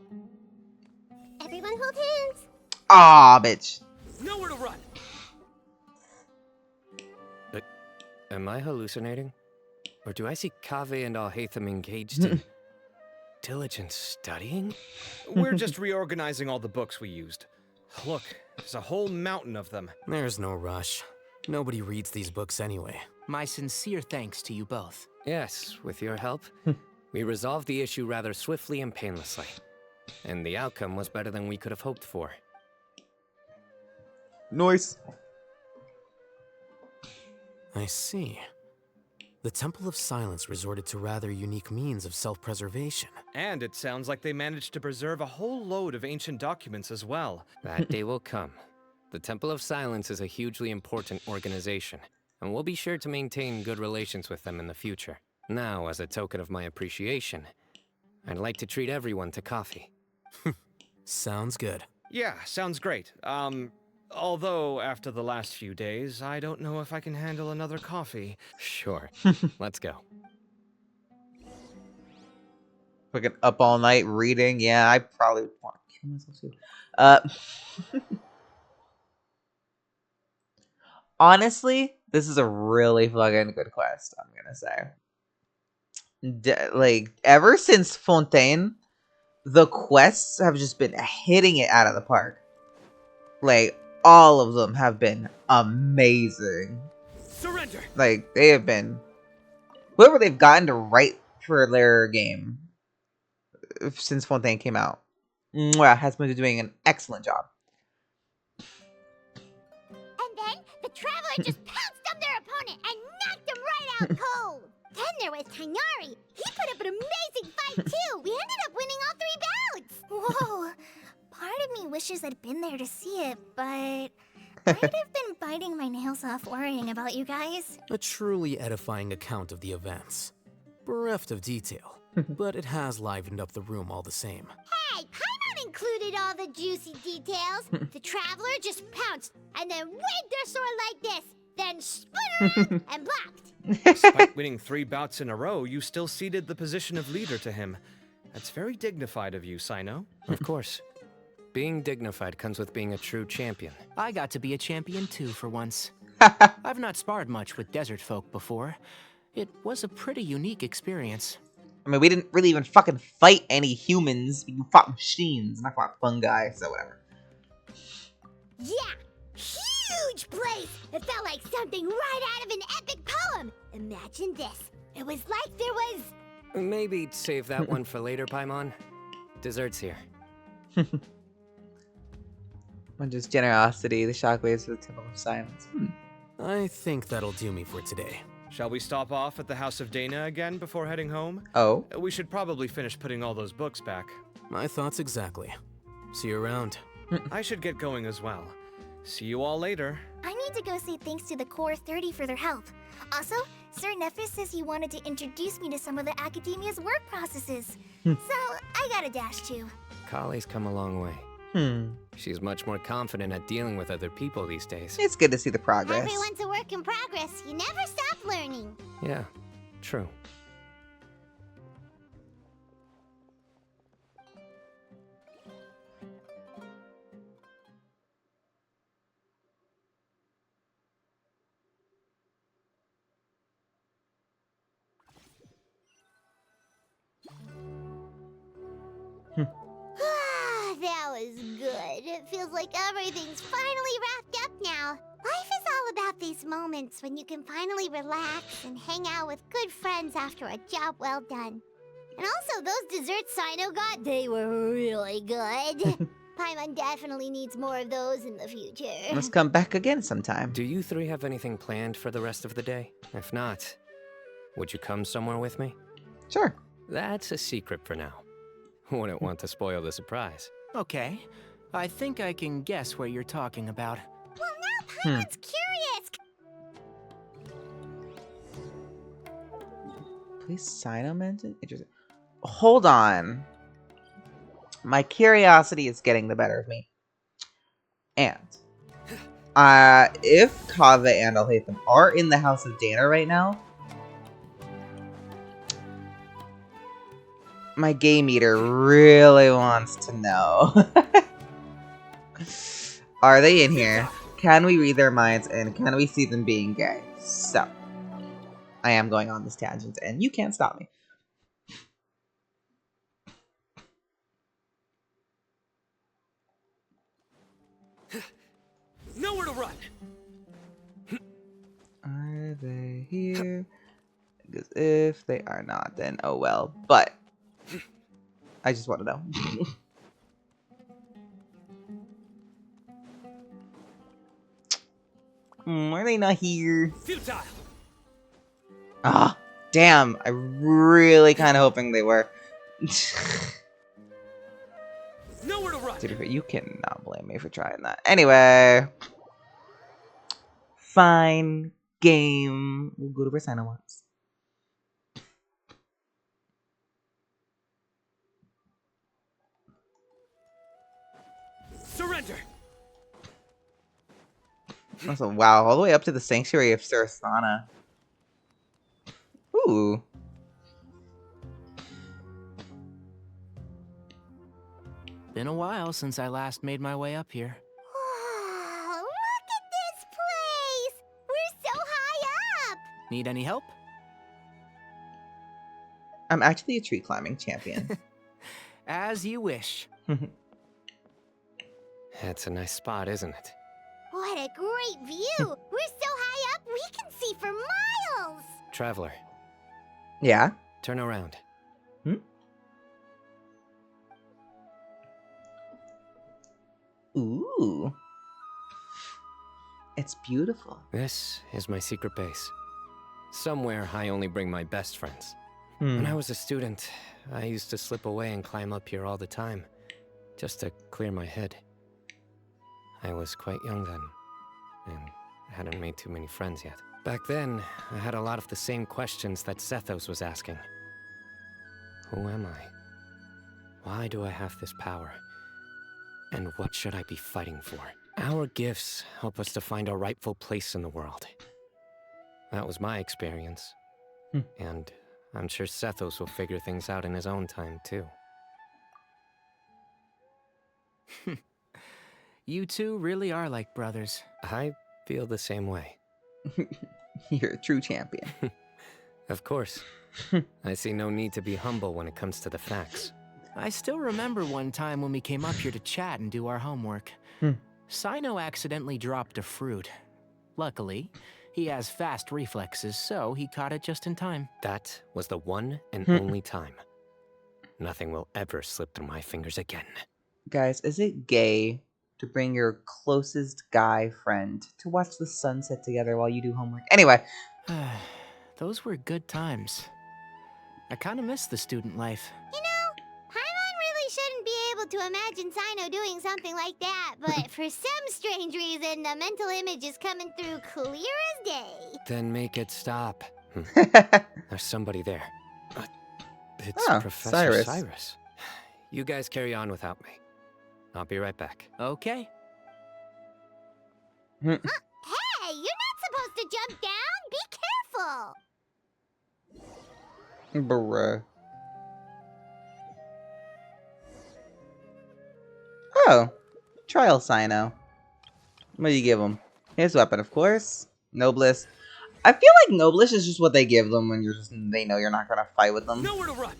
Everyone hold hands. Aw, bitch. Nowhere to run. Am I hallucinating? Or do I see Kaveh and Alhaitham engaged in... diligent studying? We're just reorganizing all the books we used. Look, there's a whole mountain of them. There's no rush. Nobody reads these books anyway. My sincere thanks to you both. Yes, with your help, we resolved the issue rather swiftly and painlessly. And the outcome was better than we could have hoped for. Nice. I see. The Temple of Silence resorted to rather unique means of self-preservation. And it sounds like they managed to preserve a whole load of ancient documents as well. That day will come. The Temple of Silence is a hugely important organization, and we'll be sure to maintain good relations with them in the future. Now, as a token of my appreciation, I'd like to treat everyone to coffee. Sounds good. Yeah, sounds great. Although after the last few days, I don't know if I can handle another coffee. Sure. Let's go. Fucking up all night reading. Yeah, I probably would want to kill myself too. Honestly, this is a really fucking good quest, I'm gonna say. Like, ever since Fontaine, the quests have just been hitting it out of the park. Like, all of them have been amazing. Surrender! Like, they have been... Whoever they've gotten to write for their game since Fontaine came out has been doing an excellent job. And then the Traveler just pounced on their opponent and knocked him right out cold. Then there was Tainari. He put up an amazing fight too. We ended up winning all 3 bouts. Whoa. Part of me wishes I'd been there to see it, but I'd have been biting my nails off worrying about you guys. A truly edifying account of the events. Bereft of detail, but it has livened up the room all the same. Hey, Paimon included all the juicy details. The Traveler just pounced and then waved their sword like this, then spun around and blocked. Despite winning 3 bouts in a row, you still ceded the position of leader to him. That's very dignified of you, Cyno. Of course. Being dignified comes with being a true champion. I got to be a champion too for once. I've not sparred much with desert folk before. It was a pretty unique experience. I mean, we didn't really even fucking fight any humans. We fought machines, and I fought fungi, so whatever. Yeah, huge place. It felt like something right out of an epic poem. Imagine this. It was like there was... Maybe save that one for later, Paimon. Dessert's here. Just generosity, the shockwaves of the Temple of Silence. I think that'll do me for today. Shall we stop off at the House of Dana again before heading home? Oh? We should probably finish putting all those books back. My thoughts exactly. See you around. I should get going as well. See you all later. I need to go say thanks to the Core 30 for their help. Also, Sir Nephis says he wanted to introduce me to some of the Academia's work processes. So, I gotta dash too. Kale's come a long way. She's much more confident at dealing with other people these days. It's good to see the progress. Everyone's a work in progress. You never stop learning. Yeah, true. That was good. It feels like everything's finally wrapped up now. Life is all about these moments when you can finally relax and hang out with good friends after a job well done. And also, those desserts Cyno got, they were really good. Paimon definitely needs more of those in the future. Let's come back again sometime. Do you 3 have anything planned for the rest of the day? If not, would you come somewhere with me? Sure. That's a secret for now. Wouldn't want to spoil the surprise. Okay. I think I can guess what you're talking about. Well, now Paimon's curious. Please Cyno mention? Interesting. Hold on. My curiosity is getting the better of me. And if Kaveh and Alhaitham are in the House of Dana right now, my game eater really wants to know. Are they in here? Can we read their minds and can we see them being gay? So, I am going on this tangent and you can't stop me. Nowhere to run! Are they here? Because if they are not, then oh well. But I just want to know. Are they not here? Futile! Ah, damn. I really kind of hoping they were. Nowhere to run! To be fair, you cannot blame me for trying that. Anyway. Fine. Game. We'll go to where Cyno wants. Surrender! Also, wow, all the way up to the Sanctuary of Sarasana. Ooh. Been a while since I last made my way up here. Wow, look at this place! We're so high up! Need any help? I'm actually a tree climbing champion. As you wish. It's a nice spot, isn't it? What a great view! We're so high up, we can see for miles! Traveler, Yeah? turn around. Ooh. It's beautiful. This is my secret base. Somewhere I only bring my best friends. When I was a student, I used to slip away and climb up here all the time, just to clear my head. I was quite young then, and hadn't made too many friends yet. Back then, I had a lot of the same questions that Sethos was asking. Who am I? Why do I have this power? And what should I be fighting for? Our gifts help us to find our rightful place in the world. That was my experience. And I'm sure Sethos will figure things out in his own time, too. You two really are like brothers. I feel the same way. You're a true champion. Of course. I see no need to be humble when it comes to the facts. I still remember one time when we came up here to chat and do our homework. Cyno accidentally dropped a fruit. Luckily, he has fast reflexes, so he caught it just in time. That was the one and only time. Nothing will ever slip through my fingers again. Guys, is it gay to bring your closest guy friend to watch the sunset together while you do homework? Anyway. Those were good times. I kind of miss the student life. You know, Paimon really shouldn't be able to imagine Cyno doing something like that, but for some strange reason, the mental image is coming through clear as day. Then make it stop. There's somebody there. It's Professor Cyrus. You guys carry on without me. I'll be right back. Okay. Hey, you're not supposed to jump down. Be careful. Bruh. Oh. Trial Cyno. What do you give him? His weapon, of course. Noblest. I feel like Noblest is just what they give them when they know you're not gonna fight with them. Nowhere to run.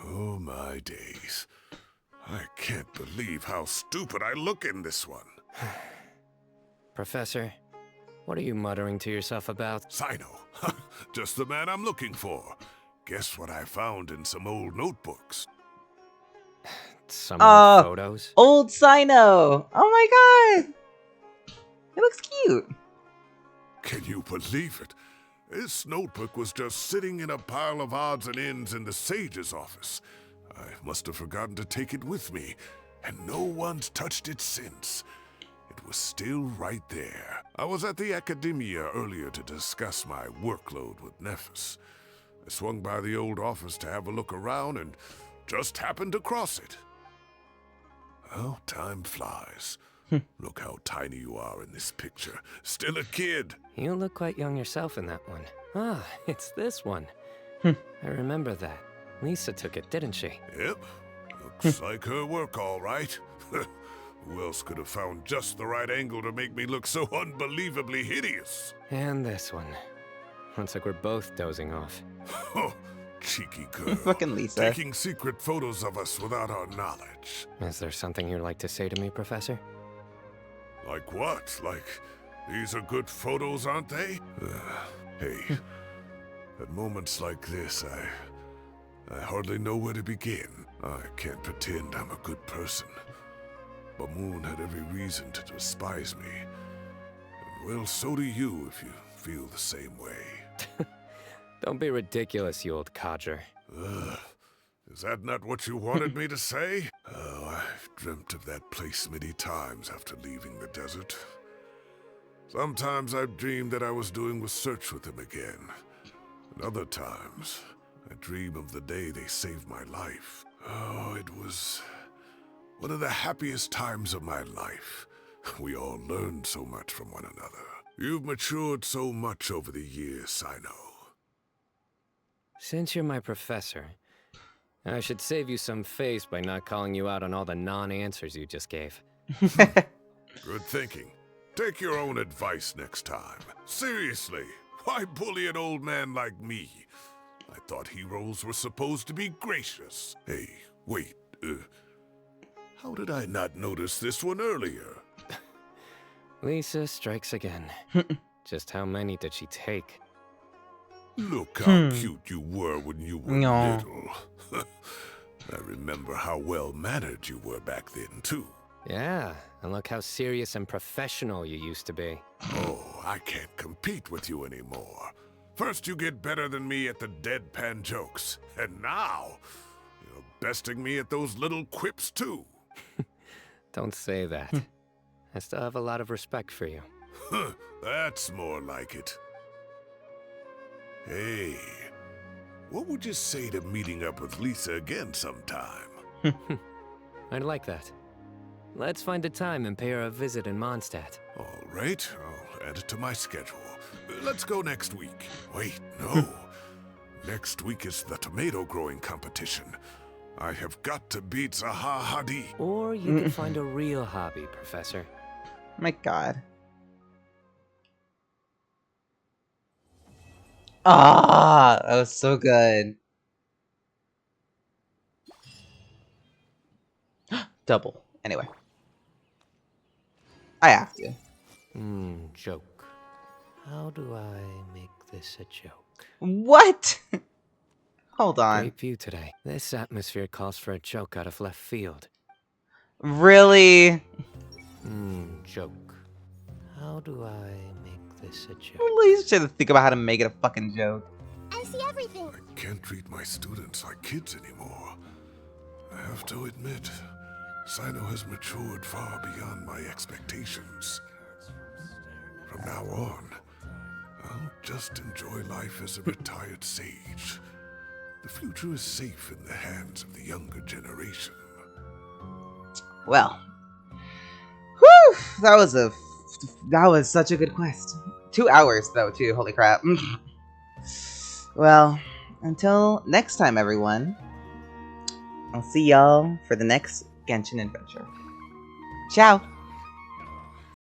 Oh my days. I can't believe how stupid I look in this one. Professor, what are you muttering to yourself about? Cyno. Just the man I'm looking for. Guess what I found in some old notebooks? Some old photos? Old Cyno! Oh my god! It looks cute. Can you believe it? This notebook was just sitting in a pile of odds and ends in the Sage's office. I must have forgotten to take it with me, and no one's touched it since. It was still right there. I was at the Academia earlier to discuss my workload with Nephis. I swung by the old office to have a look around and just happened to cross it. Oh, time flies. Look how tiny you are in this picture. Still a kid. You look quite young yourself in that one. Ah, it's this one. I remember that. Lisa took it, didn't she? Yep. Looks like her work, all right. Who else could have found just the right angle to make me look so unbelievably hideous? And this one. Looks like we're both dozing off. cheeky girl. Fucking Lisa. Taking secret photos of us without our knowledge. Is there something you'd like to say to me, Professor? Like what? Like, these are good photos, aren't they? Hey, at moments like this, I hardly know where to begin. I can't pretend I'm a good person. But Moon had every reason to despise me. And well, so do you if you feel the same way. Don't be ridiculous, you old codger. Is that not what you wanted me to say? Oh, I've dreamt of that place many times after leaving the desert. Sometimes I've dreamed that I was doing research with them again. And other times, I dream of the day they saved my life. Oh, it was one of the happiest times of my life. We all learned so much from one another. You've matured so much over the years, Cyno. Since you're my professor, I should save you some face by not calling you out on all the non-answers you just gave. Good thinking. Take your own advice next time. Seriously, why bully an old man like me? I thought heroes were supposed to be gracious. Hey, wait, how did I not notice this one earlier? Lisa strikes again. Just how many did she take? Look how cute you were when you were little. I remember how well-mannered you were back then, too. Yeah, and look how serious and professional you used to be. Oh, I can't compete with you anymore. First you get better than me at the deadpan jokes, and now you're besting me at those little quips, too. Don't say that. I still have a lot of respect for you. That's more like it. Hey, what would you say to meeting up with Lisa again sometime? I'd like that. Let's find a time and pay her a visit in Mondstadt. All right, I'll add it to my schedule. Let's go next week. Wait, no. Next week is the tomato growing competition. I have got to beat Zaha Hadi. Or you can find a real hobby, Professor. My God. Ah, that was so good. Double. Anyway. I have to. Joke. How do I make this a joke? What? Hold on. Great view today. This atmosphere calls for a joke out of left field. Really? Joke. How do I make this a joke? At least should think about how to make it a fucking joke. I see everything. I can't treat my students like kids anymore. I have to admit, Cyno has matured far beyond my expectations. From now on, I'll just enjoy life as a retired sage. The future is safe in the hands of the younger generation. Well. Whew! That was such a good quest. 2 hours though, too. Holy crap. Well, until next time, everyone. I'll see y'all for the next Genshin adventure. Ciao!